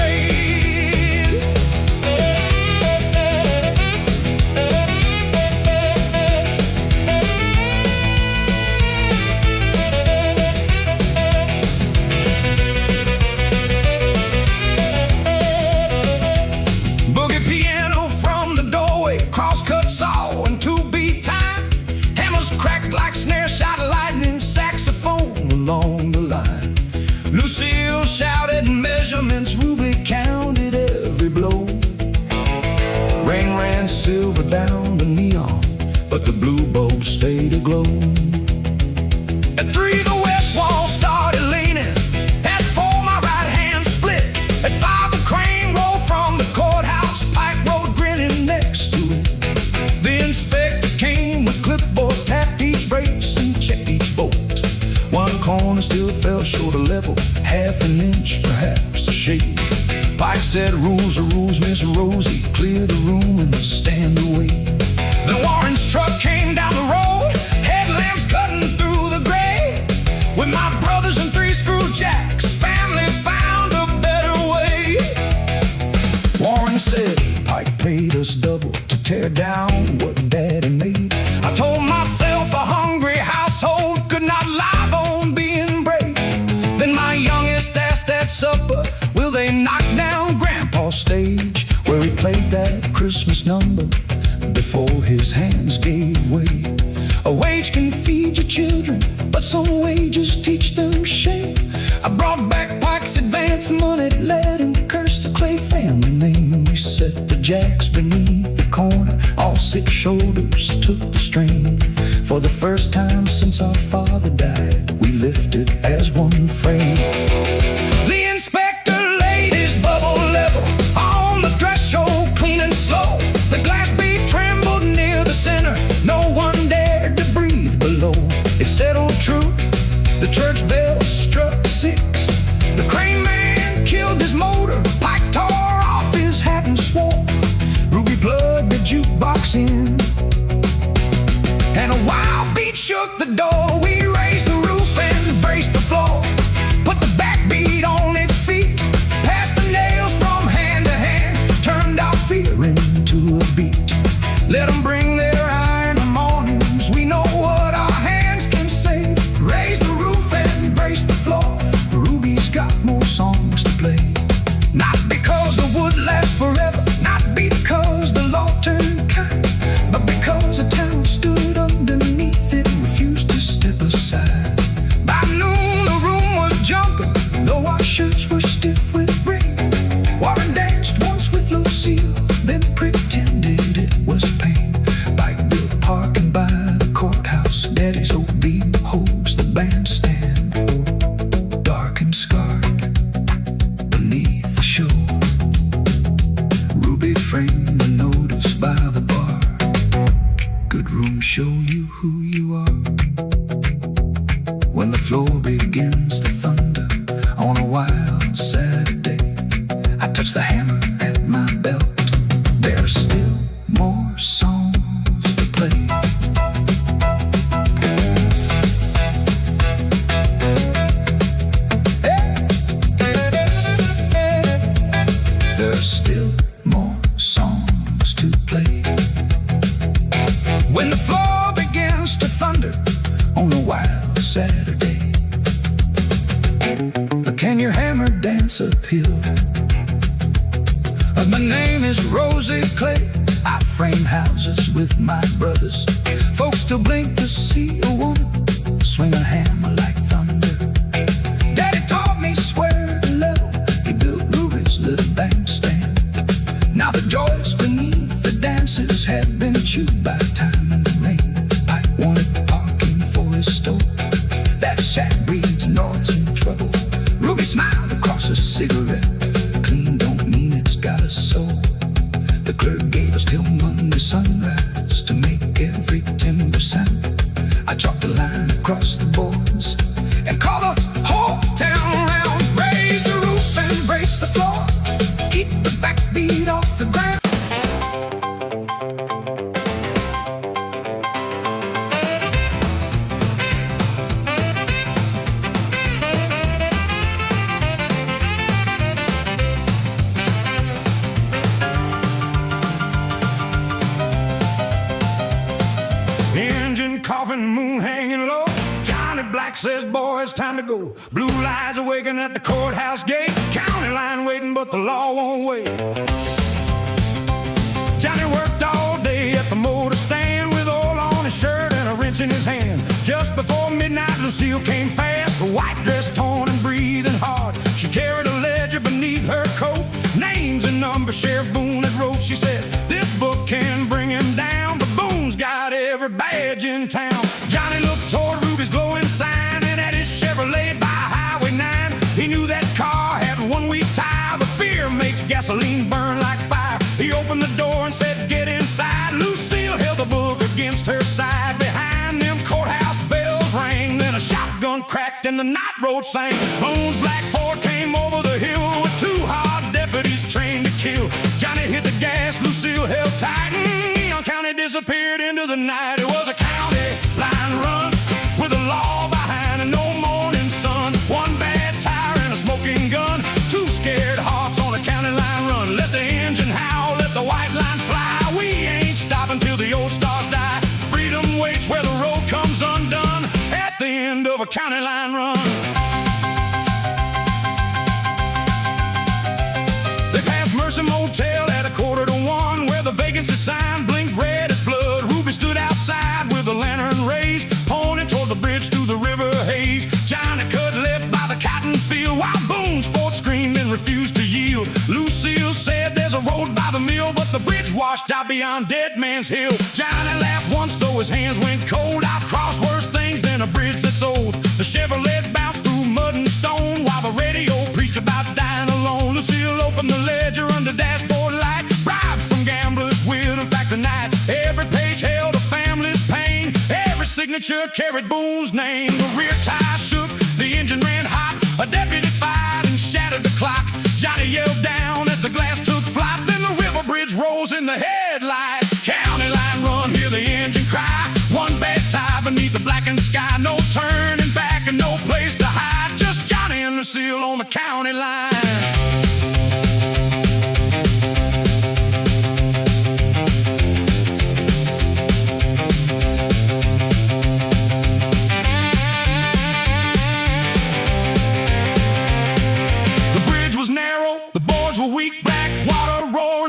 Boogie piano from the doorway, crosscut saw and 2-beat time. Hammers cracked like snare shot lightning, saxophone along the line. Lucille shouted measurements, Ruby counted every blow. Rain ran silver down the neon, but the blue bulb stayed aglow. At 3 the west wall started leaning, at 4 my right hand split. At 5 the crane rolled from the courthouse, Pike rode grinning next to it. The inspector came with clipboard, tapped each brace and checked each bolt. One corner still fell short of level, half an inch, perhaps a shade. Pike said, rules are rules, Miss Rosie, clear the room and stand away. Then Warren's truck came down the road, headlamps cutting through the gray. With my brothers and 3 screw jacks, family found a better way. Warren said, Pike paid us double to tear down what Daddy made. I told myself a hungry household could not live on being brave. Then my youngest asked at supper, will they knock down Grandpa's stage, where he played that Christmas number before his hands gave way. A wage can feed your children, but some wages teach them shame. I brought back Pike's advance money, let him curse the Clay family name. We set the jacks beneath the corner, all 6 shoulders took the strain. For the first time since our father died, we lifted as one frame. The inspector laid his bubble level on the threshold, clean and slow. locked the door, we raised the roof and braced the floor. Put the backbeat on its feet, passed the nails from hand to hand, turned our fear into a beat. Let them bring their iron mornings, we know what our hands can say. Raise the roof and brace the floor, Ruby's got more songs to play. Not because the wood lasts forever, not because the law turned kind, but because the town stood underneath it and refused to step aside. By noon the room was jumping, though our shirts were stiff with rain. Warren danced once with Lucille, then pretended it was pain. Bike built parking by the courthouse, Daddy's old beam holds the bandstand. Dark and scarred beneath the show, Ruby framed the notice by the bar. Good rooms show you who you are. When the floor begins to thunder on a wild Saturday, I touch the hammer at my belt. There's still more songs to play. There's still more songs to play. When the floor begins to thunder on a wild Saturday, can your hammer dance uphill? My name is Rosie Clay, I frame houses with my brothers. Folks still blink to see a woman swing a hammer like thunder. Daddy taught me square and level, he built Ruby's little bandstand. Now the joys beneath the dances have been chewed by time and the rain. Pike wanted parking for his store, that shack breeds noise and trouble. Ruby smiled across a cigarette, clean don't mean it's got a soul. The clerk gave us till Monday sunrise to make every timber sound. I chalked a line across the boards and called the whole town around. Raise the roof and brace the floor, keep the backbeat off the ground. Coughing, moon hanging low. Johnny Black says, boy, it's time to go. Blue lights are waking at the courthouse gate. County line waiting, but the law won't wait. Johnny worked all day at the motor stand with oil on his shirt and a wrench in his hand. Just before midnight, Lucille came fast, her white dress torn and breathing hard. She carried a ledger beneath her coat, names and numbers Sheriff Boone had wrote. She said, this book can bring him down, but Boone's got every badge in town. Johnny looked toward Ruby's glowing sign and at his Chevrolet by Highway 9. He knew that car had 1 week tire, but fear makes gasoline burn like fire. He opened the door and said, get inside. Lucille held the book against her side. Behind them courthouse bells rang, then a shotgun cracked and the night road sang. Boone's black Ford came over the hill with 2 hard deputies trained to kill. Johnny hit the gas, Lucille held tight, and Neon County disappeared into the night. It was a county line run with the law behind and no morning sun. 1 bad tire and a smoking gun, 2 scared hearts on a county line run. Let the engine howl, let the white line fly. We ain't stopping till the old stars die. Freedom waits where the road comes undone at the end of a county line run. They passed Mercy Motel at 1:45, where the vacancy sign blinked red as blood. Ruby stood outside with a lantern raised, pointing toward the bridge through the river haze. Johnny cut left by the cotton field while Boone's Ford screamed and refused to yield. Lucille said there's a road by the mill, but the bridge washed out beyond Dead Man's Hill. Johnny laughed once, though his hands went cold. I've crossed worse things than a bridge that's old. The Chevrolet bounced through mud and stone while the radio preached about dying alone. Lucille opened the ledger under dashboard light, bribes from gamblers with in fact the nights. Every page held a family's pain, every signature carried Boone's name. The rear tire shook, the engine ran hot, a deputy fired and shattered the clock. Johnny yelled down as the glass took flight, then the river bridge rose in the headlights. County line run, hear the engine cry, 1 bad tire beneath the blackened sky. the county line.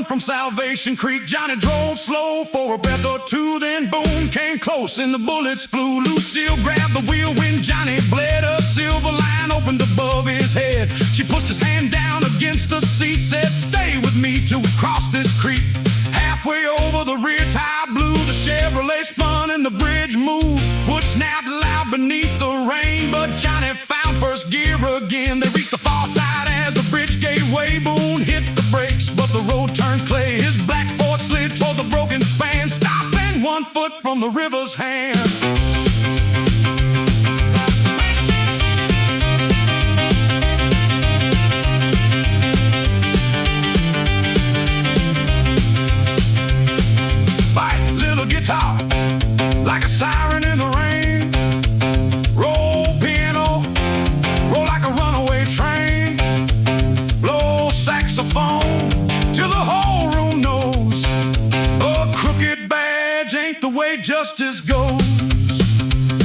From Salvation Creek, Johnny drove slow for a breath or two, then boom, came close and the bullets flew. Lucille grabbed the wheel when Johnny bled. A silver line opened above his head. She pushed his hand down against the seat, said, "Stay with me till we cross this creek." Halfway over, the rear tire blew. The Chevrolet spun and the bridge moved. Wood snapped loud beneath the rain, but Johnny found first gear again. They reached the far side as the bridge gave way. Boone hit the brakes, but the road turned clay. His black Ford slid toward the broken span, stopping 1 foot from the river's hand. Guitar, like a siren in the rain. Roll piano, roll like a runaway train. Blow saxophone till the whole room knows a crooked badge ain't the way justice goes.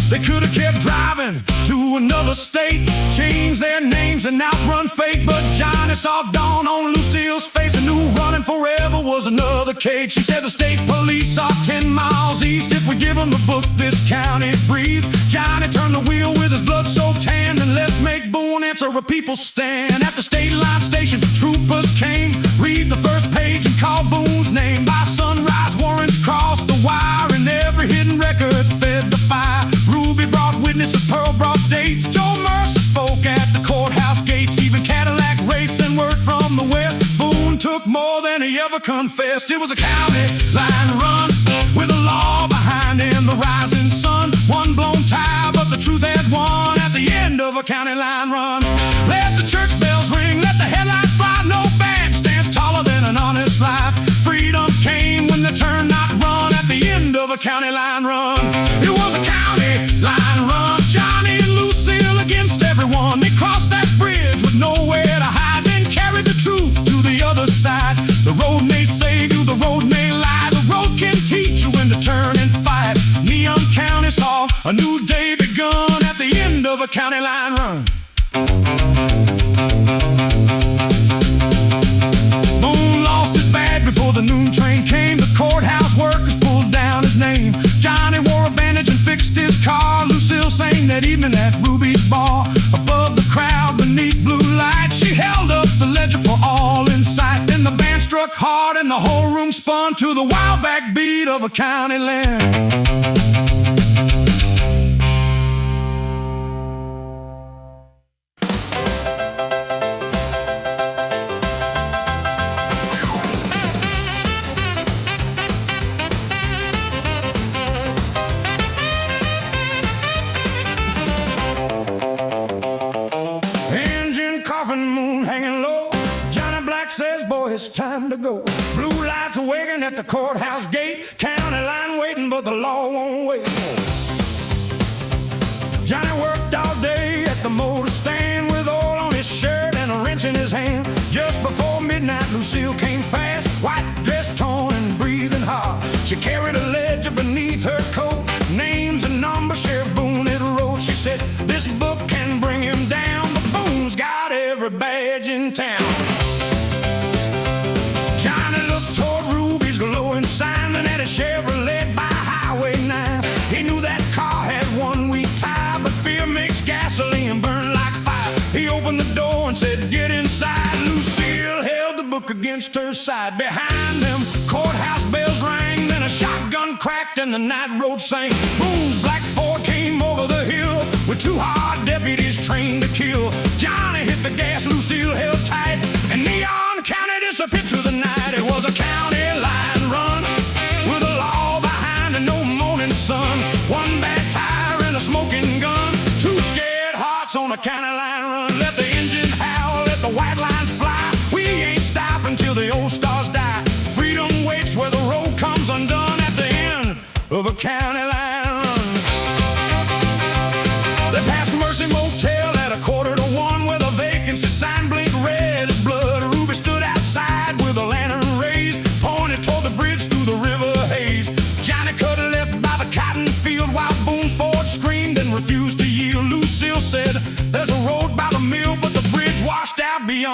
They could have kept driving to another state, changed their names and outrun fate, but Johnny saw dawn on Lucille's face and knew running forever was another cage. She said the state police are 10 miles east. If we give them the book, this county breathes. Johnny turned the wheel with his blood-soaked hand, and let's make Boone answer a people stand. At the state line station, troopers came, read the first page and call Boone's name. By sunrise, warrants crossed the wire, and every hidden record fed the fire. Ruby brought witnesses, Pearl brought dates. Joe Mercer spoke at the courthouse gates. Even Cadillac racing word from the west. Boone took more than he ever confessed. It was a county line run with a law behind him, the rising sun. One blown tire, but the truth had won at the end of a county line run. Let the church bells ring, let the headlines fly. No band stands taller than an honest life. Freedom came when the turn not run at the end of a county line run. It was a county line run. Johnny and Lucille against everyone. They crossed that bridge with nowhere to hide, then carried the truth to the other side. The road may save you, the road may lie. The road can teach you when to turn and fight. Neon County saw a new day begun at the end of a county line run. Boone lost his badge before the noon train came. The courthouse workers pulled down his name. Johnny wore a bandage and fixed his car. Lucille sang that evening at Ruby's bar. Above the crowd, beneath blue lights, she held up the ledger for all in sight. Then the band struck hard and the whole room spun to the wild backbeat of a county land. It's time to go. Blue lights awaken at the courthouse gate. County line waiting, but the law won't wait. Johnny worked all day at the motor stand with oil on his shirt and a wrench in his hand. Just before midnight, Lucille came fast, white dress torn and breathing hard. She carried a ledger beneath her coat, names and numbers Sheriff Boone had wrote. She said, "This book can bring him down, but Boone's got every badge in town." Johnny looked toward Ruby's glowing sign, and at a Chevrolet by Highway 9. He knew that car had 1 week tire, but fear makes gasoline burn like fire. He opened the door and said, "Get inside." Lucille held the book against her side. Behind them, courthouse bells rang, then a shotgun cracked and the night road sang. Boone's black Ford came over the hill with 2 hard deputies trained to kill. Johnny hit the gas, Lucille held tight, and Neon County disappeared through the night. It was a county line run with a law behind and no morning sun. 1 bad tire and a smoking gun. 2 scared hearts on a county line run. Let the engine howl, let the white lines fly. We ain't stopping till the old stars die. Freedom waits where the road comes undone at the end of a county line run. They passed Mercy Motel at 1:45 with a vacancy sign.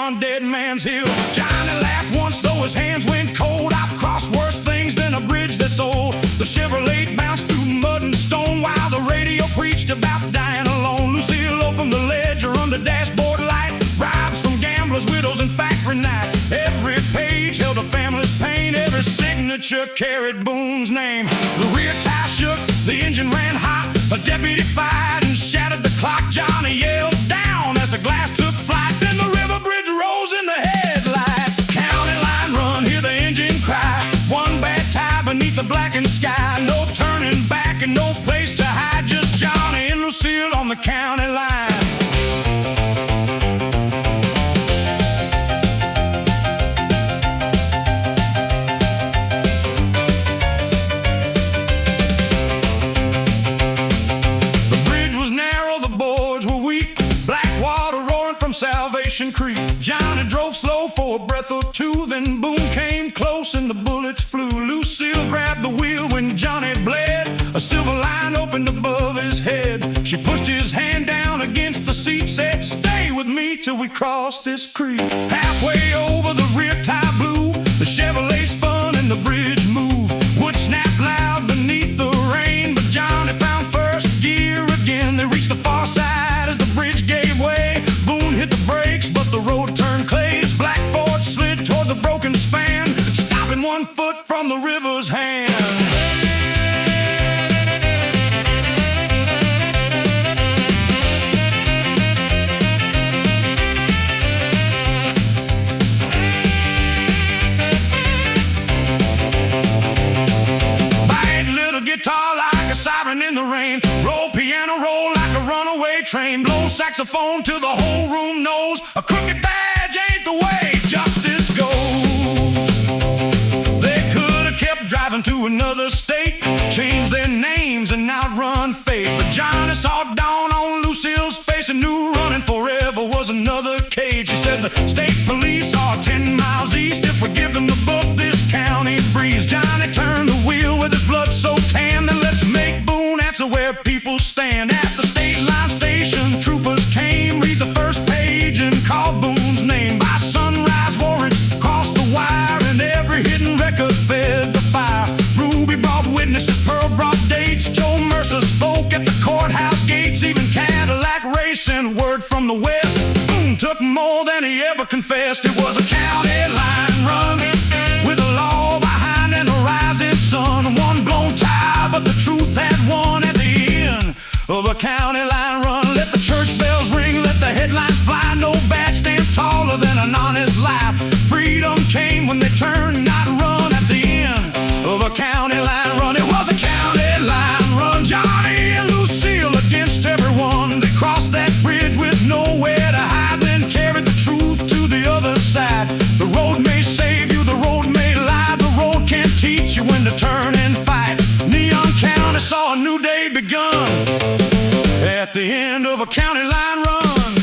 on Dead Man's Hill. Johnny laughed once, though his hands went cold. I've crossed worse things than a bridge that's old. The Chevrolet bounced through mud and stone while the radio preached about dying alone. Lucille opened the ledger under dashboard light. Bribes from gamblers, widows, and factory nights. Every page held a family's pain. Every signature carried Boone's name. The rear tire shook, the engine ran hot. A deputy fired and shattered the clock. Johnny yelled down as the glass took flight. Then the river bridge rose in the headlights. County line run, hear the engine cry. One bad tie beneath the blackened sky. No turning back and no place to hide. Just Johnny and Lucille on the county line. Salvation Creek. Johnny drove slow for a breath or two, then Boone came close and the bullets flew. Lucille grabbed the wheel when Johnny bled. A silver line opened above his head. She pushed his hand down against the seat, said, "Stay with me till we cross this creek." Halfway over, the rear tire blew. The Chevrolet spun and the bridge moved. Wood snapped loud beneath the rain, but Johnny found first gear again. They reached the far side as the bridge gave way. Boone hit the brakes, but the road turned clay. His black Ford slid toward the broken span, stopping 1 foot from the river's hand. Bite little guitar like a siren in the rain. Roll piano, roll like a runaway train. Blow saxophone till the whole room knows a crooked badge ain't the way justice goes. They could have kept driving to another state, changed their names and outrun fate. But Johnny saw dawn on Lucille's face and knew running forever was another cage. He said the state police are 10 miles east. If we give them the book, this county breeze. Johnny turned the wheel with his blood soaked hand. Then let's make Boone answer where people stand. At the state line station, troopers came, read the first page and called Boone's name. By sunrise, warrants crossed the wire, and every hidden record fed the fire. Ruby brought witnesses, Pearl brought dates. Joe Mercer spoke at the courthouse gates. Even Cadillac Ray sent word from the west. Boone took more than he ever confessed. It was a county line run with the law behind and a rising sun. One blown tire, but the truth had won at the end of a county line run. Let the church bells ring, let the headlines fly. No badge stands taller than an honest life. Freedom came when they turned, not run, at the end of a county line run. It was a county line run. Johnny and Lucille against everyone. They crossed that bridge with nowhere to hide, then carried the truth to the other side. The road may save you, the road may lie. The road can't teach you when to turn and fight. Neon County saw a new day begun at the end of a county line run.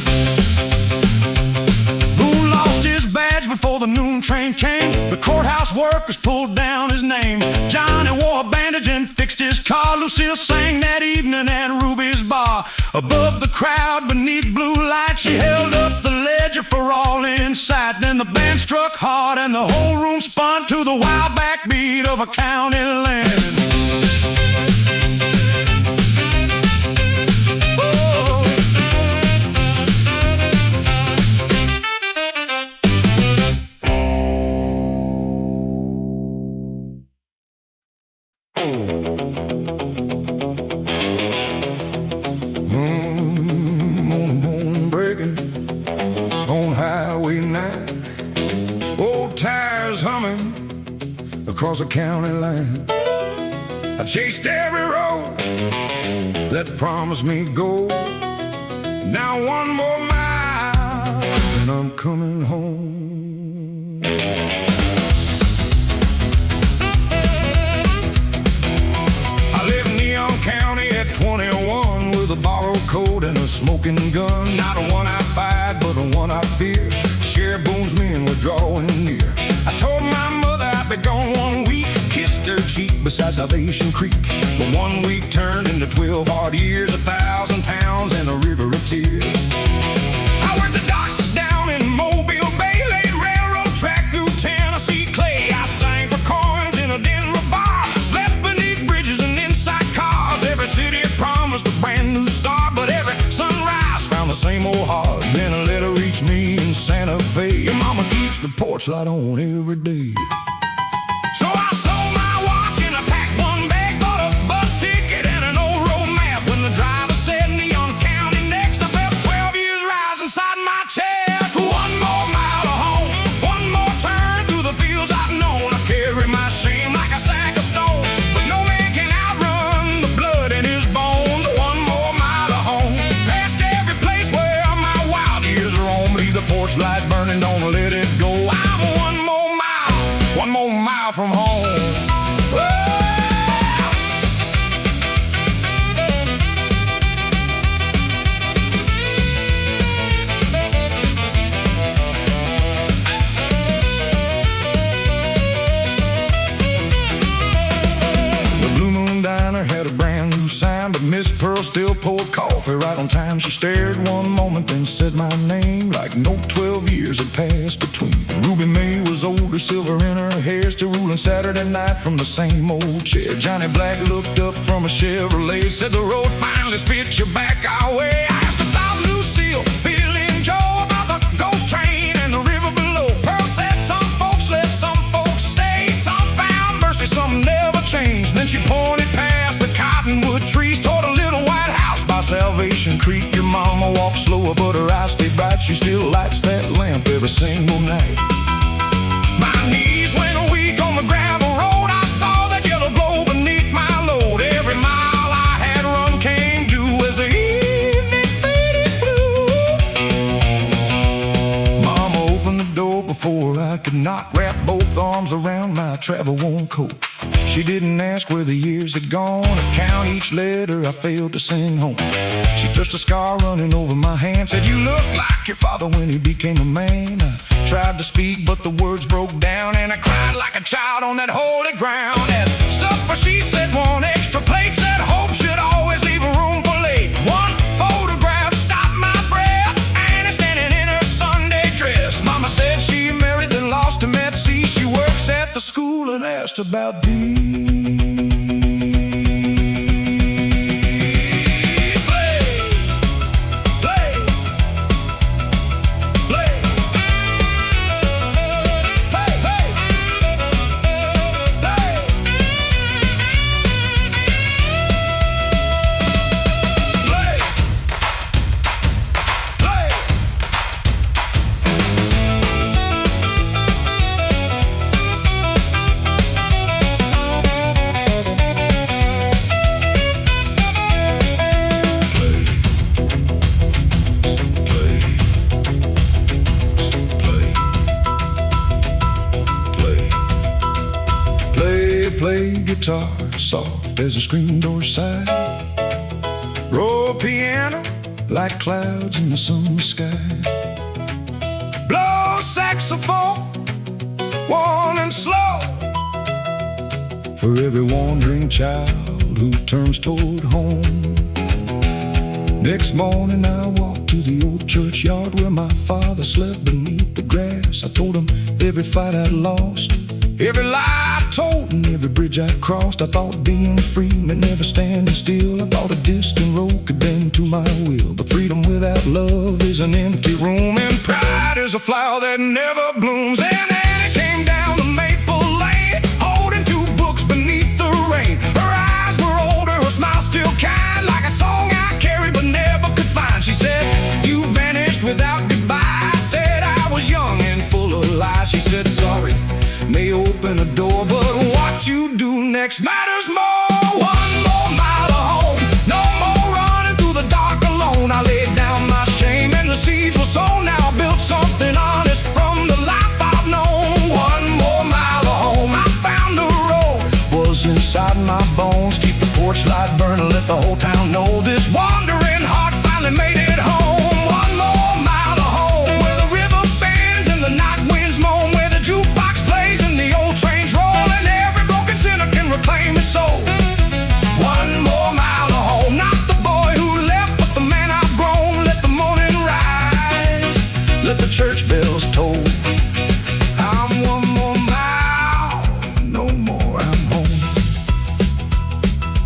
Boone lost his badge before the noon train came. The courthouse workers pulled down his name. Johnny wore a bandage and fixed his car. Lucille sang that evening at Ruby's bar. Above the crowd, beneath blue light, she held up the ledger for all in sight. Then the band struck hard and the whole room spun to the wild backbeat of a county land. Moon breaking on Highway 9. Old tires humming across the county line. I chased every road that promised me gold. Now 1 more mile and I'm coming home. I live in Neon County at 21 with a borrowed coat and a smoking gun. Not a one I fight, but a one I fear. Sheriff Boone's men were drawing near. I told my mother I'd be gone 1 week. Kissed her cheek beside Salvation Creek. But 1 week turned into 12 hard years, 1,000 towns and a river of tears. I worked the docks down in Mobile porch light on every day. So I sold my watch and I packed one bag, bought a bus ticket and an old road map. When the driver said Neon County next, I felt 12 years rise inside my chest. One more mile to home, one more turn through the fields I've known. I carry my shame like a sack of stone, but no man can outrun the blood in his bones. One more mile to home, past every place where my wild years roam. Leave the porch light burning, don't let it go. I'm one more mile from home. The Blue Moon Diner had a brand new sign, but Miss Pearl still poured coffee right on time. She stared one moment, then said my name like no 12 years had passed between. Ruby May was older, silver in her hair, still ruling Saturday night from the same old chair. Johnny Black looked up from a Chevrolet, said the road finally spit you back our way. I asked about Lucille, Bill and Joe, about the ghost train and the river below. Pearl said some folks left, some folks stayed, some found mercy, some never changed. Then she pointed past the cottonwood trees toward a little white house by Salvation Creek. Your mama walked slower, but her eyes stay bright. She still lights that lamp every single night. My knees went weak on the gravel road. I saw that yellow glow beneath my load. Every mile I had run came due as the evening faded blue. Mama opened the door before I could knock, wrapped both arms around my travel-worn coat. She didn't ask where the years had gone or count each letter I failed to sing home. She touched a scar running over my hand, said, "You look like your father when he became a man." I tried to speak, but the words broke down, and I cried like a child on that holy ground. At supper she said one extra plate, said hope should always leave room for late. One photograph stopped my breath, Annie standing in her Sunday dress. Mama said she married then lost him at sea. She works at the school and asked about thee. Play guitar soft as a screen door side. Roll piano like clouds in the summer sky. Blow saxophone, warm and slow, for every wandering child who turns toward home. Next morning I walked to the old churchyard where my father slept beneath the grass. I told him every fight I'd lost, every lie I told, and every bridge I crossed. I thought being free meant never standing still. I thought a distant road could bend to my will, but freedom without love is an empty room, and pride is a flower that never blooms. And Annie came down the Maple Lane, holding two books beneath the rain. Her eyes were older, her smile still kind, like a song I carried but never could find. She said, "You vanished without goodbye." I said I was young and full of lies. She said, "Sorry may open a door, but what you do next matters more." One more mile to home, no more running through the dark alone. I laid down my shame and the seeds were sown. Now I built something honest from the life I've known. One more mile to home, I found the road was inside my bones. Keep the porch light burning, let the whole town know this wandering heart finally made it home. One more mile to home, where the river bends and the night winds moan, where the jukebox plays and the old trains roll, and every broken sinner can reclaim his soul. One more mile to home, not the boy who left, but the man I've grown. Let the morning rise, let the church bells toll. I'm one more mile, no more, I'm home.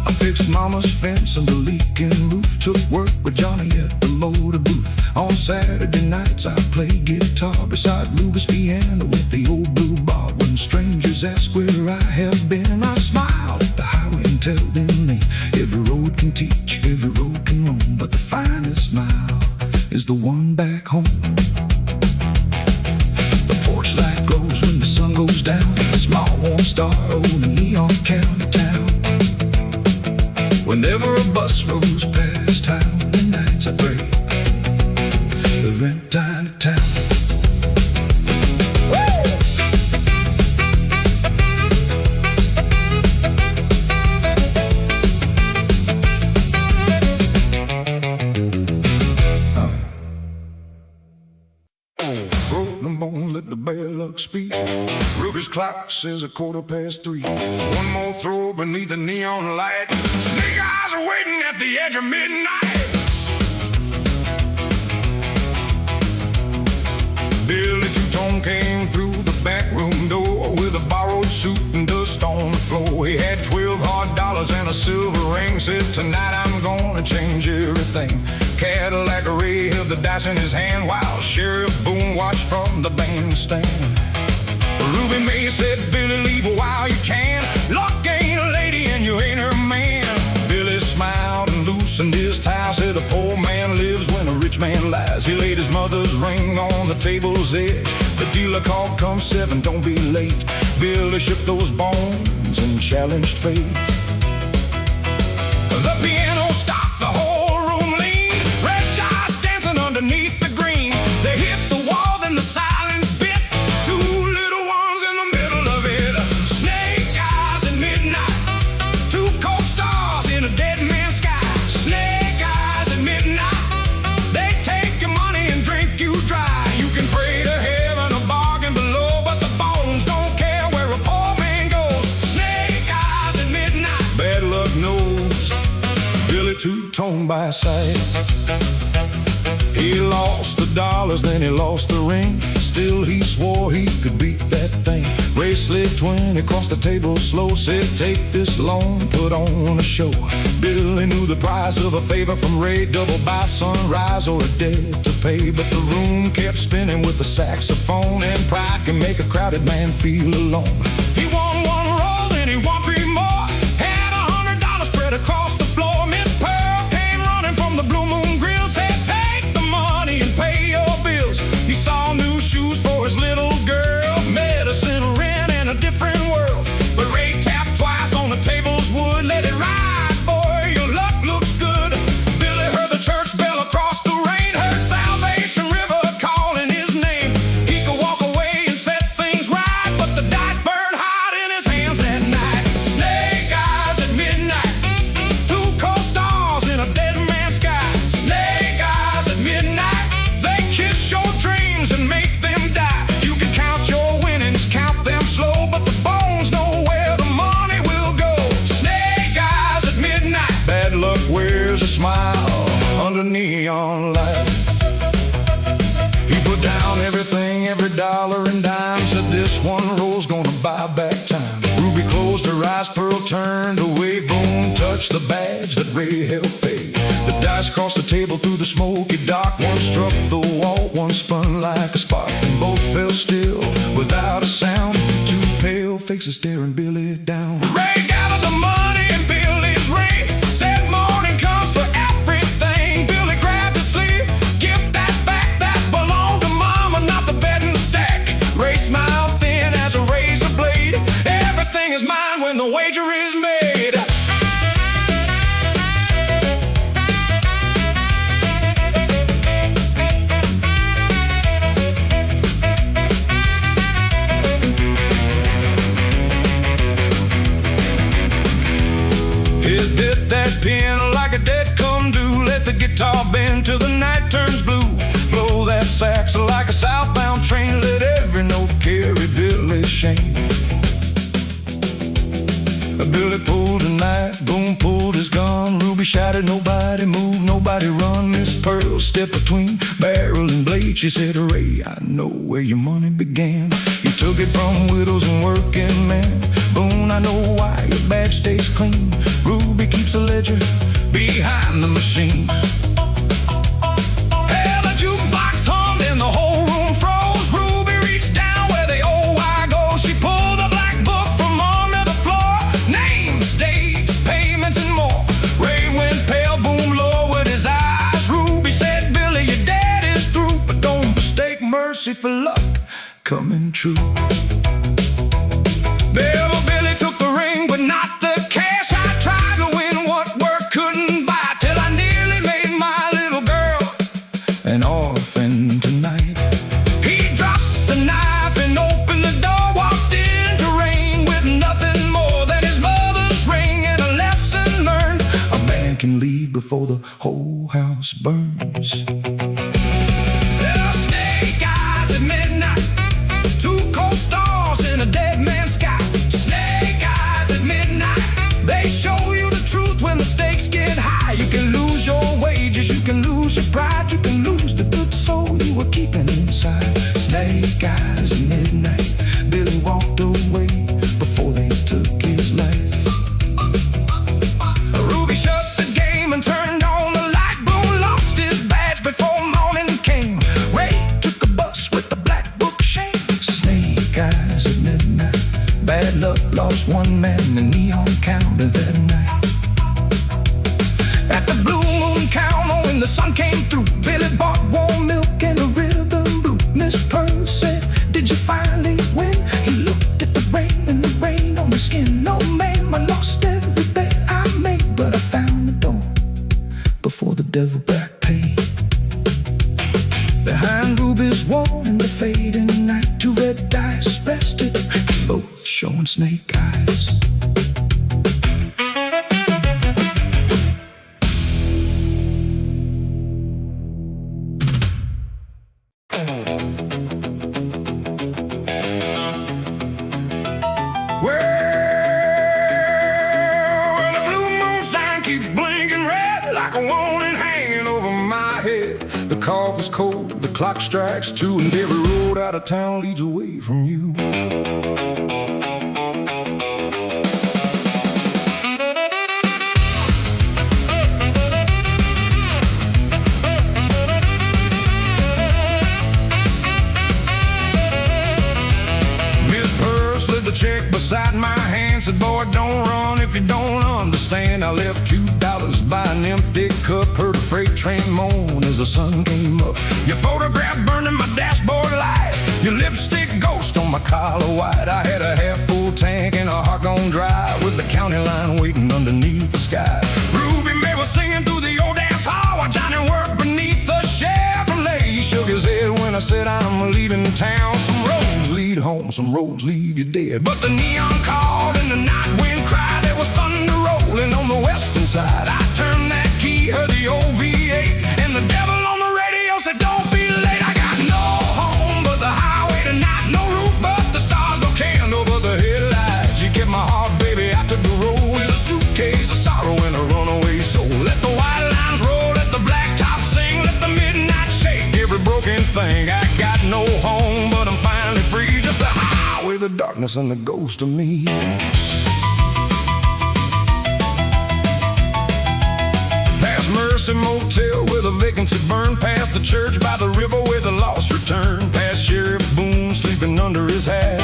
I fixed mama's fence and the leaking roof, took work with Johnny at the motor booth. On Saturday nights I play guitar beside Ruby's piano with the old blue bar. When strangers ask where I have been, I smile at the highway and tell them every road can teach, every road can roam, but the finest smile is the one back home. The porch light glows when the sun goes down, a small warm star over the neon county town. Whenever a bus rolls past town, the nights I pray the rent tiny town. Let the bad luck speak. Ruby's clock says 3:15. One more throw beneath the neon light. Snake eyes are waiting at the edge of midnight. Billy Two-Tone came through the back room door with a borrowed suit and dust on the floor. He had 12 hard dollars and a silver ring. Said, tonight I'm gonna change everything. Cadillac Ray held the dice in his hand while Sheriff Boone watched from the bandstand. Ruby May said, Billy, leave a while you can. Luck ain't a lady and you ain't her man. Billy smiled and loosened his tie. Said, a poor man lives when a rich man lies. He laid his mother's ring on the table's edge. The dealer called, come 7, don't be late. Billy shook those bones and challenged fate. The piano stopped, the whole room leaned. Red dice dancing underneath the green. They hit the wall, then the silence bit. Two little ones in the middle of it. Snake eyes at midnight. Two cold stars in a dead man's sky. Snake eyes at midnight. They take your money and drink you dry. You can pray to heaven or bargain below, but the bones don't care where a poor man goes. Snake eyes at midnight. Bad luck knows Billy Two-Tone by sight. He lost the dollars, then he lost the ring. Still he swore he could beat that thing. Ray slid 20 across the table slow. Said, take this loan, put on a show. Billy knew the price of a favor from Ray. Double by sunrise or a debt to pay. But the room kept spinning with the saxophone, and pride can make a crowded man feel alone. He won one roll, then he won 3 more. Had $100 spread across the floor. Miss Pearl came running from the Blue Moon Grill. Said, take the money and pay your bills. He saw new shoes for his little girl, medicine, rent, and a different world. But Ray tapped twice on the table's wood. Let it ride, boy, your luck looks good. Billy heard the church bell across the rain. Heard Salvation River calling his name. He could walk away and set things right, but the dice burned hot in his hands at night. Snake eyes at midnight. Two cold stars in a dead man's sky. Snake eyes at midnight. They kiss your dreams and make them die. You can count your winnings, count them slow, but the bones know where the money will go. Snake eyes at midnight. Bad luck wears a smile under neon light. He put down everything, every dollar and dime. Said, this one roll's gonna buy back time. Ruby closed her eyes, Pearl turned away. Boone touched the badge that Ray helped pay. The dice crossed the table through the smoky dark. One struck the wall, one spun like a spark, and both fell still without a sound. Two pale faces staring Billy down. Ray gathered the money in Billy's ring. Said, morning comes for everything. Billy grabbed his sleeve. Give that back, that belonged to mama, not the bed and the stack. Ray smiled thin as a razor blade. Everything is mine when the wager is made. Hit that pin like a debt come due. Let the guitar bend till the night turns blue. Blow that sax like a southbound train. Let every note carry Billy's shame. Billy pulled a knife, Boone pulled his gun. Ruby shouted, nobody move, nobody run. Miss Pearl stepped between barrel and blade. She said, Ray, I know where your money began. You took it from widows and working men. Boone, I know why your badge stays clean. Ruby keeps a ledger behind the machine. Hell, a mercy for luck coming true. Bill Billy took the ring, but not the cash. I tried to win what work couldn't buy, till I nearly made my little girl an orphan tonight. He dropped the knife and opened the door, walked into rain with nothing more than his mother's ring and a lesson learned: a man can leave before the whole house burns. Snake eyes at midnight, two cold stars in a dead man's sky. Snake eyes at midnight, they show you the truth when the stakes get high. You can lose your wages, you can lose your pride, you can lose the good soul you were keeping inside. Snake eyes at midnight, Billy walked away before they took his life. Ruby shut the game and turned on the light. Boone lost his badge before morning came. Ray took a bus with the black book shame. Snake eyes at midnight, bad luck lost one man in neon counter that night. At the Blue Moon counter when the sun came through, Billy bought warm milk and a rhythm blue. Miss Pearl said, "Did you finally win?" He looked at the rain on the skin. "No ma'am, I lost every bet I made, but I found the door before the devil back paid." Behind Ruby's wall in the fading night, two red dice rested, both showing snake eyes. Well, the blue moon sign keeps blinking red like a warning hanging over my head. The coffee's cold, the clock strikes 2, and every road out of town leads away from you. Miss Pearl slid the check beside my hand, said, "Boy, don't run if you don't understand." I left $2 by an empty cup, heard a freight train moan as the sun came up. Your photograph burned in my dashboard light, your lipstick ghost on my collar white. I had a half-full tank and a heart gone dry, with the county line waiting underneath the sky. Ruby May was singing through the old dance hall while Johnny worked beneath the Chevrolet. He shook his head when I said I'm leaving town. Some roads lead home, some roads leave you dead. But the neon called and the night wind cried. There was thunder rolling on the western side. I turned that key, heard the OV8, and the devil on the radio said, "Don't be late." I got no home but the highway tonight, no roof but the stars, no candle but the headlights. You kept my heart, baby, I took the road with a suitcase of sorrow and a runaway soul. Let the white lines roll, let the blacktop sing, let the midnight shake every broken thing. I got no home but I'm finally free, just the highway, the darkness, and the ghost of me. Past Mercy Motel where the vacancy burned, past the church by the river where the lost return, past Sheriff Boone sleeping under his hat.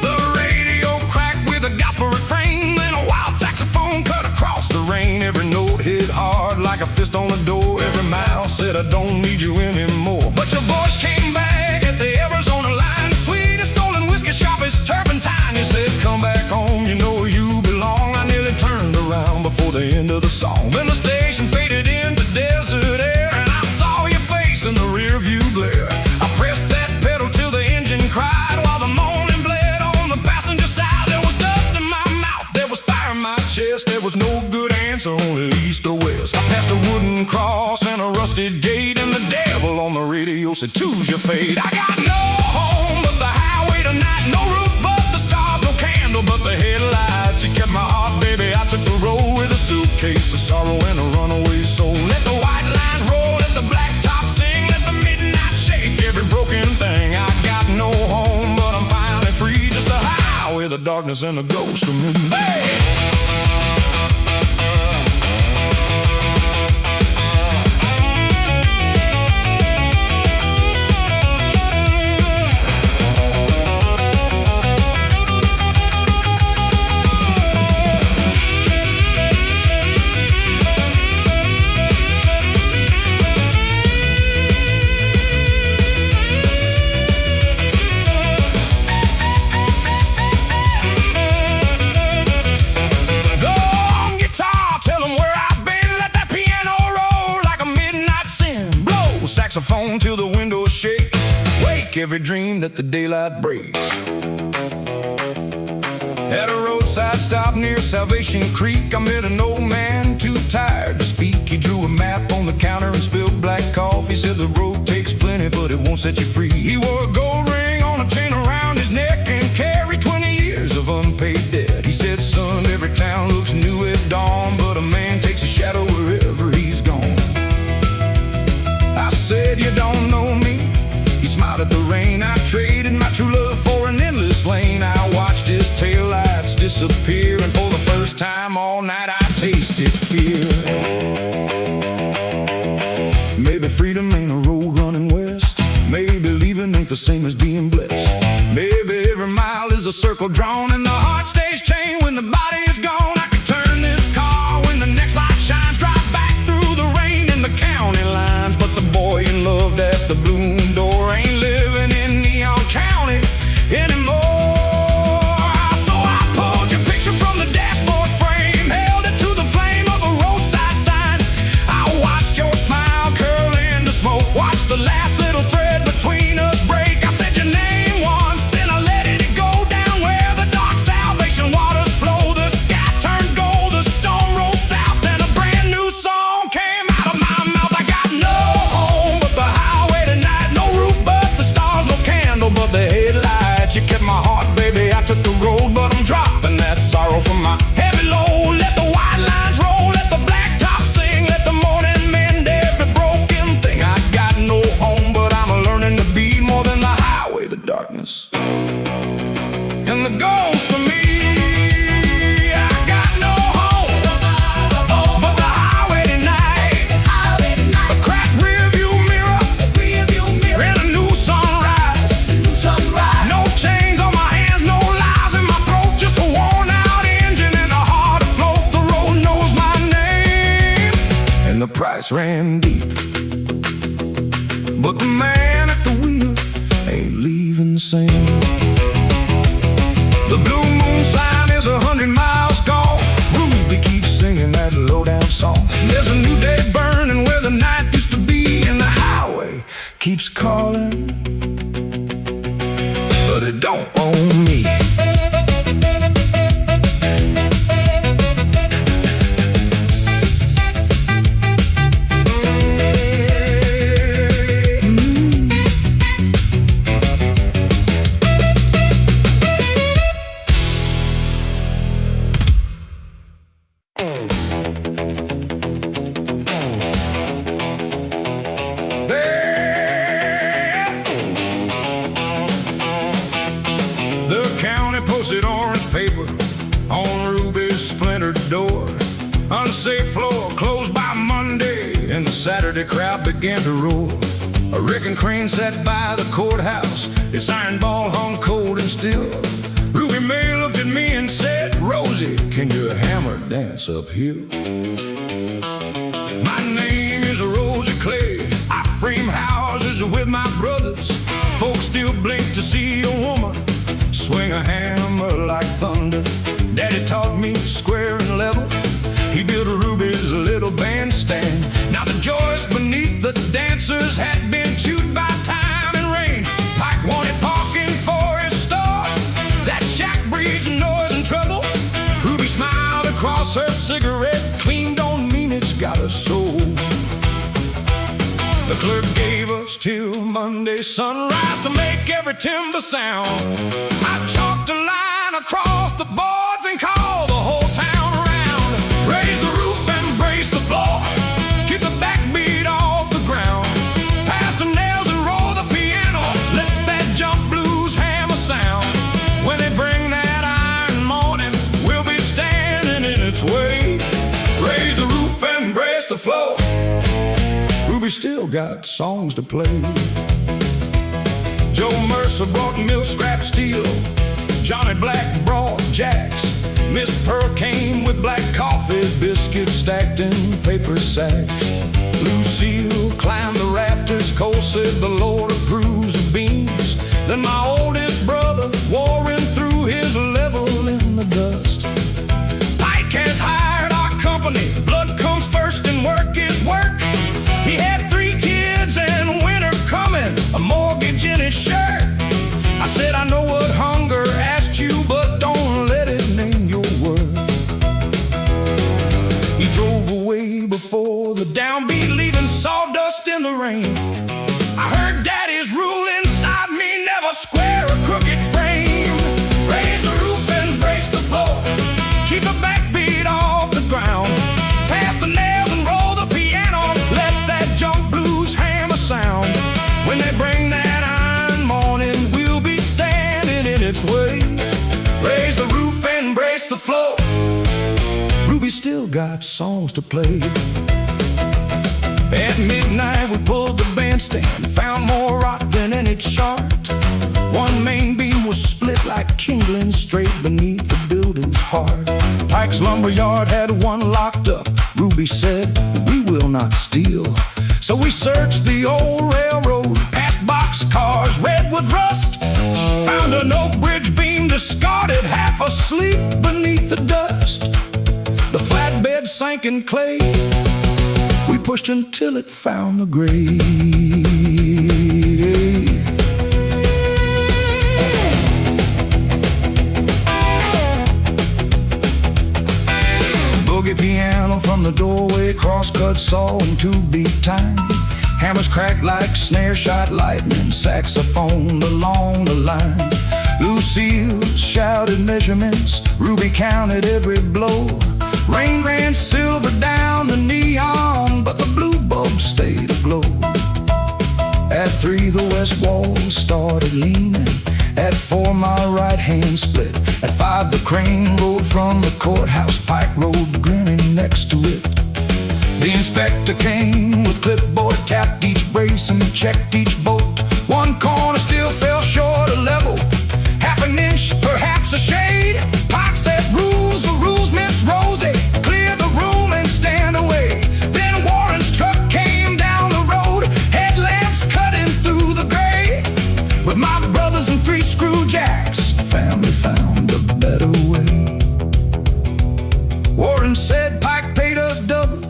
The radio cracked with a gospel refrain, then a wild saxophone cut across the rain. Every note hit hard like a fist on the door, every mouth said, "I don't need you anymore." But your voice came back at the Arizona line, sweet as stolen whiskey, sharp as turpentine. You said, "Come back home, you know you belong." I nearly turned around before the end of the song. Then the station faded into desert air, and I saw your face in the rear view glare. I pressed that pedal till the engine cried, while the morning bled on the passenger side. There was dust in my mouth, there was fire in my chest, there was no good answer, only east or west. I passed a wooden cross and a rusted gate, and the devil on the radio said, "Choose your fate." I got no home but the highway tonight, no roof but the stars, no candle but the headlights. You kept my heart, baby, I took the road with a suitcase of sorrow and a runaway soul. Let the white lines roll, let the blacktop sing, let the midnight shake every broken thing. I got no home but I'm finally free, just the highway, the darkness, and the ghost of me. Hey! every dream that the daylight breaks. At a roadside stop near Salvation Creek, I met an old man too tired to speak. He drew a map on the counter and spilled black coffee. Said the road takes plenty, but it won't set you free. He wore a gold ring on a chain around his neck and carried 20 years of unpaid debt. He said, son, every town looks new at dawn, but a man takes a shadow wherever he's gone. I said, you don't know me. He smiled at the rain. I traded my true love for an endless lane. I watched his taillights disappear, and for the first time all night I tasted fear. Maybe freedom ain't a road running west. Maybe leaving ain't the same as being blessed. Maybe every mile is a circle drawn, and the heart stays chained when the body is gone. I could turn this car when the next light shines, drive back through the rain in the county lines, but the boy you loved at the Bloom door ain't living in Neon County anymore. So I pulled your picture from the dashboard frame, held it to the flame of a roadside sign. I watched your smile curl into smoke, watched the last little thread between us break. I said your name once, then I let it go down where the dark salvation waters flow. The sky turned gold, the storm rolled south, and a brand new song came out of my mouth. I got no home but the highway tonight, no roof but the stars, no candle but the headlights. You kept my heart, baby, I took the road, but I'm dropping that sorrow from my heavy load. Let the white lines roll, let the blacktop sing, let the morning mend every broken thing. I got no home, but I'm learning to be more than the highway, the darkness, and the ghost of me. I got no home but the highway tonight, a cracked rearview mirror and a new sunrise. No chains on my hands, no lies in my throat, just a worn out engine and a heart afloat. The road knows my name, and the price ran deep, but the man at the wheel ain't leaving the same. The blue moon sign is 100 miles gone. Ruby keeps singing that low-down song. There's a new day burning where the night used to be, and the highway keeps calling, but it don't own me. The county posted orange paper on Ruby's splintered door. Unsafe floor closed by Monday, and the Saturday crowd began to roar. A wrecking crane sat by the courthouse, its iron ball hung cold and still. Ruby May looked at me and said, Rosie, can your hammer dance uphill? My name is Rosie Clay. I frame houses with my brothers. Folks still blink to see a woman swing a hammer like thunder. Daddy taught me square and level. He built Ruby's little bandstand. Now the joists beneath the dancers had been chewed by time and rain. Pike wanted parking for his store. That shack breeds noise and trouble. Ruby smiled across her cigarette. Clean don't mean it's got a soul. The clerk gave us till Monday sunrise to make every timber sound. I chalked a line across the boards and called the whole town around. Raise the roof and brace the floor, keep the backbeat off the ground. Pass the nails and roll the piano, let that jump blues hammer sound. When they bring that iron morning, we'll be standing in its way. Raise the roof and brace the floor, Ruby still got songs to play. Joe Mercer brought milk scrap steel. Johnny Black brought jacks. Miss Pearl came with black coffee, biscuits stacked in paper sacks. Lucille climbed the rafters. Cole said the Lord approves of beams. Then my oldest brother warring through his level in the dust. Pike has hired our company. Blood comes first and work is work. He had 3 kids and winter coming, a mortgage in his shirt. the downbeat leaving sawdust in the rain. I heard daddy's rule inside me, never square or crooked frame. Raise the roof and brace the floor, keep a backbeat off the ground. Pass the nails and roll the piano, let that junk blues hammer sound. When they bring that iron morning, we'll be standing in its way. Raise the roof and brace the floor, Ruby still got songs to play. At midnight we pulled the bandstand, found more rock than any chart. One main beam was split like kindling straight beneath the building's heart. Pike's lumberyard had one locked up. Ruby said, we will not steal. So we searched the old railroad, past boxcars red with rust. Found an oak bridge beam discarded, half asleep beneath the dust. The flatbed sank in clay, we pushed until it found the grave. Boogie piano from the doorway, crosscut saw in 2-beat time. Hammers cracked like snare shot lightning, saxophone along the line. Lucille shouted measurements, Ruby counted every blow. Rain ran silver down the neon, but the blue bulb stayed aglow. At 3 the west wall started leaning, at 4 my right hand split. At 5 the crane rolled from the courthouse, Pike rode grinning next to it. The inspector came with clipboard, tapped each brace and checked each bolt. One corner still fell short of level, half an inch, perhaps a shade. Pike said, rules, the rules, Miss Rosie, clear the room and stand away. Then Warren's truck came down the road, headlamps cutting through the gray. With my brothers and 3 screw jacks, family found a better way. Warren said Pike paid us double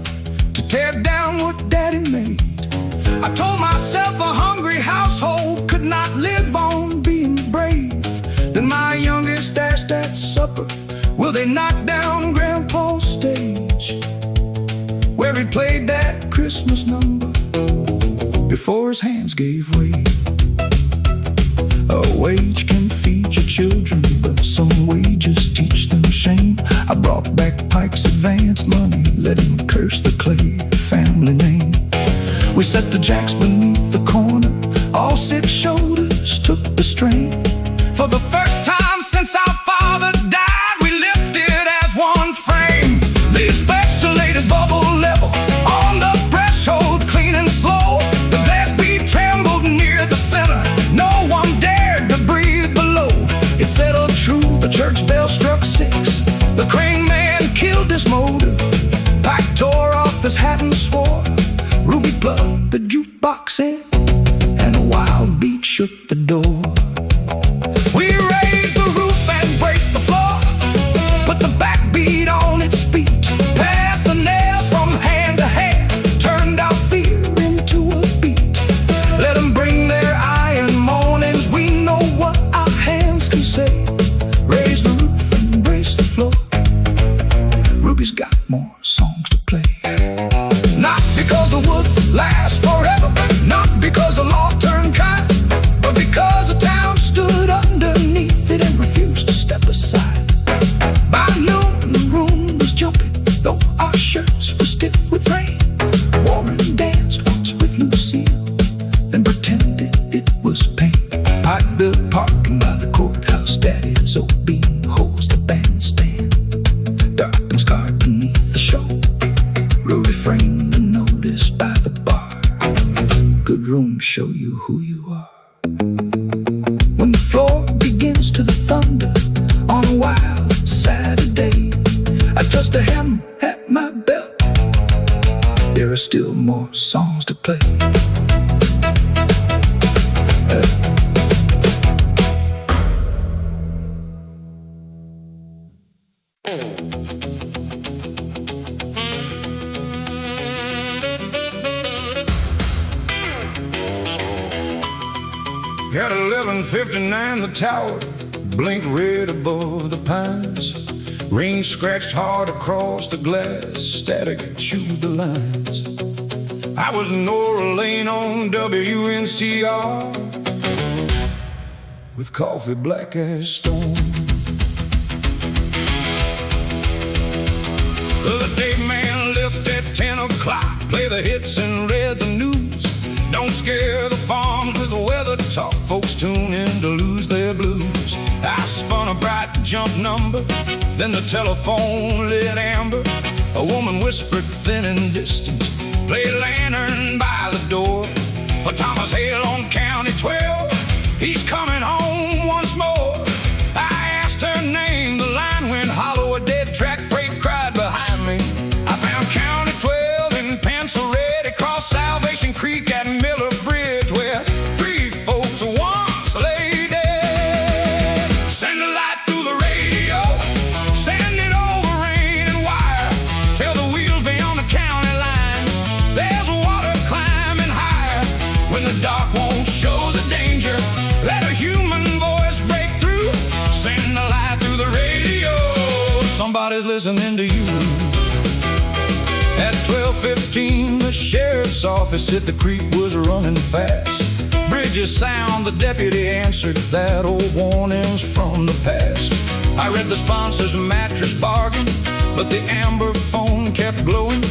to tear down what daddy made. I told myself a hungry household could not live on being brave. Then my youngest asked at supper, will they knock down Grandpa's stage, where he played that Christmas number before his hands gave way. A wage can feed your children, but some wages teach them shame. I brought back Pike's advance money, let him curse the Clay family name. We set the jacks beneath the corner, all 6 shoulders took the strain. For the first time since our father died, we lifted as one frame. The inspector laid his bubble level on the threshold, clean and slow. The glass bead trembled near the center, no one dared to breathe below. It settled true, the church bell struck 6. The crane man killed his motor. Pike tore off his hat and swore. Ruby plugged the jukebox in, and a wild beat shook the door. We raised the roof and braced the floor, put the backbeat on its feet. Passed the nails from hand to hand, turned our fear into a beat. Let them bring their iron mornings, we know what our hands can say. Raise the roof and brace the floor, Ruby's got more songs to play. Not because the wood lasts forever, not because the law turned kind, but because the town stood underneath it and refused to step aside. By noon the room was jumping, though our shirts were stiff with rain. Warren danced once with Lucille, then pretended it was pain. Pike built parking by the courthouse, daddy's old beam holds the bandstand. Dark and scarred beneath the show, Ruby framed the notice by the bar. Good rooms show you who you are. When the floor begins to the thunder on a wild Saturday, I touch the hem at my belt. There are still more songs to play. At 11:59 the tower blinked red above the pines. Rain scratched hard across the glass, static chewed the lines. I was Nora Lane on WNCR, with coffee black as stone. The day man left at 10 o'clock, play the hits and read the news. Don't scare the farms with the weather talk, folks tune in to lose their blues. I spun a bright jump number, then the telephone lit amber. A woman whispered thin and distant, play lantern by the door. But Thomas Hale on County 12, he's coming home once more. I asked her name, the line went hollow, a dead track freight cried behind me. I found County 12 in Pencil Red, across Salvation Creek at Miller Bridge, where 3 folks once lay dead. Send a light through the radio, send it over rain and wire, tell the wheels beyond the county line there's water climbing higher. When the dark won't show the danger, let a human voice break through. Send a light through the radio, somebody's listening to you. At 12:15, the sheriff's office said the creek was running fast. Bridges sound, the deputy answered, that old warning's from the past. I read the sponsor's mattress bargain, but the amber phone kept glowing.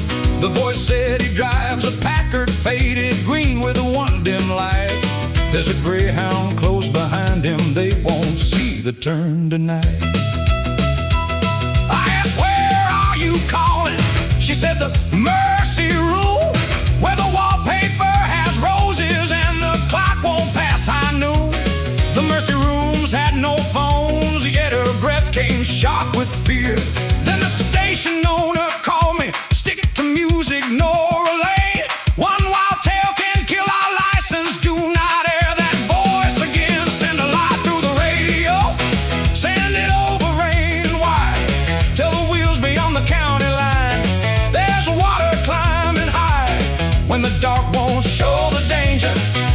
The voice said he drives a Packard faded green with a one dim light. There's a Greyhound close behind him, they won't see the turn tonight. I asked, where are you calling? She said, the Mercy Room, where the wallpaper has roses and the clock won't pass high noon. The Mercy Rooms had no phones, yet her breath came sharp with fear. Then the station owner called me, stick to music, Nora Lane. One wild tale can kill our license, do not air that voice again. Send a light through the radio, send it over rain and wire, tell the wheels beyond the county line there's water climbing high. When the dark won't show the danger,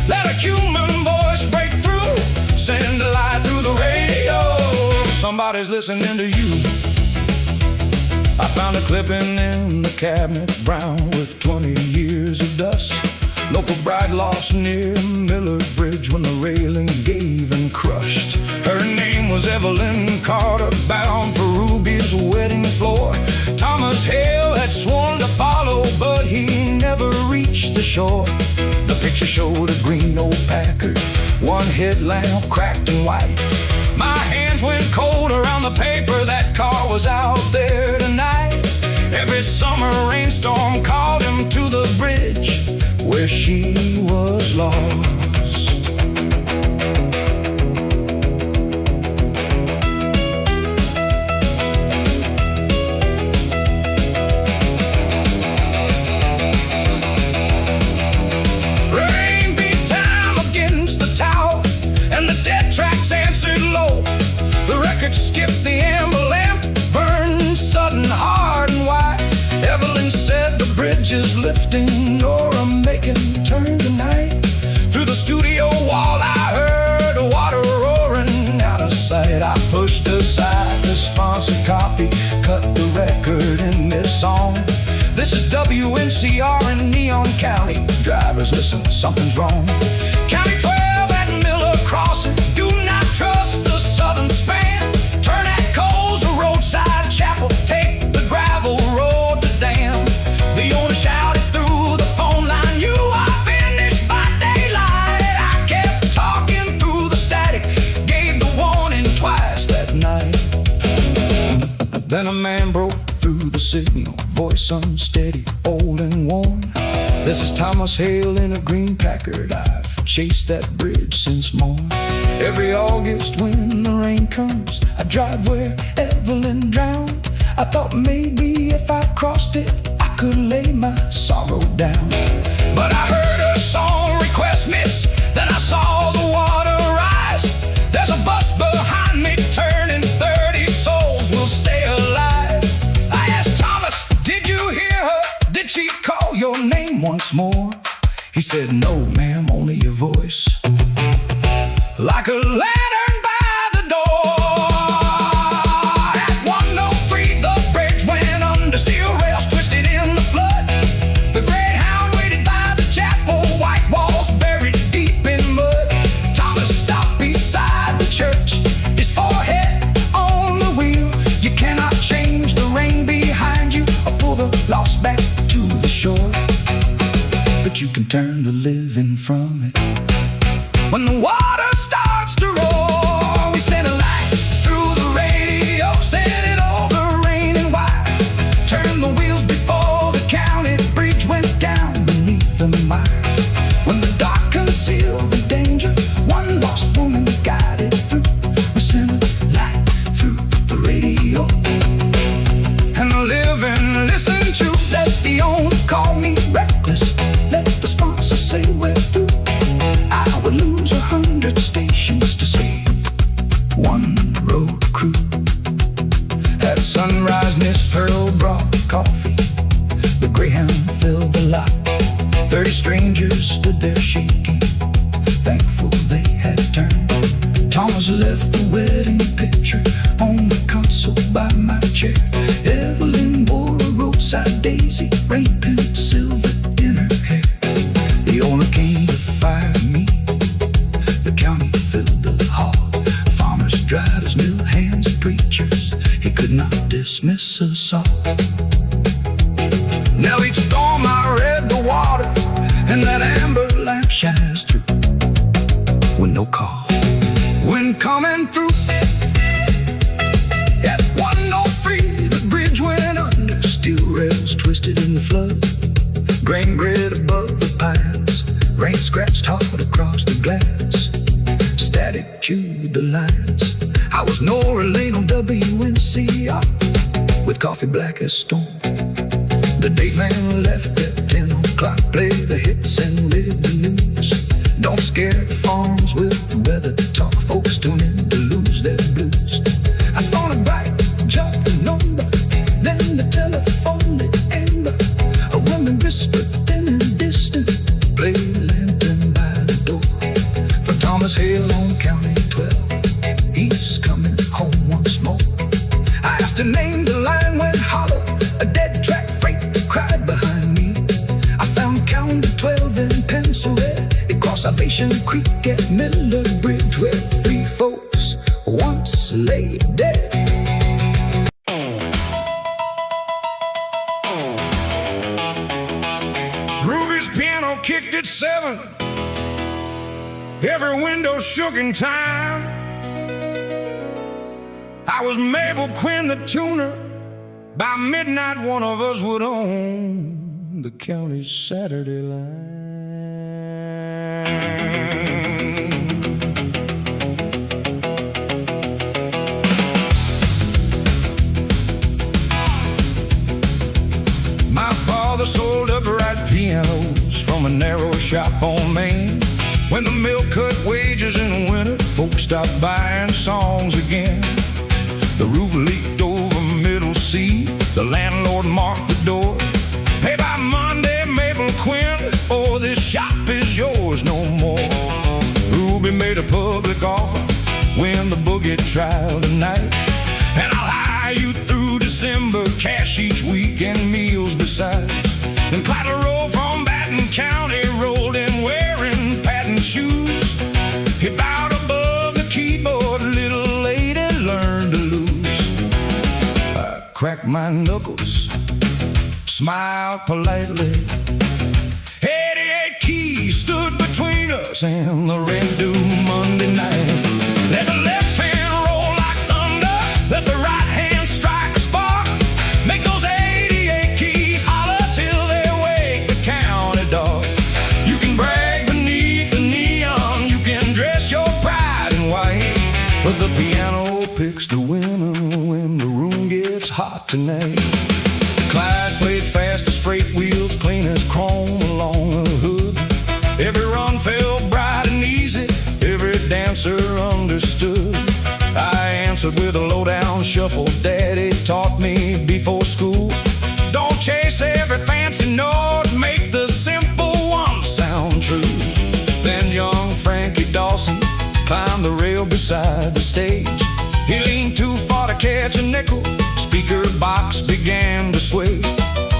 let a human voice break through. Send a light through the radio, somebody's listening to you. I found a clipping in the cabinet, brown with 20 years of dust. Local bride lost near Miller Bridge when the railing gave and crushed. Her name was Evelyn Carter, bound for Ruby's wedding floor. Thomas Hale had sworn to follow, but he never reached the shore. The picture showed a green old Packard, one headlamp cracked and white. My hands went cold around the paper, that car was out there tonight. Every summer rainstorm called him to the bridge where she was lost. Rain beat time against the tower, and the dead tracks answered low. The record skipped, the amber lamp burned sudden, hard and wide. Evelyn said the bridge is lifting, Nora making turn tonight. Through the studio wall I heard the water roaring out of sight. I pushed aside the sponsor copy, cut the record in this song. This is WNCR in Neon County. Drivers, listen, something's wrong. County 12 at Miller Crossing, do not trust the southern span. Turn at Coles, a roadside chapel, take the gravel road to Dam. The owner shouted through the phone line, you are finished by daylight. I kept talking through the static, gave the warning twice that night. Then a man broke through the signal, voice unsteady, old and worn. This is Thomas Hale in a green Packard, I've chased that bridge since morn. Every August when the rain comes, I drive where Evelyn drowned. I thought maybe if I crossed it, I could lay my sorrow down. But I heard a song request miss, then I saw the water rise. There's a bus behind me turning, 30 souls will stay alive. I asked Thomas, did you hear her? Did she call your name once more? He said, no ma'am, only your voice, like a lantern by the door. At 1:03 but you can turn the living from it. When the water starts to roar, we send a light through the radio, send it over rain and wire. Turn the wheels before the county bridge went down beneath the mire. When the dark concealed the danger, one lost woman guided through. We send a light through the radio, and the living listen to. Let the owner call me reckless, let the sponsor say we're through. I would lose 100 stations to save one road crew. At sunrise, Miss Pearl brought coffee. The Greyhound filled the lot. 30 strangers stood there shaking, thankful they had turned. Thomas left the wedding picture on the console by my chair. Evelyn wore a roadside daisy, rain painted silver in her hair. The owner came to fire me. The county filled the hall. Farmers dried his mill hands, preachers, he could not dismiss us all. Now each storm I read the water, and that amber lamp shines through. With no call, wind coming through. At 103, the bridge went under. Steel rails twisted in the flood. Grain grid above the pines. Rain scratched hard across the glass. Static chewed the lines. I was Nora Lane on WNCR, with coffee black as storm. The date man left at 10 o'clock. Play the hits and read the news. Don't scare the farms with the weather talk. Folks tune in to lose their blues. I spun a bright, jumped the number, then the telephone lit amber. A woman whispered thin and distant, play lantern by the door. For Thomas Hale on County 12, he's coming home once more. I asked her name, the line went hollow. A dead track freight cried behind me. I found County 12 in pencil red. It crossed Salvation Creek at Miller Bridge, where 3 folks once lay dead. Ruby's piano kicked at 7. Every window shook in time. I was Mabel Quinn, the tuner. By midnight, one of us would own the county's Saturday line. My father sold upright pianos from a narrow shop on Main. When the mill cut wages in winter, folks stopped buying songs again. The roof leaked over Middle C. The landlord marked the door. Hey, by Monday, Mabel Quinn, oh, this shop is yours no more. Ruby made a public offer, win the boogie trial tonight. And I'll hire you through December, cash each week and meals besides. Then Collateral from Baton County rolled in wearing patent shoes. He bowed above the keyboard, little lady learned to lose. I cracked my knuckles, smiled politely. 88 keys stood between us and the rent due Monday night. Let the left hand roll like thunder, let the right hand strike a spark. Make those 88 keys holler till they wake the county dog. You can brag beneath the neon, you can dress your pride in white, but the piano picks the winner when the room gets hot tonight. Clyde played fast as freight wheels, clean as chrome along the hood. Every run felt bright and easy, every dancer understood. I answered with a low-down shuffle Daddy taught me before school. Don't chase every fancy note, make the simple one sound true. Then young Frankie Dawson climbed the rail beside the stage. He leaned too far to catch a nickel, speaker box began to sway.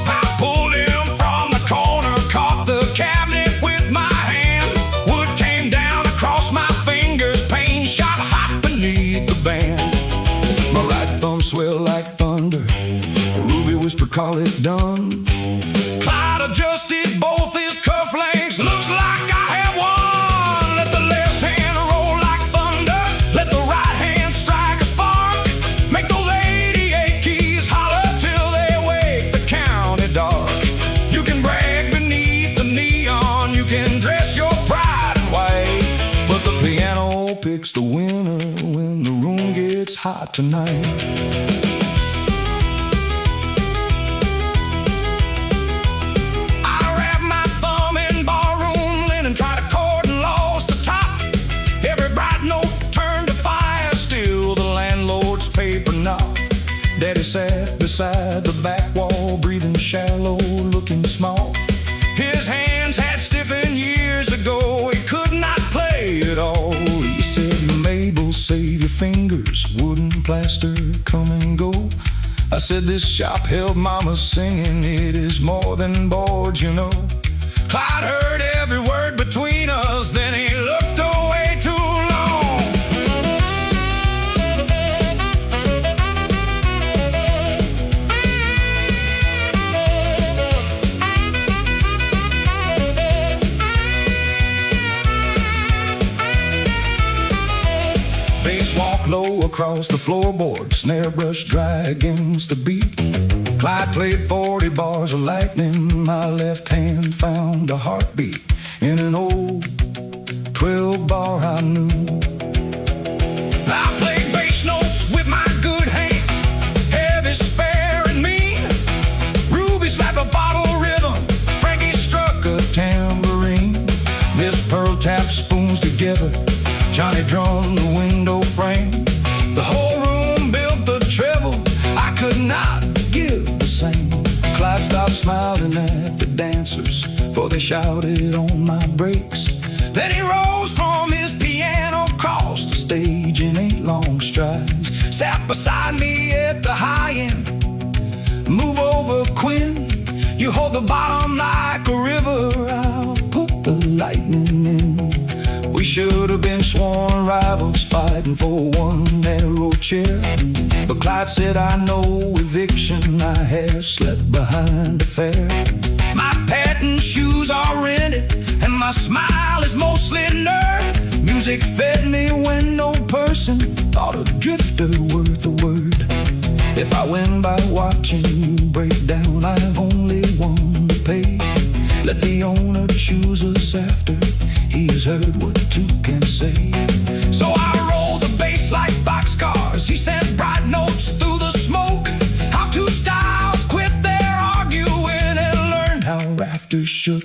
I pulled him from the corner, caught the cabinet with my hand. Wood came down across my fingers, pain shot hot beneath the band. My right thumb swelled like thunder, Ruby whispered, call it done. Clyde adjusted both his cufflinks. spot tonight. I wrapped my thumb in barroom linen, tried a chord and lost the top. Every bright note turned to fire, still the landlord's paper knocked. Daddy sat beside the back wall, breathing shallow, looking small. His hands had stiffened years ago, he could not play at all. He said, Mabel, save your fingers, wooden plaster, come and go. I said, this shop held mama singing, it is more than boards, you know. Clyde heard every word between us, then he looked away too long. Bass walked low across the floorboard, snare brush dry against the beat. Clyde played 40 bars of lightning, my left hand found a heartbeat. In an old 12-bar I knew. I played bass notes with my good hand, heavy, spare, and mean. Ruby slapped a bottle rhythm, Frankie struck a tambourine. Miss Pearl tapped spoons together, Johnny drummed the window frame. The whole room built the treble, I could not give the same. Clyde stopped smiling at the dancers, for they shouted on my breaks. Then he rose from his piano, crossed the stage in 8 long strides, sat beside me at the high end. Move over, Quinn, you hold the bottom like a river, I'll put the lightning in. We should have been sworn rivals, fighting for one narrow chair. But Clyde said, I know eviction, I have slept behind a fair. My patent shoes are rented, and my smile is mostly nerve. Music fed me when no person thought a drifter worth a word. If I win by watching you break down, I have only one to pay. Let the owner choose us after he's heard what 2 can say. So I roll the bass like boxcars, he sent bright notes through the smoke. How 2 styles quit their arguing and learned how rafters shook.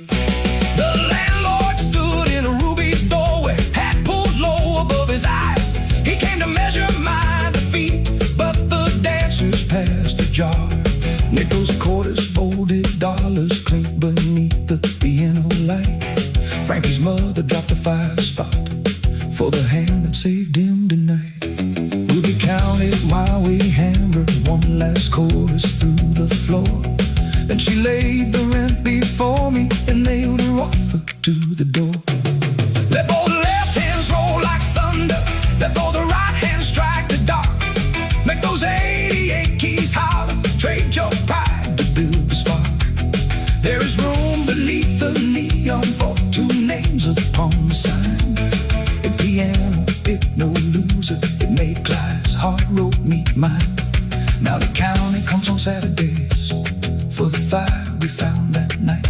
The landlord stood in Ruby's doorway, hat pulled low above his eyes. He came to measure my defeat, but the dancers passed a jar. Nickels, quarters, folded dollars clinked beneath the piano light. Frankie's mother dropped a 5 spot for the hand that saved him tonight. Ruby counted while we hammered one last chorus through the floor. Then she laid the rent before me and nailed her offer to the door. Let both left hands roll like thunder, let both the right hands strike the dark. Make those 88 keys holler, trade your pride to build the spark. There is room beneath the neon for 2 names upon the sign. A piano, it no loser, it made Clyde's heart wrote me mine. Now the county comes on Saturdays for the fire we found that night,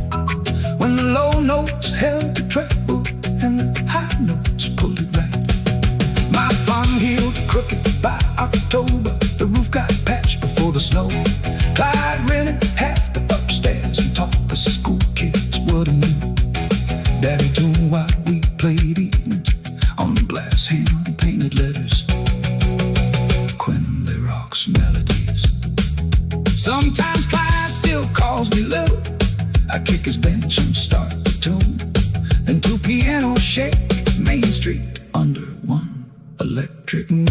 when the low notes held the treble and the high notes pulled it right. My thumb healed crooked by October, the roof got patched before the snow. Clyde rented half the upstairs and taught the school kids what he knew. Daddy tuned while we played evenings on the glass hand painted letters, Quinn and Lyrock's melodies. Sometimes Clyde still calls me little, I kick his bench and start the tune. Then 2 pianos shake Main Street under one electric moon.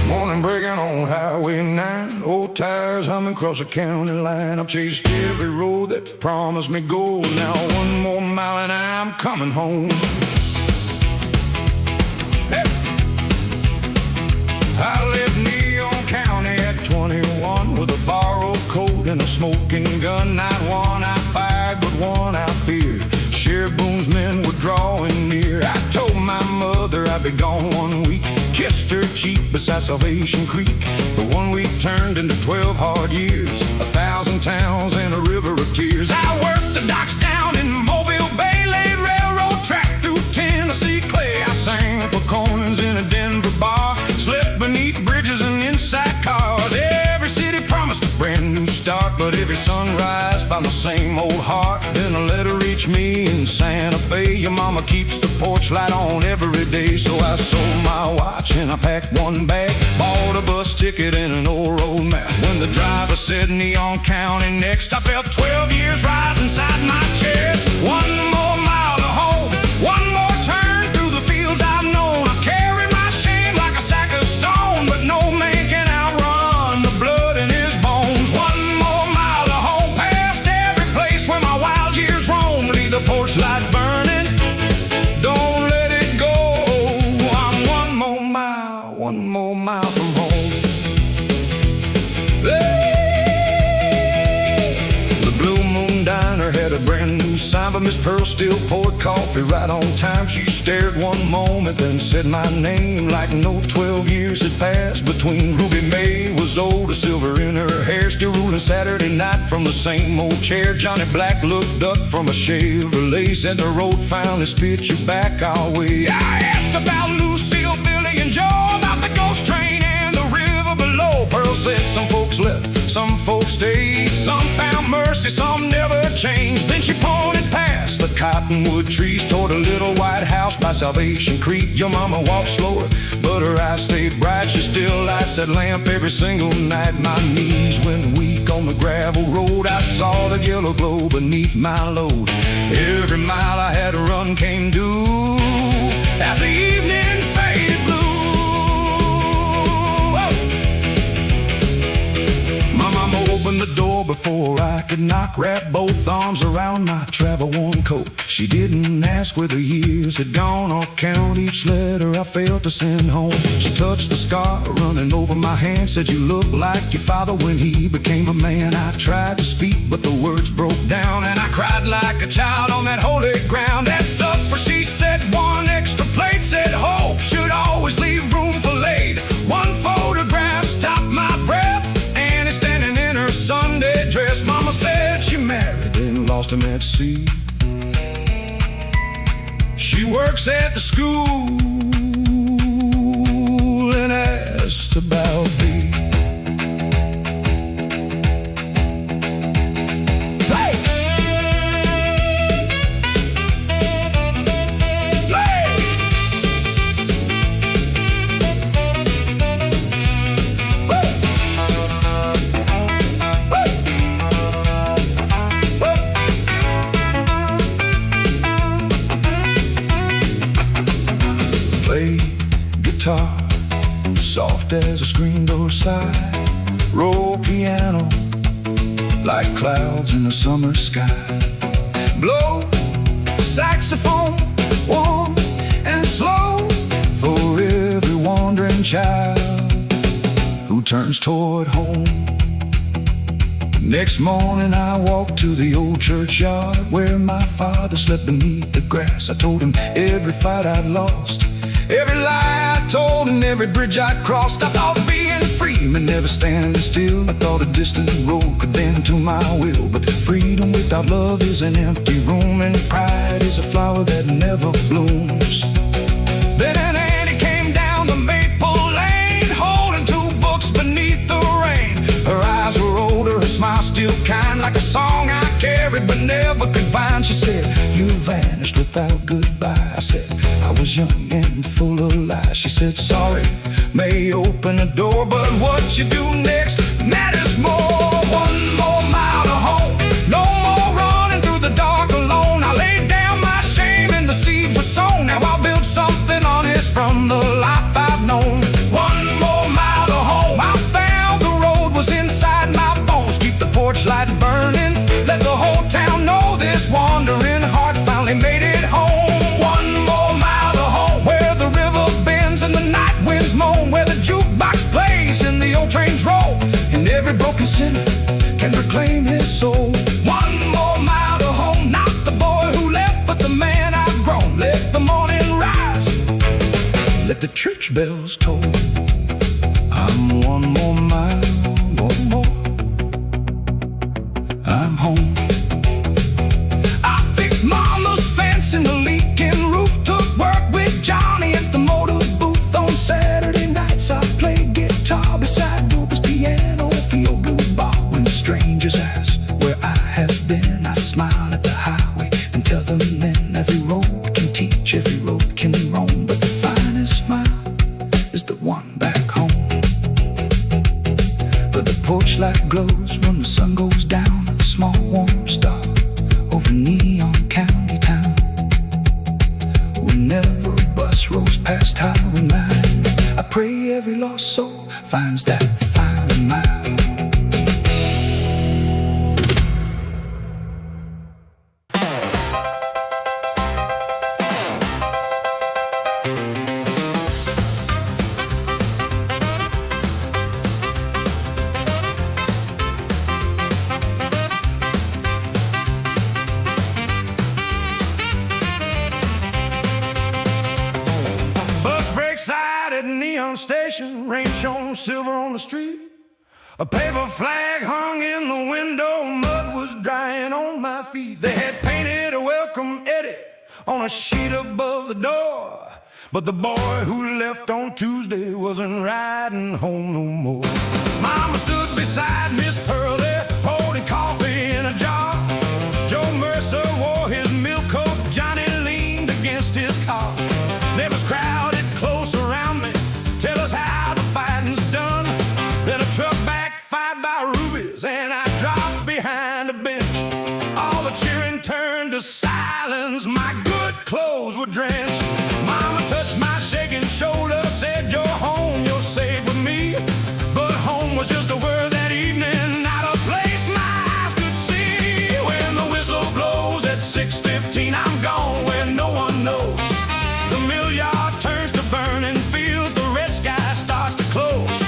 Morning breaking on Highway 9, old tires humming across the county line. I've chased every road that promised me gold. Now 1 more mile and I'm coming home. Hey. I lived Neon County at 21 with a borrowed coat and a smoking gun. Not one I fired, but one I feared. Sheriff Boone's men were drawing near. I told my mother I'd be gone 1 week, kissed her cheek beside Salvation Creek. But 1 week turned into 12 hard years, 1,000 towns and a river of tears. I worked the docks down in Mobile Bay, laid railroad track through Tennessee clay. I sang for coins in a Denver bar, slept beneath bridges and inside cars. Every city promised a brand new start, but every sunrise found the same old heart. Then a letter reached me in Santa Fe: your mama keeps the porch light on every day. So I sold my watch and I packed one bag, bought a bus ticket and an old road map. When the driver said Neon County next, I felt 12 years rise inside my chest. One more mile to home, one more turn through the fields I've known. I carry my shame like a sack of stone, but no man can outrun the blood in his bones. One more mile to home, past every place where my wild years roam. Leave the porch light burning, don't let it go. I'm one more mile from home. The Blue Moon Diner had a brand new sign, but Miss Pearl still poured coffee right on time. She stared one moment, then said my name like no 12 years had passed between. Ruby May was old, a silver in her hair, still ruling Saturday night from the same old chair. Johnny Black looked up from a Chevrolet, said the road finally spit you back our way. I asked about Lucille, Billy, and Joe, about the ghost train and the river below. Pearl said some folks left, some folks stayed, some found mercy, some never changed. Then she pointed past the cottonwood trees toward a little white house by Salvation Creek. Your mama walked slower, but her eyes stayed bright. She still lights that lamp every single night. My knees went weak on the gravel road, I saw the yellow glow beneath my load. Every mile I had to run came due as the evening faded blue. Opened the door before I could knock, wrapped both arms around my travel-worn coat. She didn't ask where the years had gone or count each letter I failed to send home. She touched the scar running over my hand, said you look like your father when he became a man. I tried to speak, but the words broke down, and I cried like a child on that holy ground. At supper she said one extra plate, said hope should always leave room for late. One photograph stopped my breath, Sunday dress. Mama said she married, then lost him at sea. She works at the school and asked about thee. Guitar, soft as a screen door side, roll piano like clouds in the summer sky. Blow saxophone, warm and slow, for every wandering child who turns toward home. Next morning I walked to the old churchyard where my father slept beneath the grass. I told him every fight I'd lost, every lie I told, and every bridge I crossed. I thought being free meant never standing still. I thought a distant road could bend to my will, but freedom without love is an empty room, and pride is a flower that never blooms. Then an Annie came down the maple lane, holding two books beneath the rain. Her eyes were older, her smile still kind, like a song I carried but never could find. She said, you vanished without goodbye. I said, I was young and full of lies. She said, sorry may open a door, but what you do next matters more. One more mile to home, no more running through the dark alone. I laid down my shame and the seeds were sown. Now I'll build something honest from the life I've known. One more mile to home, I found the road was inside my bones. Keep the porch light burning, let the whole town know this wandering heart finally made it home. Trains roll, and every broken sinner can reclaim his soul. One more mile to home, not the boy who left, but the church bells toll. I'm one more mile, one more, I'm home. I fixed mama's fence and the leaking roof, took work with Johnny at the motor booth. On Saturday nights I played guitar beside Rupert's piano at the old blue bar. When strangers ask where I have been, I smile at the highway and tell them then every road can teach, every road can roam, but the finest smile is the one back home. But the porch light glows when the sun goes down, like a small warm star over Neon County town. Whenever a bus rolls past Highway 9, I pray every lost soul finds that final mile. At Neon Station, rain shone silver on the street. A paper flag hung in the window, mud was drying on my feet. They had painted a welcome Eddie on a sheet above the door, but the boy who left on Tuesday wasn't riding home no more. Mama stood beside Miss Pearl there, holding coffee in a jar. Joe Mercer wore his milk coat, Johnny leaned against his car. There was crowded close around me, tell us how the fighting's done. Then a truck backfired by rubies and I dropped behind a bench. All the cheering turned to silence, my good clothes were drenched. Mama touched my shaking shoulder, said you're home, you're safe with me. But home was just a word that evening, not a place my eyes could see. When the whistle blows at 6:15, I'm gone where no one knows. The mill yard turns to burning fields, the red sky starts to close.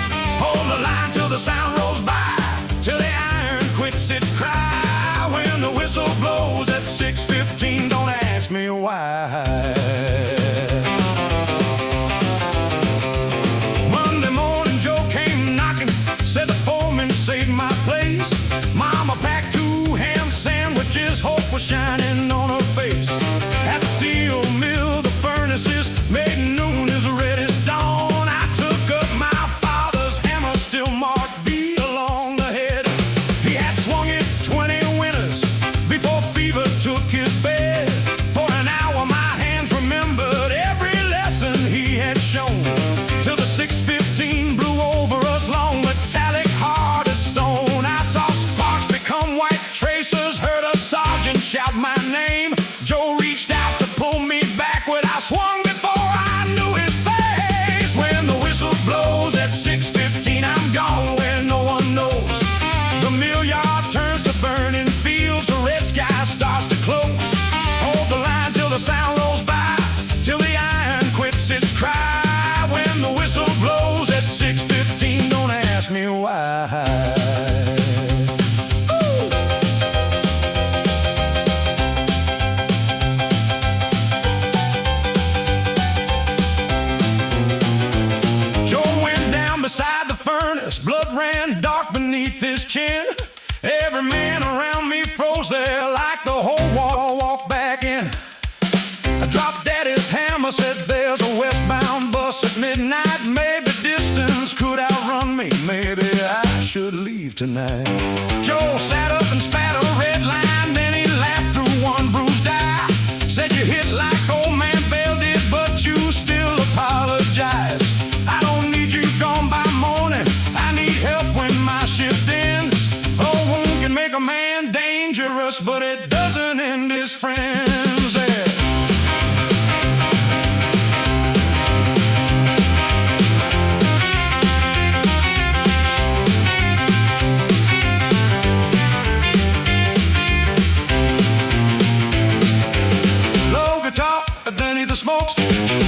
Hold the line till the sound rolls by, till the iron quits its cry. When the whistle blows at 6:15, don't ask me why. Monday morning Joe came knocking, said the foreman saved my place. Mama packed 2 ham sandwiches, hope was shining on her face. At the steel mill the furnaces made noon as red as dawn. I took up my father's hammer, still marked V along the head. He had swung it 20 winters before fever took his bed. For an hour my hands remembered every lesson he had shown, till the 6:15 blew over us, long metallic hard as stone. I saw sparks become white tracers, heard a sergeant shout my name. Joe reached out to pull me backward, I swung before I knew his face. When the whistle blows at 6:15, I'm gone where no one knows. The mill yard turns to burning fields, the red sky starts to close. Hold the line till the sound rolls by, till the iron quits its cry. When the whistle blows at 6:15, don't ask me why. Beside the furnace, blood ran dark beneath his chin. Every man around me froze there like the whole wall walked back in. I dropped Daddy's hammer, said there's a westbound bus at midnight. Maybe distance could outrun me, maybe I should leave tonight. Joe sat up and spat a red line, then he laughed through one bruised eye. Said you hit like old man Bell did, but you still apologize. I don't need you gone by morning, I need help when my shift ends. A wound can make a man dangerous, but it doesn't end his friends there. Low guitar beneath the smokes,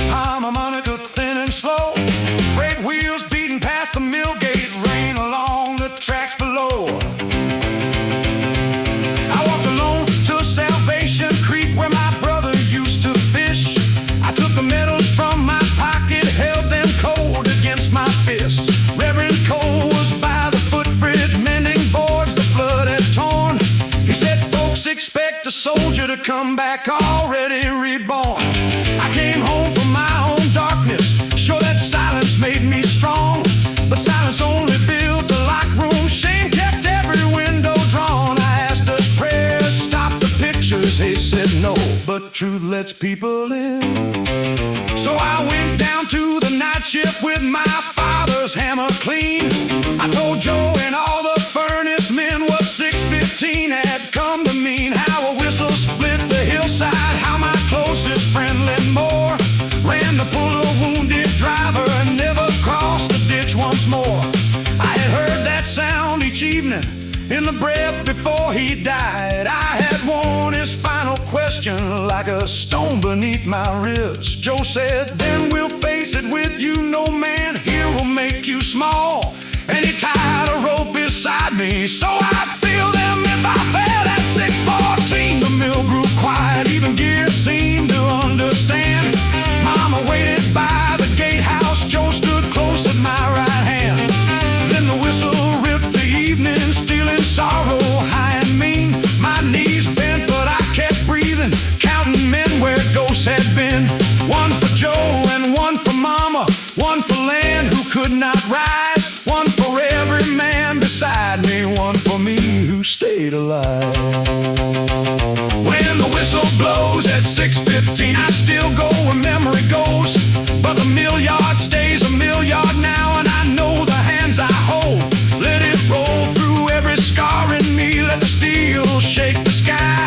harmonica thin and slow. Freight wheels beating past the mill gate, rain along the tracks below. I walked alone to Salvation Creek where to come back already reborn. I came home from my own darkness, sure that silence made me strong. But silence only built the locked room, shame kept every window drawn. I asked us prayers, stop the pictures, they said no, but truth lets people in. So I went down to the night shift with my father's hammer clean. I told Joe and all the furnace men what 615 had come to mean. How a whistle split the hillside, how my closest friend Len Moore ran to pull a wounded driver and never crossed the ditch once more. I had heard that sound each evening in the breath before he died. I had worn his final question like a stone beneath my ribs. Joe said, then we'll face it with you, no man here will make you small. And he tied a rope beside me so I'd feel them if I fell at 614. The mill grew quiet, even gear seemed to understand. Mama waited by the gatehouse, Joe stood close at my right hand. Then the whistle ripped the evening, stealing sorrow high and mean. My knees bent, but I kept breathing, counting men where ghosts had been. One for Joe and one for Mama, one for Land who could not rise, one for every man beside me, one for me who stayed alive. When the whistle blows at 6:15, I still go where memory goes, but the mill yard stays a mill yard now, and I know the hands I hold. Let it roll through every scar in me, let the steel shake the sky.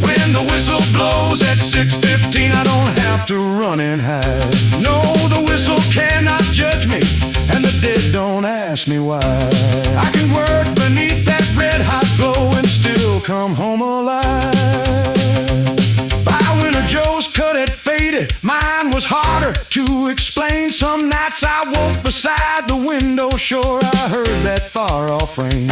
When the whistle blows at 6:15, I don't have to run and hide. No, the whistle cannot judge me, and the dead don't ask me why. I can work beneath that red hot glow and still come home alive. By winter Joe's cut had faded, mine was harder to explain. Some nights I woke beside the window, sure I heard that far off rain.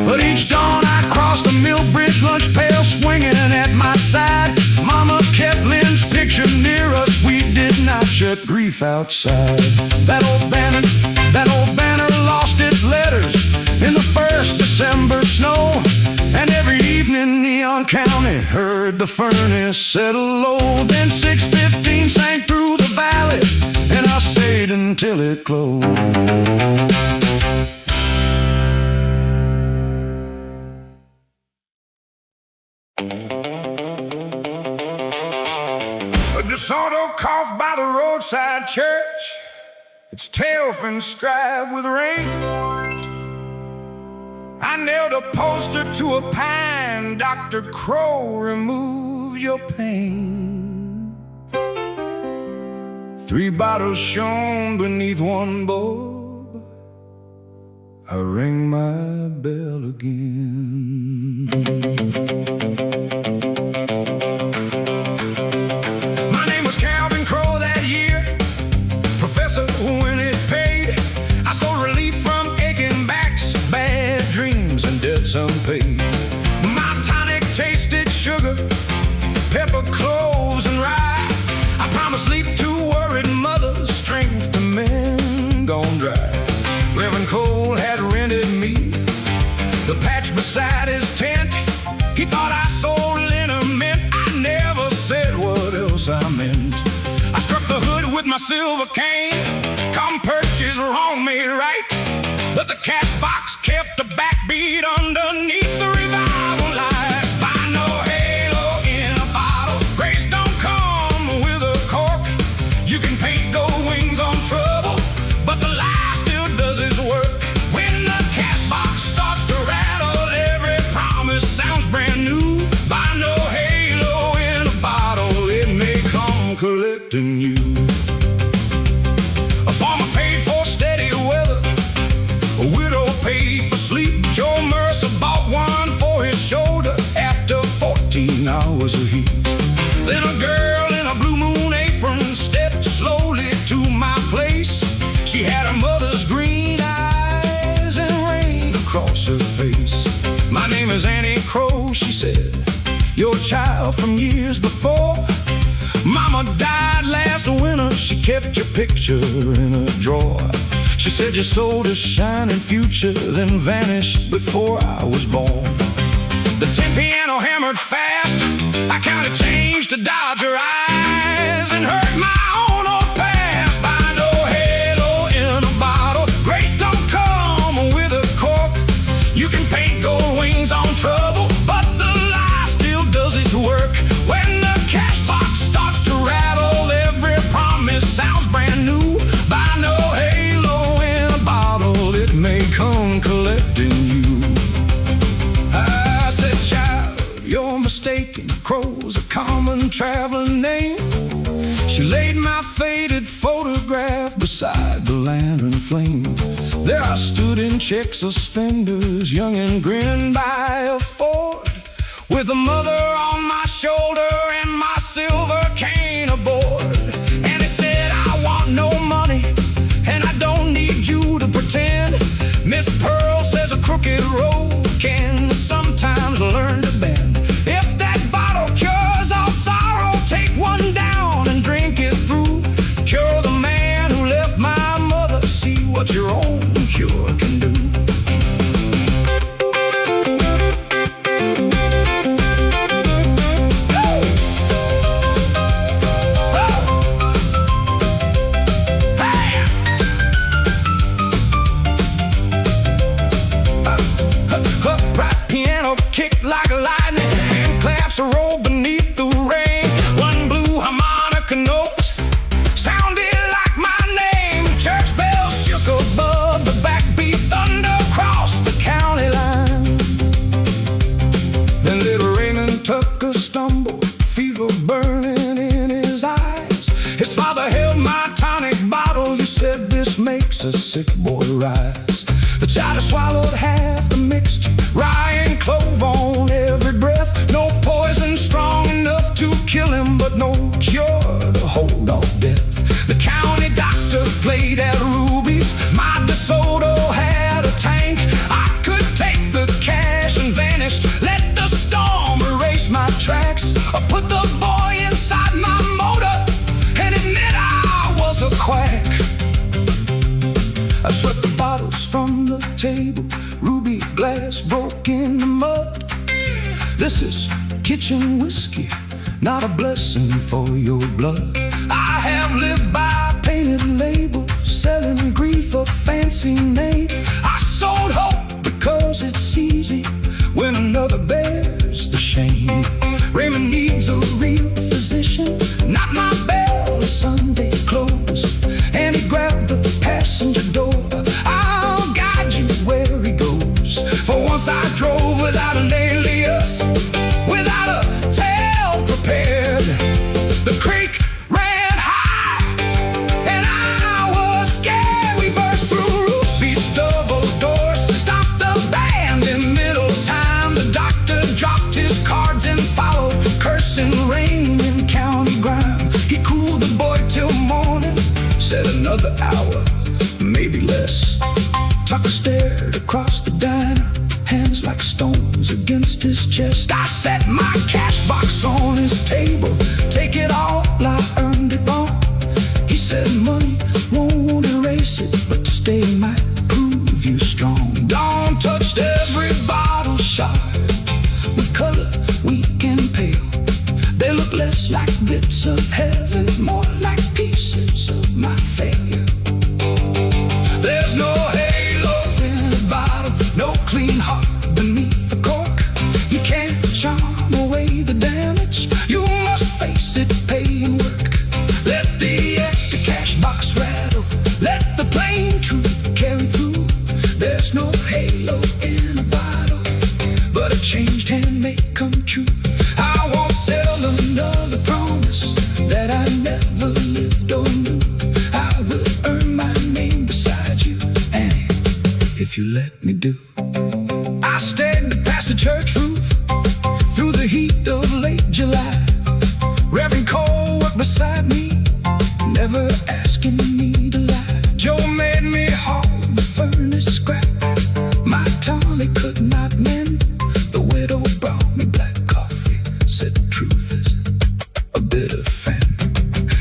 But each dawn I crossed the mill bridge, lunch pail swinging at my side. Mama kept Lynn's picture near us, we did not shut grief outside. That old banner lost its letters in the first December snow, and every evening Neon County heard the furnace settle low. Then 6:15 sang through the valley, and I stayed until it closed. A DeSoto cough by the roadside church, its tail fin striped with rain. I nailed a poster to a pine, Dr. Crow removes your pain. 3 bottles shone beneath one bulb, I ring my bell again. When it paid, I saw relief from aching backs, bad dreams and debts unpaid. My tonic tasted sugar, pepper, cloves and rye. I promised sleep to worried mothers, strength to men gone dry. Reverend Cole had rented me the patch beside his tent. He thought I sold liniment, I never said what else I meant. I struck the hood with my silver cane, come purchase wrong made right, but the cash box kept a backbeat underneath the revival lights. Buy no halo in a bottle, grace don't come with a cork. You can paint gold wings on trouble, but the lie still does its work. When the cash box starts to rattle, every promise sounds brand new. Buy no halo in a bottle, it may come collecting you. A farmer paid for steady weather, a widow paid for sleep. Joe Mercer bought one for his shoulder after 14 hours of heat. Then a girl in a blue moon apron stepped slowly to my place. She had her mother's green eyes and rain across her face. My name is Annie Crow, she said, your child from years before. Mama died last winter, she kept your picture in a drawer. She said you sold a shining future, then vanished before I was born. The tin piano hammered fast, I kinda changed to dodge her eyes and hurt my own old past. By no halo in a bottle, grace don't come with a cork. You can paint gold wings on trouble, but the lie still does its work. When the cash box starts to rattle, every promise sounds brand new. By no halo in a bottle, it may come collecting you. I said, child, you're mistaken. Crow's a common traveling name. She laid my faded photograph beside the lantern flame. There I stood in check suspenders, young and grinned by a Ford, with a mother on my shoulder and my silver cane aboard. And he said, I want no money, and I don't need you to pretend. Miss Pearl says a crooked road can sometimes learn to bend. If that bottle cures all sorrow, take one down and drink it through. Cure the man who left my mother, see what your own cure can do. Kicked like lightning, hand claps roll beneath the rain. One blue harmonica note sounded like my name. Church bells shook above the backbeat, thunder crossed the county line. Then little Raymond took a stumble, fever burning in his eyes. His father held my tonic bottle. You said this makes a sick boy rise. The child swallowed half the mixture, rye and clove on every breath. No poison strong enough to kill him, but no cure to hold off death. The county doctor played at Ruby's. My DeSoto had a tank. I could take the cash and vanish, let the storm erase my tracks. I put the boy inside my motor and admit I was a quack. I swept the bottles from the table, ruby glass broke in the mud. This is kitchen whiskey, not a blessing for your blood. I have lived by painted labels, selling grief a fancy name. I sold hope because it's easy when another bears the shame. Raymond needs a real physician, not my bell or Sunday clothes. And he grabbed the passenger door. I'll guide you where he goes. For once I drove without an alias, without a tale prepared. The creek ran high and I was scared. We burst through roof beats, double doors, stopped the band in middle time. The doctor dropped his cards and followed, cursing rain and county grime. He cooled the boy till morning, said another hour, maybe less. Tucker stared across the diner, hands like stones against his chest. I set my cash box on his table, take it all, I earned it wrong. He said money won't erase it, but stay might prove you strong. Dawn touched every bottle shard with color weak and pale. They look less like bits of heaven, more like pieces of my failure. There's no halo in a bottle, no clean heart beneath the cork. You can't charm away the damage, you must face it, pay and work. Let the empty cash box rattle, let the plain truth carry through. There's no halo in a bottle, but a changed hand may come true. I won't sell another promise that I never lived or knew. I will earn my name beside you, and if you let me do. I stared past the church roof through the heat of late July. Reverend Cole worked beside me, never asking me to lie. Joe made me haul the furnace scrap, my Tolly could not mend. The widow brought me black coffee, said the truth is a bitter fan.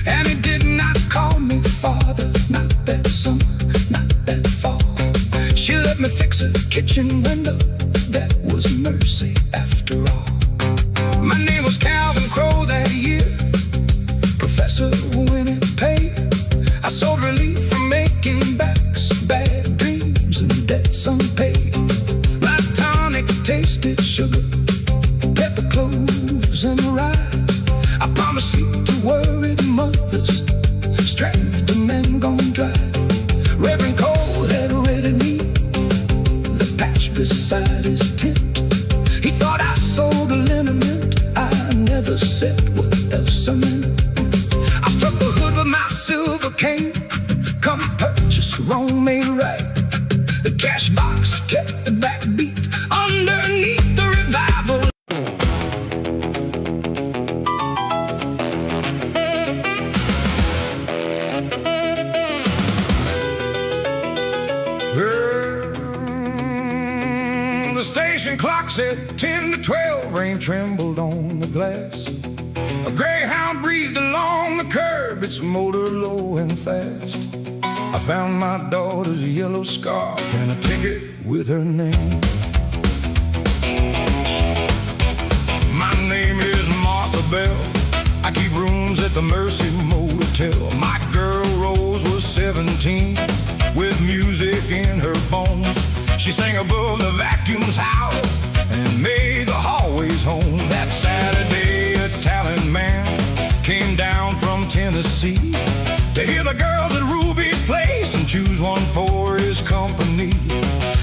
And he did not call me father, not that summer, not that fall. She let me fix a kitchen window, that was mercy after all. My name was Calvin said 10 to 12, rain trembled on the glass. A greyhound breathed along the curb, its motor low and fast. I found my daughter's yellow scarf and a ticket with her name. My name is Martha Bell. I keep rooms at the Mercy Motel. My girl Rose was 17 with music in her bones. She sang above the vacuum's howl and made the hallways home. That Saturday a talent man came down from Tennessee to hear the girls at Ruby's place and choose one for his company.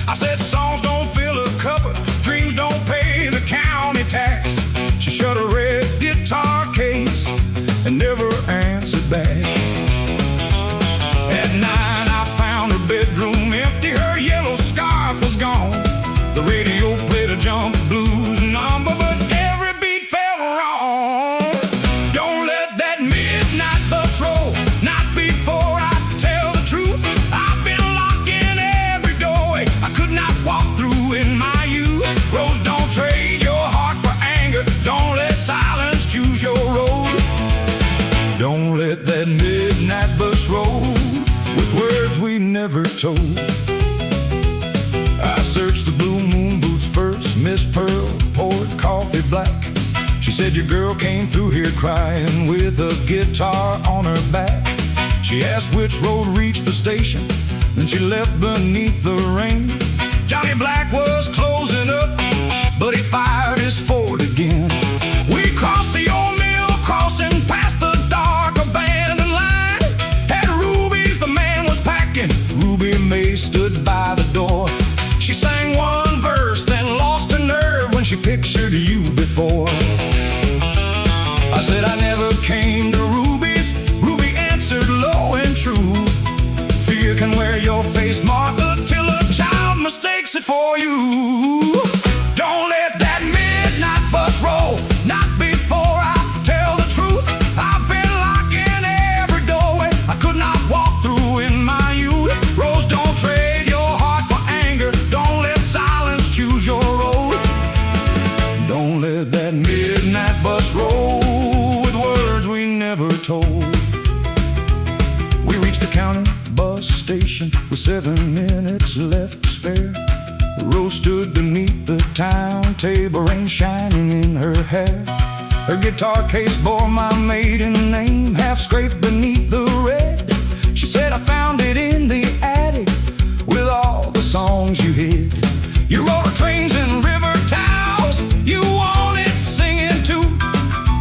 I said songs don't fill a cupboard, dreams don't pay the county tax. She shut a red guitar case and never answered back. At 9 I found her bedroom empty, her yellow scarf was gone. The radio played a jump blues number, but every beat felt wrong. Don't let that midnight bus roll, not before I tell the truth. I've been locked in every doorway I could not walk through in my youth. Rose, don't trade your heart for anger, don't let silence choose your road. Don't let that midnight bus roll with words we never told. I searched the Blue Moon boots first. Miss Pearl poured coffee black. She said your girl came through here crying with a guitar on her back. She asked which road reached the station, then she left beneath the rain. Johnny Black was closing up, but he fired his Ford again. We crossed the old mill crossing past the dark abandoned line. At Ruby's the man was packing. Ruby May stood by the door. She sang one verse, then lost her nerve when she pictured you before. I said I never came to Ruby's. Ruby answered low and true. Fear can wear your face, Martha, till a child mistakes it for you. Don't let that midnight bus roll, not before I tell the truth. I've been locked in every doorway I could not walk through in my youth. Rose, don't trade your heart for anger, don't let silence choose your road. Don't let that midnight bus roll with words we never told. We reached the county bus station with 7 minutes left to spare. Rose stood beneath the timetable, rain shining in her hair. Her guitar case bore my maiden name, half scraped beneath the red. She said I found it in the attic with all the songs you hid. You wrote her trains and river towns, you wanted singing too.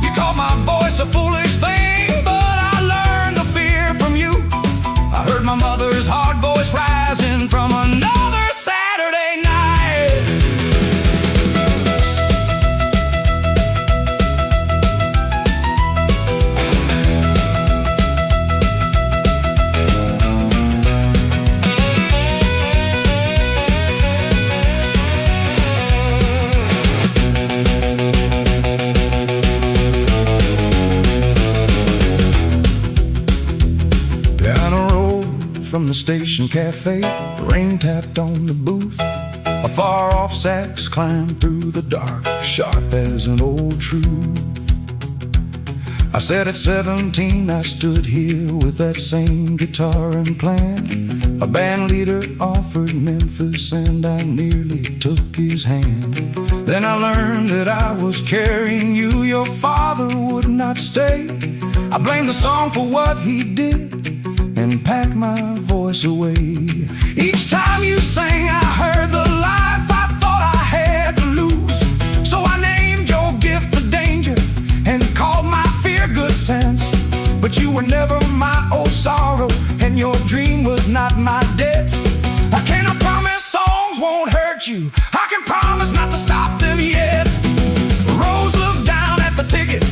You called my voice a foolish thing, but I learned the fear from you. I heard my mother's hard voice rising from another Saturday night. From the station cafe, the rain tapped on the booth. A far-off sax climbed through the dark, sharp as an old truth. I said at 17 I stood here with that same guitar and plan. A band leader offered Memphis and I nearly took his hand. Then I learned that I was carrying you, your father would not stay. I blamed the song for what he did and packed my voice away. Each time you sang I heard the life I thought I had to lose. So I named your gift the danger and called my fear good sense. But you were never my old sorrow and your dream was not my debt. I cannot promise songs won't hurt you, I can promise not to stop them yet. Rose looked down at the ticket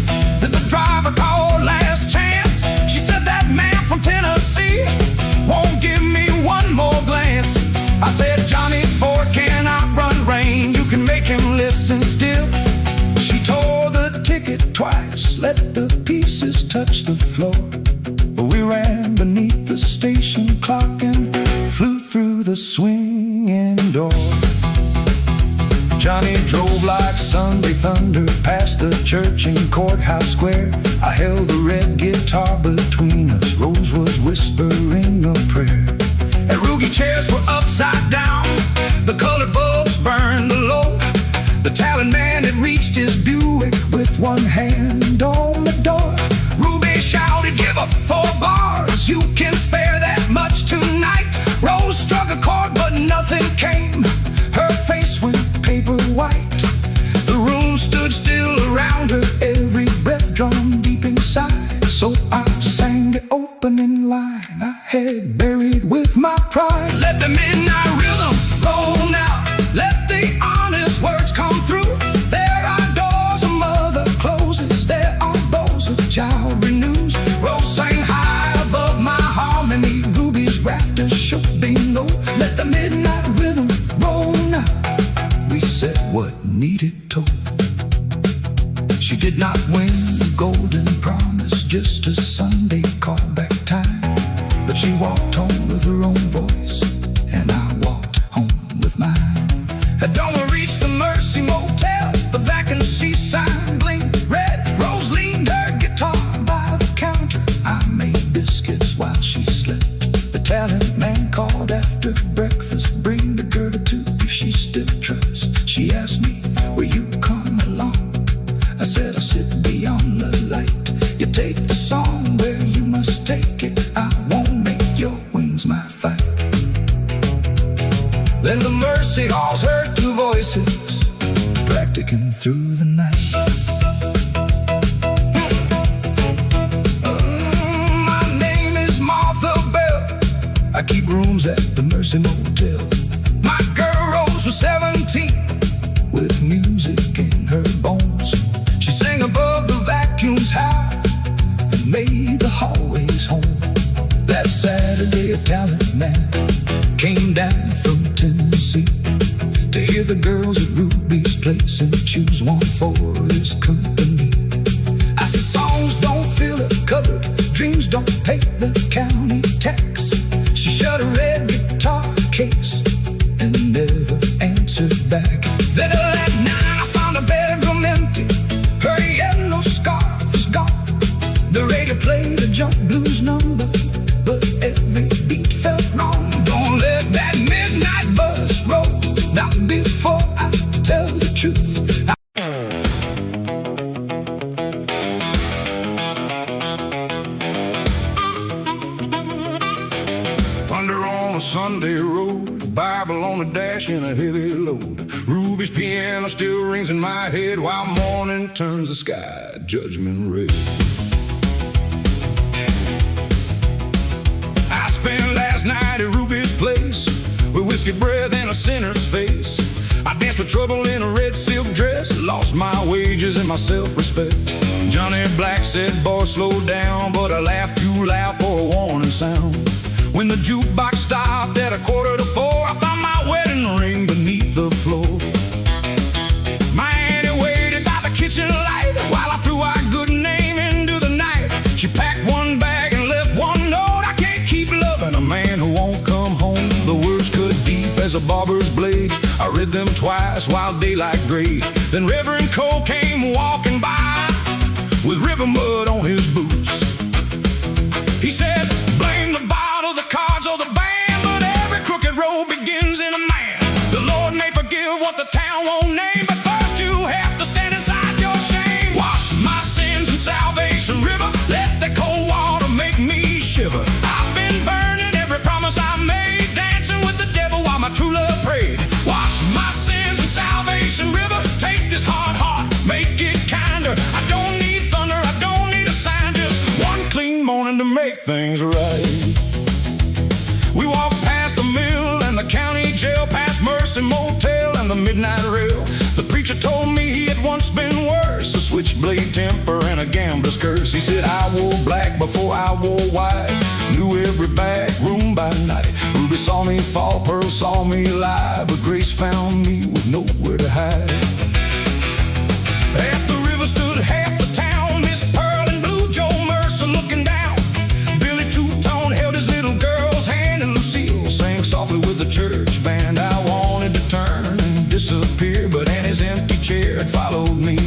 that the driver called last chance. She said that man from Tennessee won't give me one more glance. I said Johnny's Ford cannot run rain, you can make him listen still. She tore the ticket twice, let the pieces touch the floor. We ran beneath the station clock and flew through the swinging door. Johnny drove thunder past the church and courthouse square. I held the red guitar between us. Rose was whispering a prayer. And Rugie chairs were upside down. The colored bulbs burned low. The talent man had reached his Buick with one hand on the door. Ruby shouted, "Give up 4 bars. You can spare that much tonight." Rose struck a chord, but nothing came. Her face went paper white. The room stood still around her, every breath drawn deep inside. So I sang the opening line I had buried with my pride. Let the midnight rhythm roll now. Let the honest words come through. There are doors a mother closes. There are bows a child renews. Rose sang high above my harmony. Ruby's rafters shook below. Let the midnight rhythm roll now. We said what needed told. She did not win the golden promise, just a Sunday callback time. But she walked home with her own voice, and I walked home with mine. At dawn we reached the Mercy Motel. The vacancy sign blinked red. Rose leaned her guitar by the counter. I made biscuits while she slept. The talent man called after breakfast. Bring the girl too if she still trusts. She asked me, "Will you come along?" I said, "I'll sit beyond the light. You take the song where you must take it. I won't make your wings my fight." Then the Mercy Halls heard 2 voices practicing through the night. My name is Martha Bell. I keep rooms at the Mercy Motel. My girl Rose was 17 with music in her bones. She sang above the vacuum's howl and made the hallways home. That Saturday a talent man came down from Tennessee to hear the girls at Ruby's place and choose one for his company. I said, "Songs don't fill a cupboard, dreams don't pay the county tax." She shut a red guitar case and never answered back. Then that night I found a bedroom empty. Her yellow scarf was gone. The radio played a jump blues number, but every beat felt wrong. Don't let that midnight bus roll, not before I tell the truth. Thunder on a Sunday road, Bible on the dash and a heavy load. Ruby's piano still rings in my head while morning turns the sky judgment red. I spent last night at Ruby's place with whiskey breath and a sinner's face. I danced with trouble in a red silk dress, lost my wages and my self-respect. Johnny Black said, "Boy, slow down," but I laughed too loud for a warning sound. When the jukebox stopped at 3:45, I found my wedding ring beneath the floor. My auntie waited by the kitchen light while I threw our good name into the night. She packed one bag and left one note. "I can't keep loving a man who won't come home." The words cut deep as a barber's blade. I read them twice while daylight grayed. Then Reverend Cole came walking by with river mud on his boots. He said, "Blame the bottle, the cards, or the band, but every crooked road begins in a man. The Lord may forgive what the town won't name, but first you have to stand inside your shame. Wash my sins in Salvation River, let the cold water make me shiver. I've been burning every promise I made, dancing with the devil while my true love prayed. Wash my sins in Salvation River, take this hard heart, make it kinder. I don't need thunder, I don't need a sign, just one clean morning to make things right." We walked past the mill and the county jail, past Mercy Motel and the midnight rail. The preacher told me he had once been worse, a switchblade temper and a gambler's curse. He said, "I wore black before I wore white, knew every back room by night. Ruby saw me fall, Pearl saw me lie, but Grace found me with nowhere to hide." At the river stood half the town, Miss Pearl and Blue Joe Mercer looking down. Billy Two-Tone held his little girl's hand, and Lucille sang softly with the church band. I wanted to turn and disappear, but Annie's empty chair had followed me.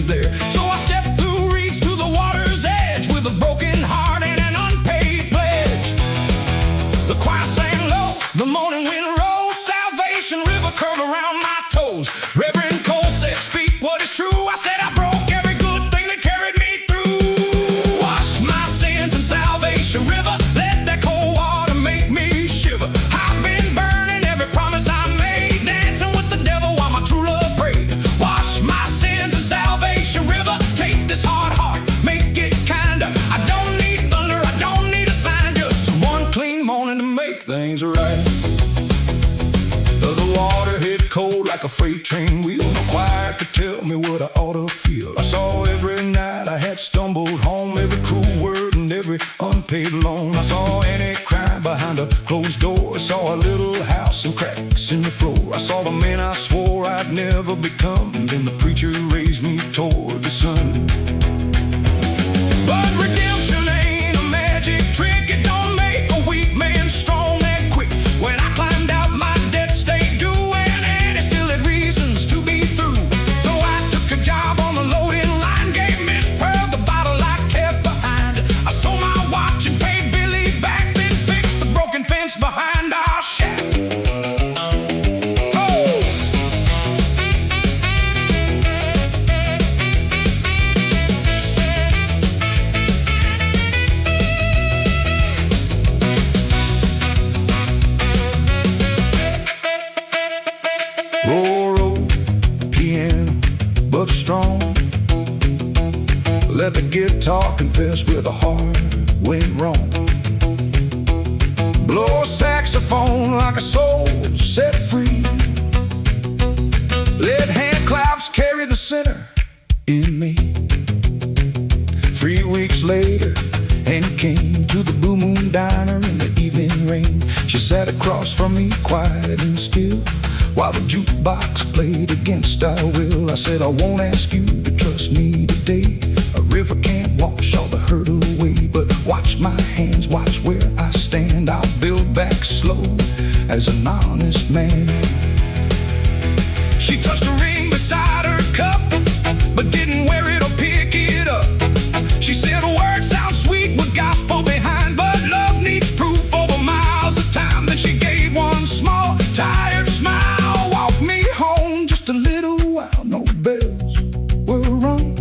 like a freight train wheel. No choir could tell me what I ought to feel. I saw every night I had stumbled home, every cruel word and every unpaid loan. I saw Annie cry behind a closed door. I saw a little house and cracks in the floor. I saw the man I swore I'd never become. And then the preacher raised me toward the sun. But redemption ain't a magic trick. It don't make a weak man strong that quick. When I climbed out, my debt stayed due, and it still had reasons to be through. So I took a job on the loading line, gave Miss Pearl the bottle I kept behind. I sold my watch and paid Billy back, then fixed the broken fence behind our shack. But strong. Let the guitar confess where the heart went wrong. Blow a saxophone like a soul set free. Let hand claps carry the sinner in me. 3 weeks later, Annie came to the Blue Moon Diner in the evening rain. She sat across from me, quiet and still, while the jukebox played against our will. I said, I won't ask you to trust me today. A river can't wash all the hurt away. But watch my hands, watch where I stand. I'll build back slow as an honest man. She touched a ring beside her cup, but didn't wear it or pick it up. She said, words sound sweet with gospel behind, but love needs proof over miles of time. Then she gave one small, tired smile, walked me home just a little while. No bells were rung,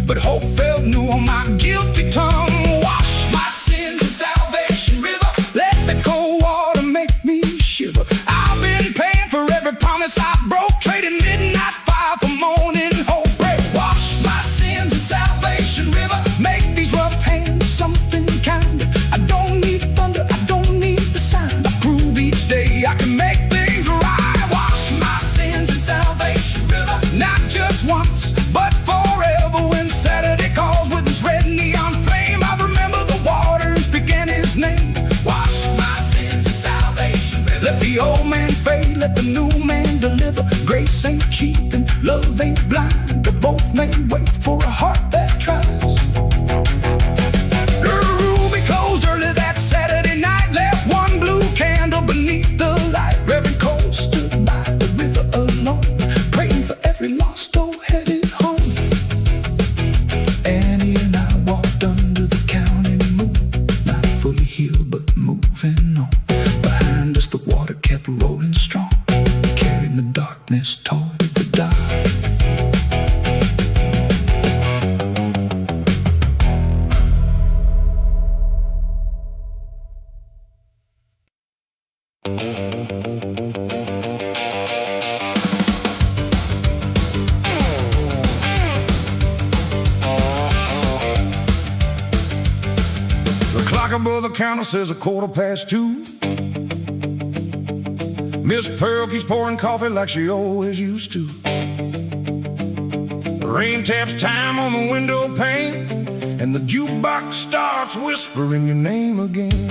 but hope felt new on my guilty tongue. Wash my sins in Salvation River, let the cold water make me shiver. I've been paying for every promise I broke, trading midnight fire for morning hope. Wash my sins in Salvation River, make these rough hands something kind. I don't need thunder, I don't need the sign. I prove each day I can make things right. Wash my sins in Salvation River, not just once, but forever. When Saturday calls with this red neon flame, I remember the waters began his name. Wash my sins in Salvation River. Let the old man fade, let the new man deliver. Grace ain't cheap and love ain't blind, but both may wait for a heart that tries. Ruby closed early that Saturday night, left one blue candle beneath the light. Reverend Cole stood by the river alone, praying for every lost soul headed home. Annie and I walked under the county moon, not fully healed but moving on. Behind us the water kept rolling strong, carrying the darkness toward the dark. The clock above the counter says 2:15. Miss Pearl keeps pouring coffee like she always used to. The rain taps time on the window pane, and the jukebox starts whispering your name again.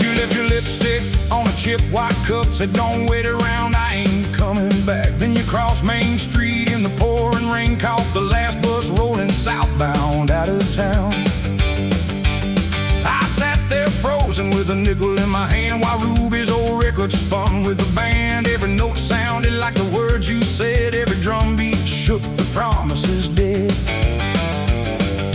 You left your lipstick on a chip white cup, said don't wait around, I ain't coming back. Then you crossed Main Street in the pouring rain, caught the last bus rolling southbound out of town. I sat there frozen with a nickel in my hand, while Ruby's old record spun with the band. Every note sounded like the words you said, every drum beat shook the promises dead.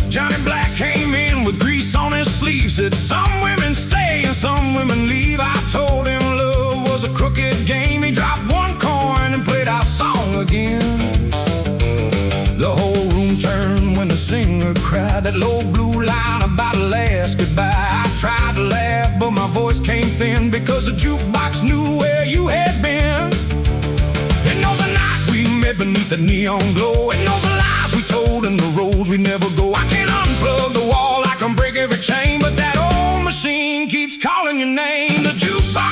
Johnny Black came in with grease on his sleeve, said some women stay and some women leave. I told him love was a crooked game. He dropped one coin and played our song again. The whole room turned when the singer cried that low blue line about a last goodbye. I tried to laugh, but my voice came thin, because the jukebox knew where you had been. It knows the night we met beneath the neon glow. It knows the lies we told and the roads we never go. I can't unplug the wall, I can break every chain, but that old machine keeps calling your name. The jukebox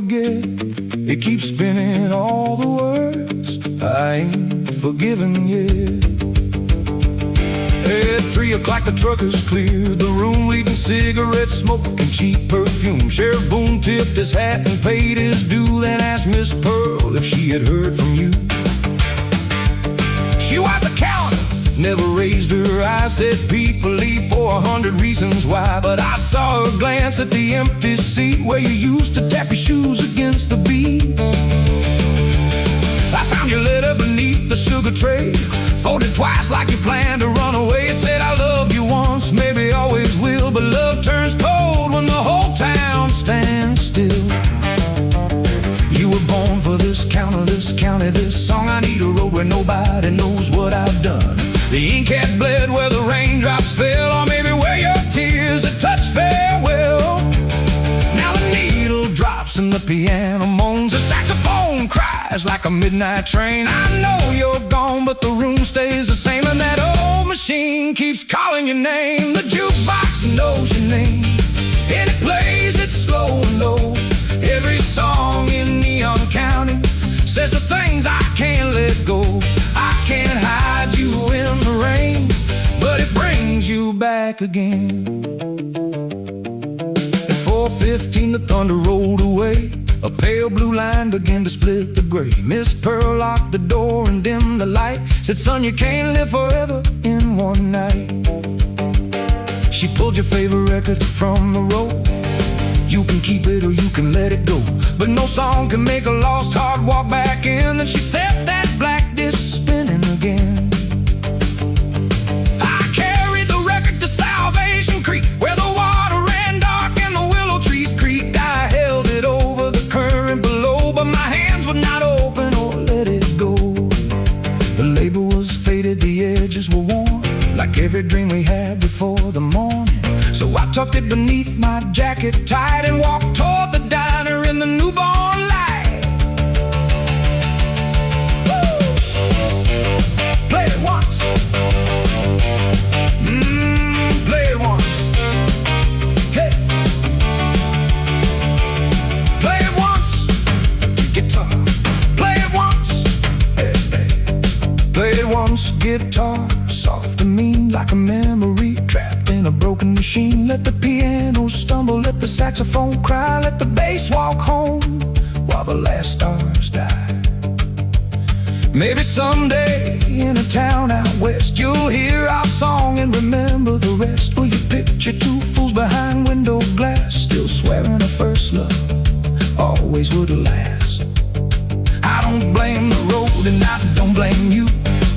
forget. It keeps spinning all the words I ain't forgiven yet. At 3 o'clock the truckers cleared the room, leaving cigarette smoke and cheap perfume. Sheriff Boone tipped his hat and paid his due, then asked Miss Pearl if she had heard from you. She wiped the counter, never raised her eyes, said people leave for 100 reasons why. But I saw her glance at the empty seat where you used to tap your shoes against the beat. I found your letter beneath the sugar tray, folded twice like you planned to run away. It said, I loved you once, maybe always will, but love turns cold when the whole town stands still. You were born for this county, this song. I need a road where nobody knows what I've done. The ink had bled where the raindrops fell, or maybe where your tears had touched farewell. Now the needle drops and the piano moans, the saxophone cries like a midnight train. I know you're gone, but the room stays the same, and that old machine keeps calling your name. The jukebox knows your name, and it plays it slow and low. Every song in Neon County says the things I can't let go. I can't hide you in the rain, but it brings you back again. At 4:15 the thunder rolled away, a pale blue line began to split the gray. Miss Pearl locked the door and dimmed the light, said, son, you can't live forever in one night. She pulled your favorite record from the road. You can keep it or you can let it go, but no song can make a lost heart walk back in. Then she set that black disc spinning again. I carried the record to Salvation Creek, where the water ran dark and the willow trees creaked. I held it over the current below, but my hands would not open or let it go. The label was faded, the edges were worn, like every dream we had before the morning. So I tucked it beneath my jacket tight and walked toward the diner in the newborn light. Woo! Play it once. Play it once. Hey. Play it once. Guitar. Play it once. Hey, hey. Play it once, guitar. Soft and mean like a memory trapped in a broken machine. Let the piano stumble, let the saxophone cry, let the bass walk home while the last stars die. Maybe someday in a town out west you'll hear our song and remember the rest. Will you picture two fools behind window glass, still swearing a first love always would last? I don't blame the road and I don't blame you.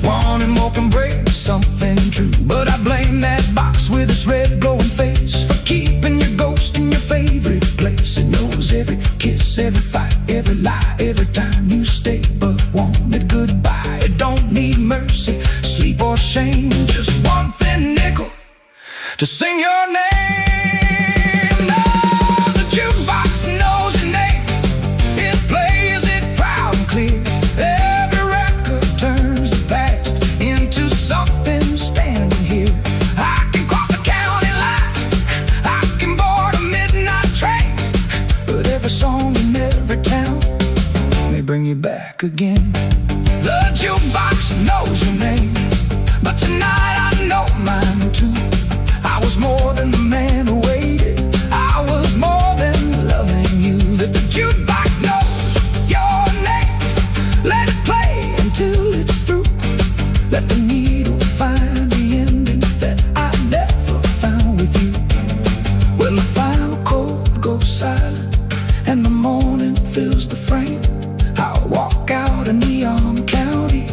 Wanting more can break something true, but I blame that box with its red glowing face for keeping your ghost in your favorite place. It knows every kiss, every fight, every lie, every time you stay but wanted goodbye. It don't need mercy, sleep or shame, just one thin nickel to sing your name. No, the jukebox knows your name, it plays it proud and clear. Every record turns the past into something standing here. I can cross the county line, I can board a midnight train, but every song in every town may bring you back again. The jukebox knows your name, but tonight I know mine too. I was more than the man who waited, I was more than loving you. That the jukebox knows your name, let it play until it's through. Let the needle find the ending that I never found with you. When the final chord goes silent and the morning fills the frame, I'll walk out of Neon County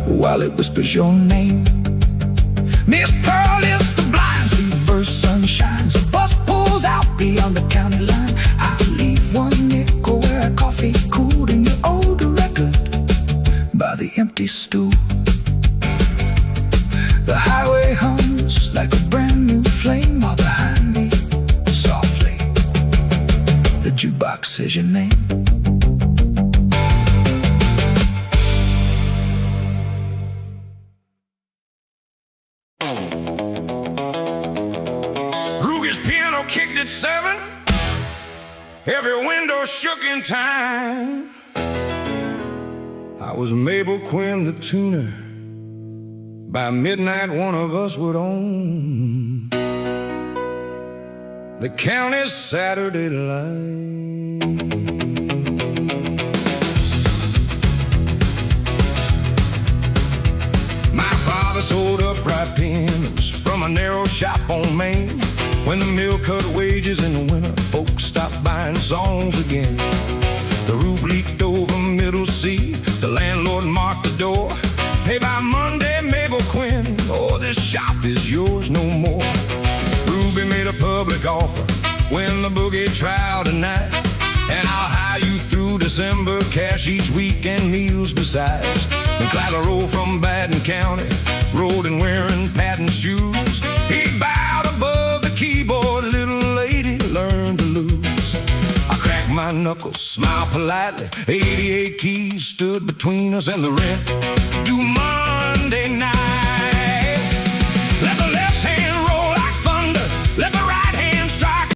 while it whispers your name. Miss Pearl lifts the blinds, reverse sun shines, a bus pulls out beyond the county line. I leave one nickel where a coffee cooled in your older record by the empty stool. The highway hums like a brand new flame all behind me, softly. The jukebox says your name. Ruger's piano kicked at 7. Every window shook in time. I was Mabel Quinn, the tuner. By midnight, one of us would own the county's Saturday light. My father sold upright pianos from a narrow shop on Main. When the mill cut wages in the winter, folks stopped buying songs again. The roof leaked over Middle C. The landlord marked the door. Pay by Monday, Mabel Quinn, or this shop is yours no more. Ruby made a public offer when the boogie trial tonight, and I'll hire you through December, cash each week and meals besides. When Clyde rolled from Baden County, rode and wearing patent shoes, he bowed above the keyboard, little lady learned to lose. I cracked my knuckles, smiled politely, 88 keys stood between us and the rent. Do Monday night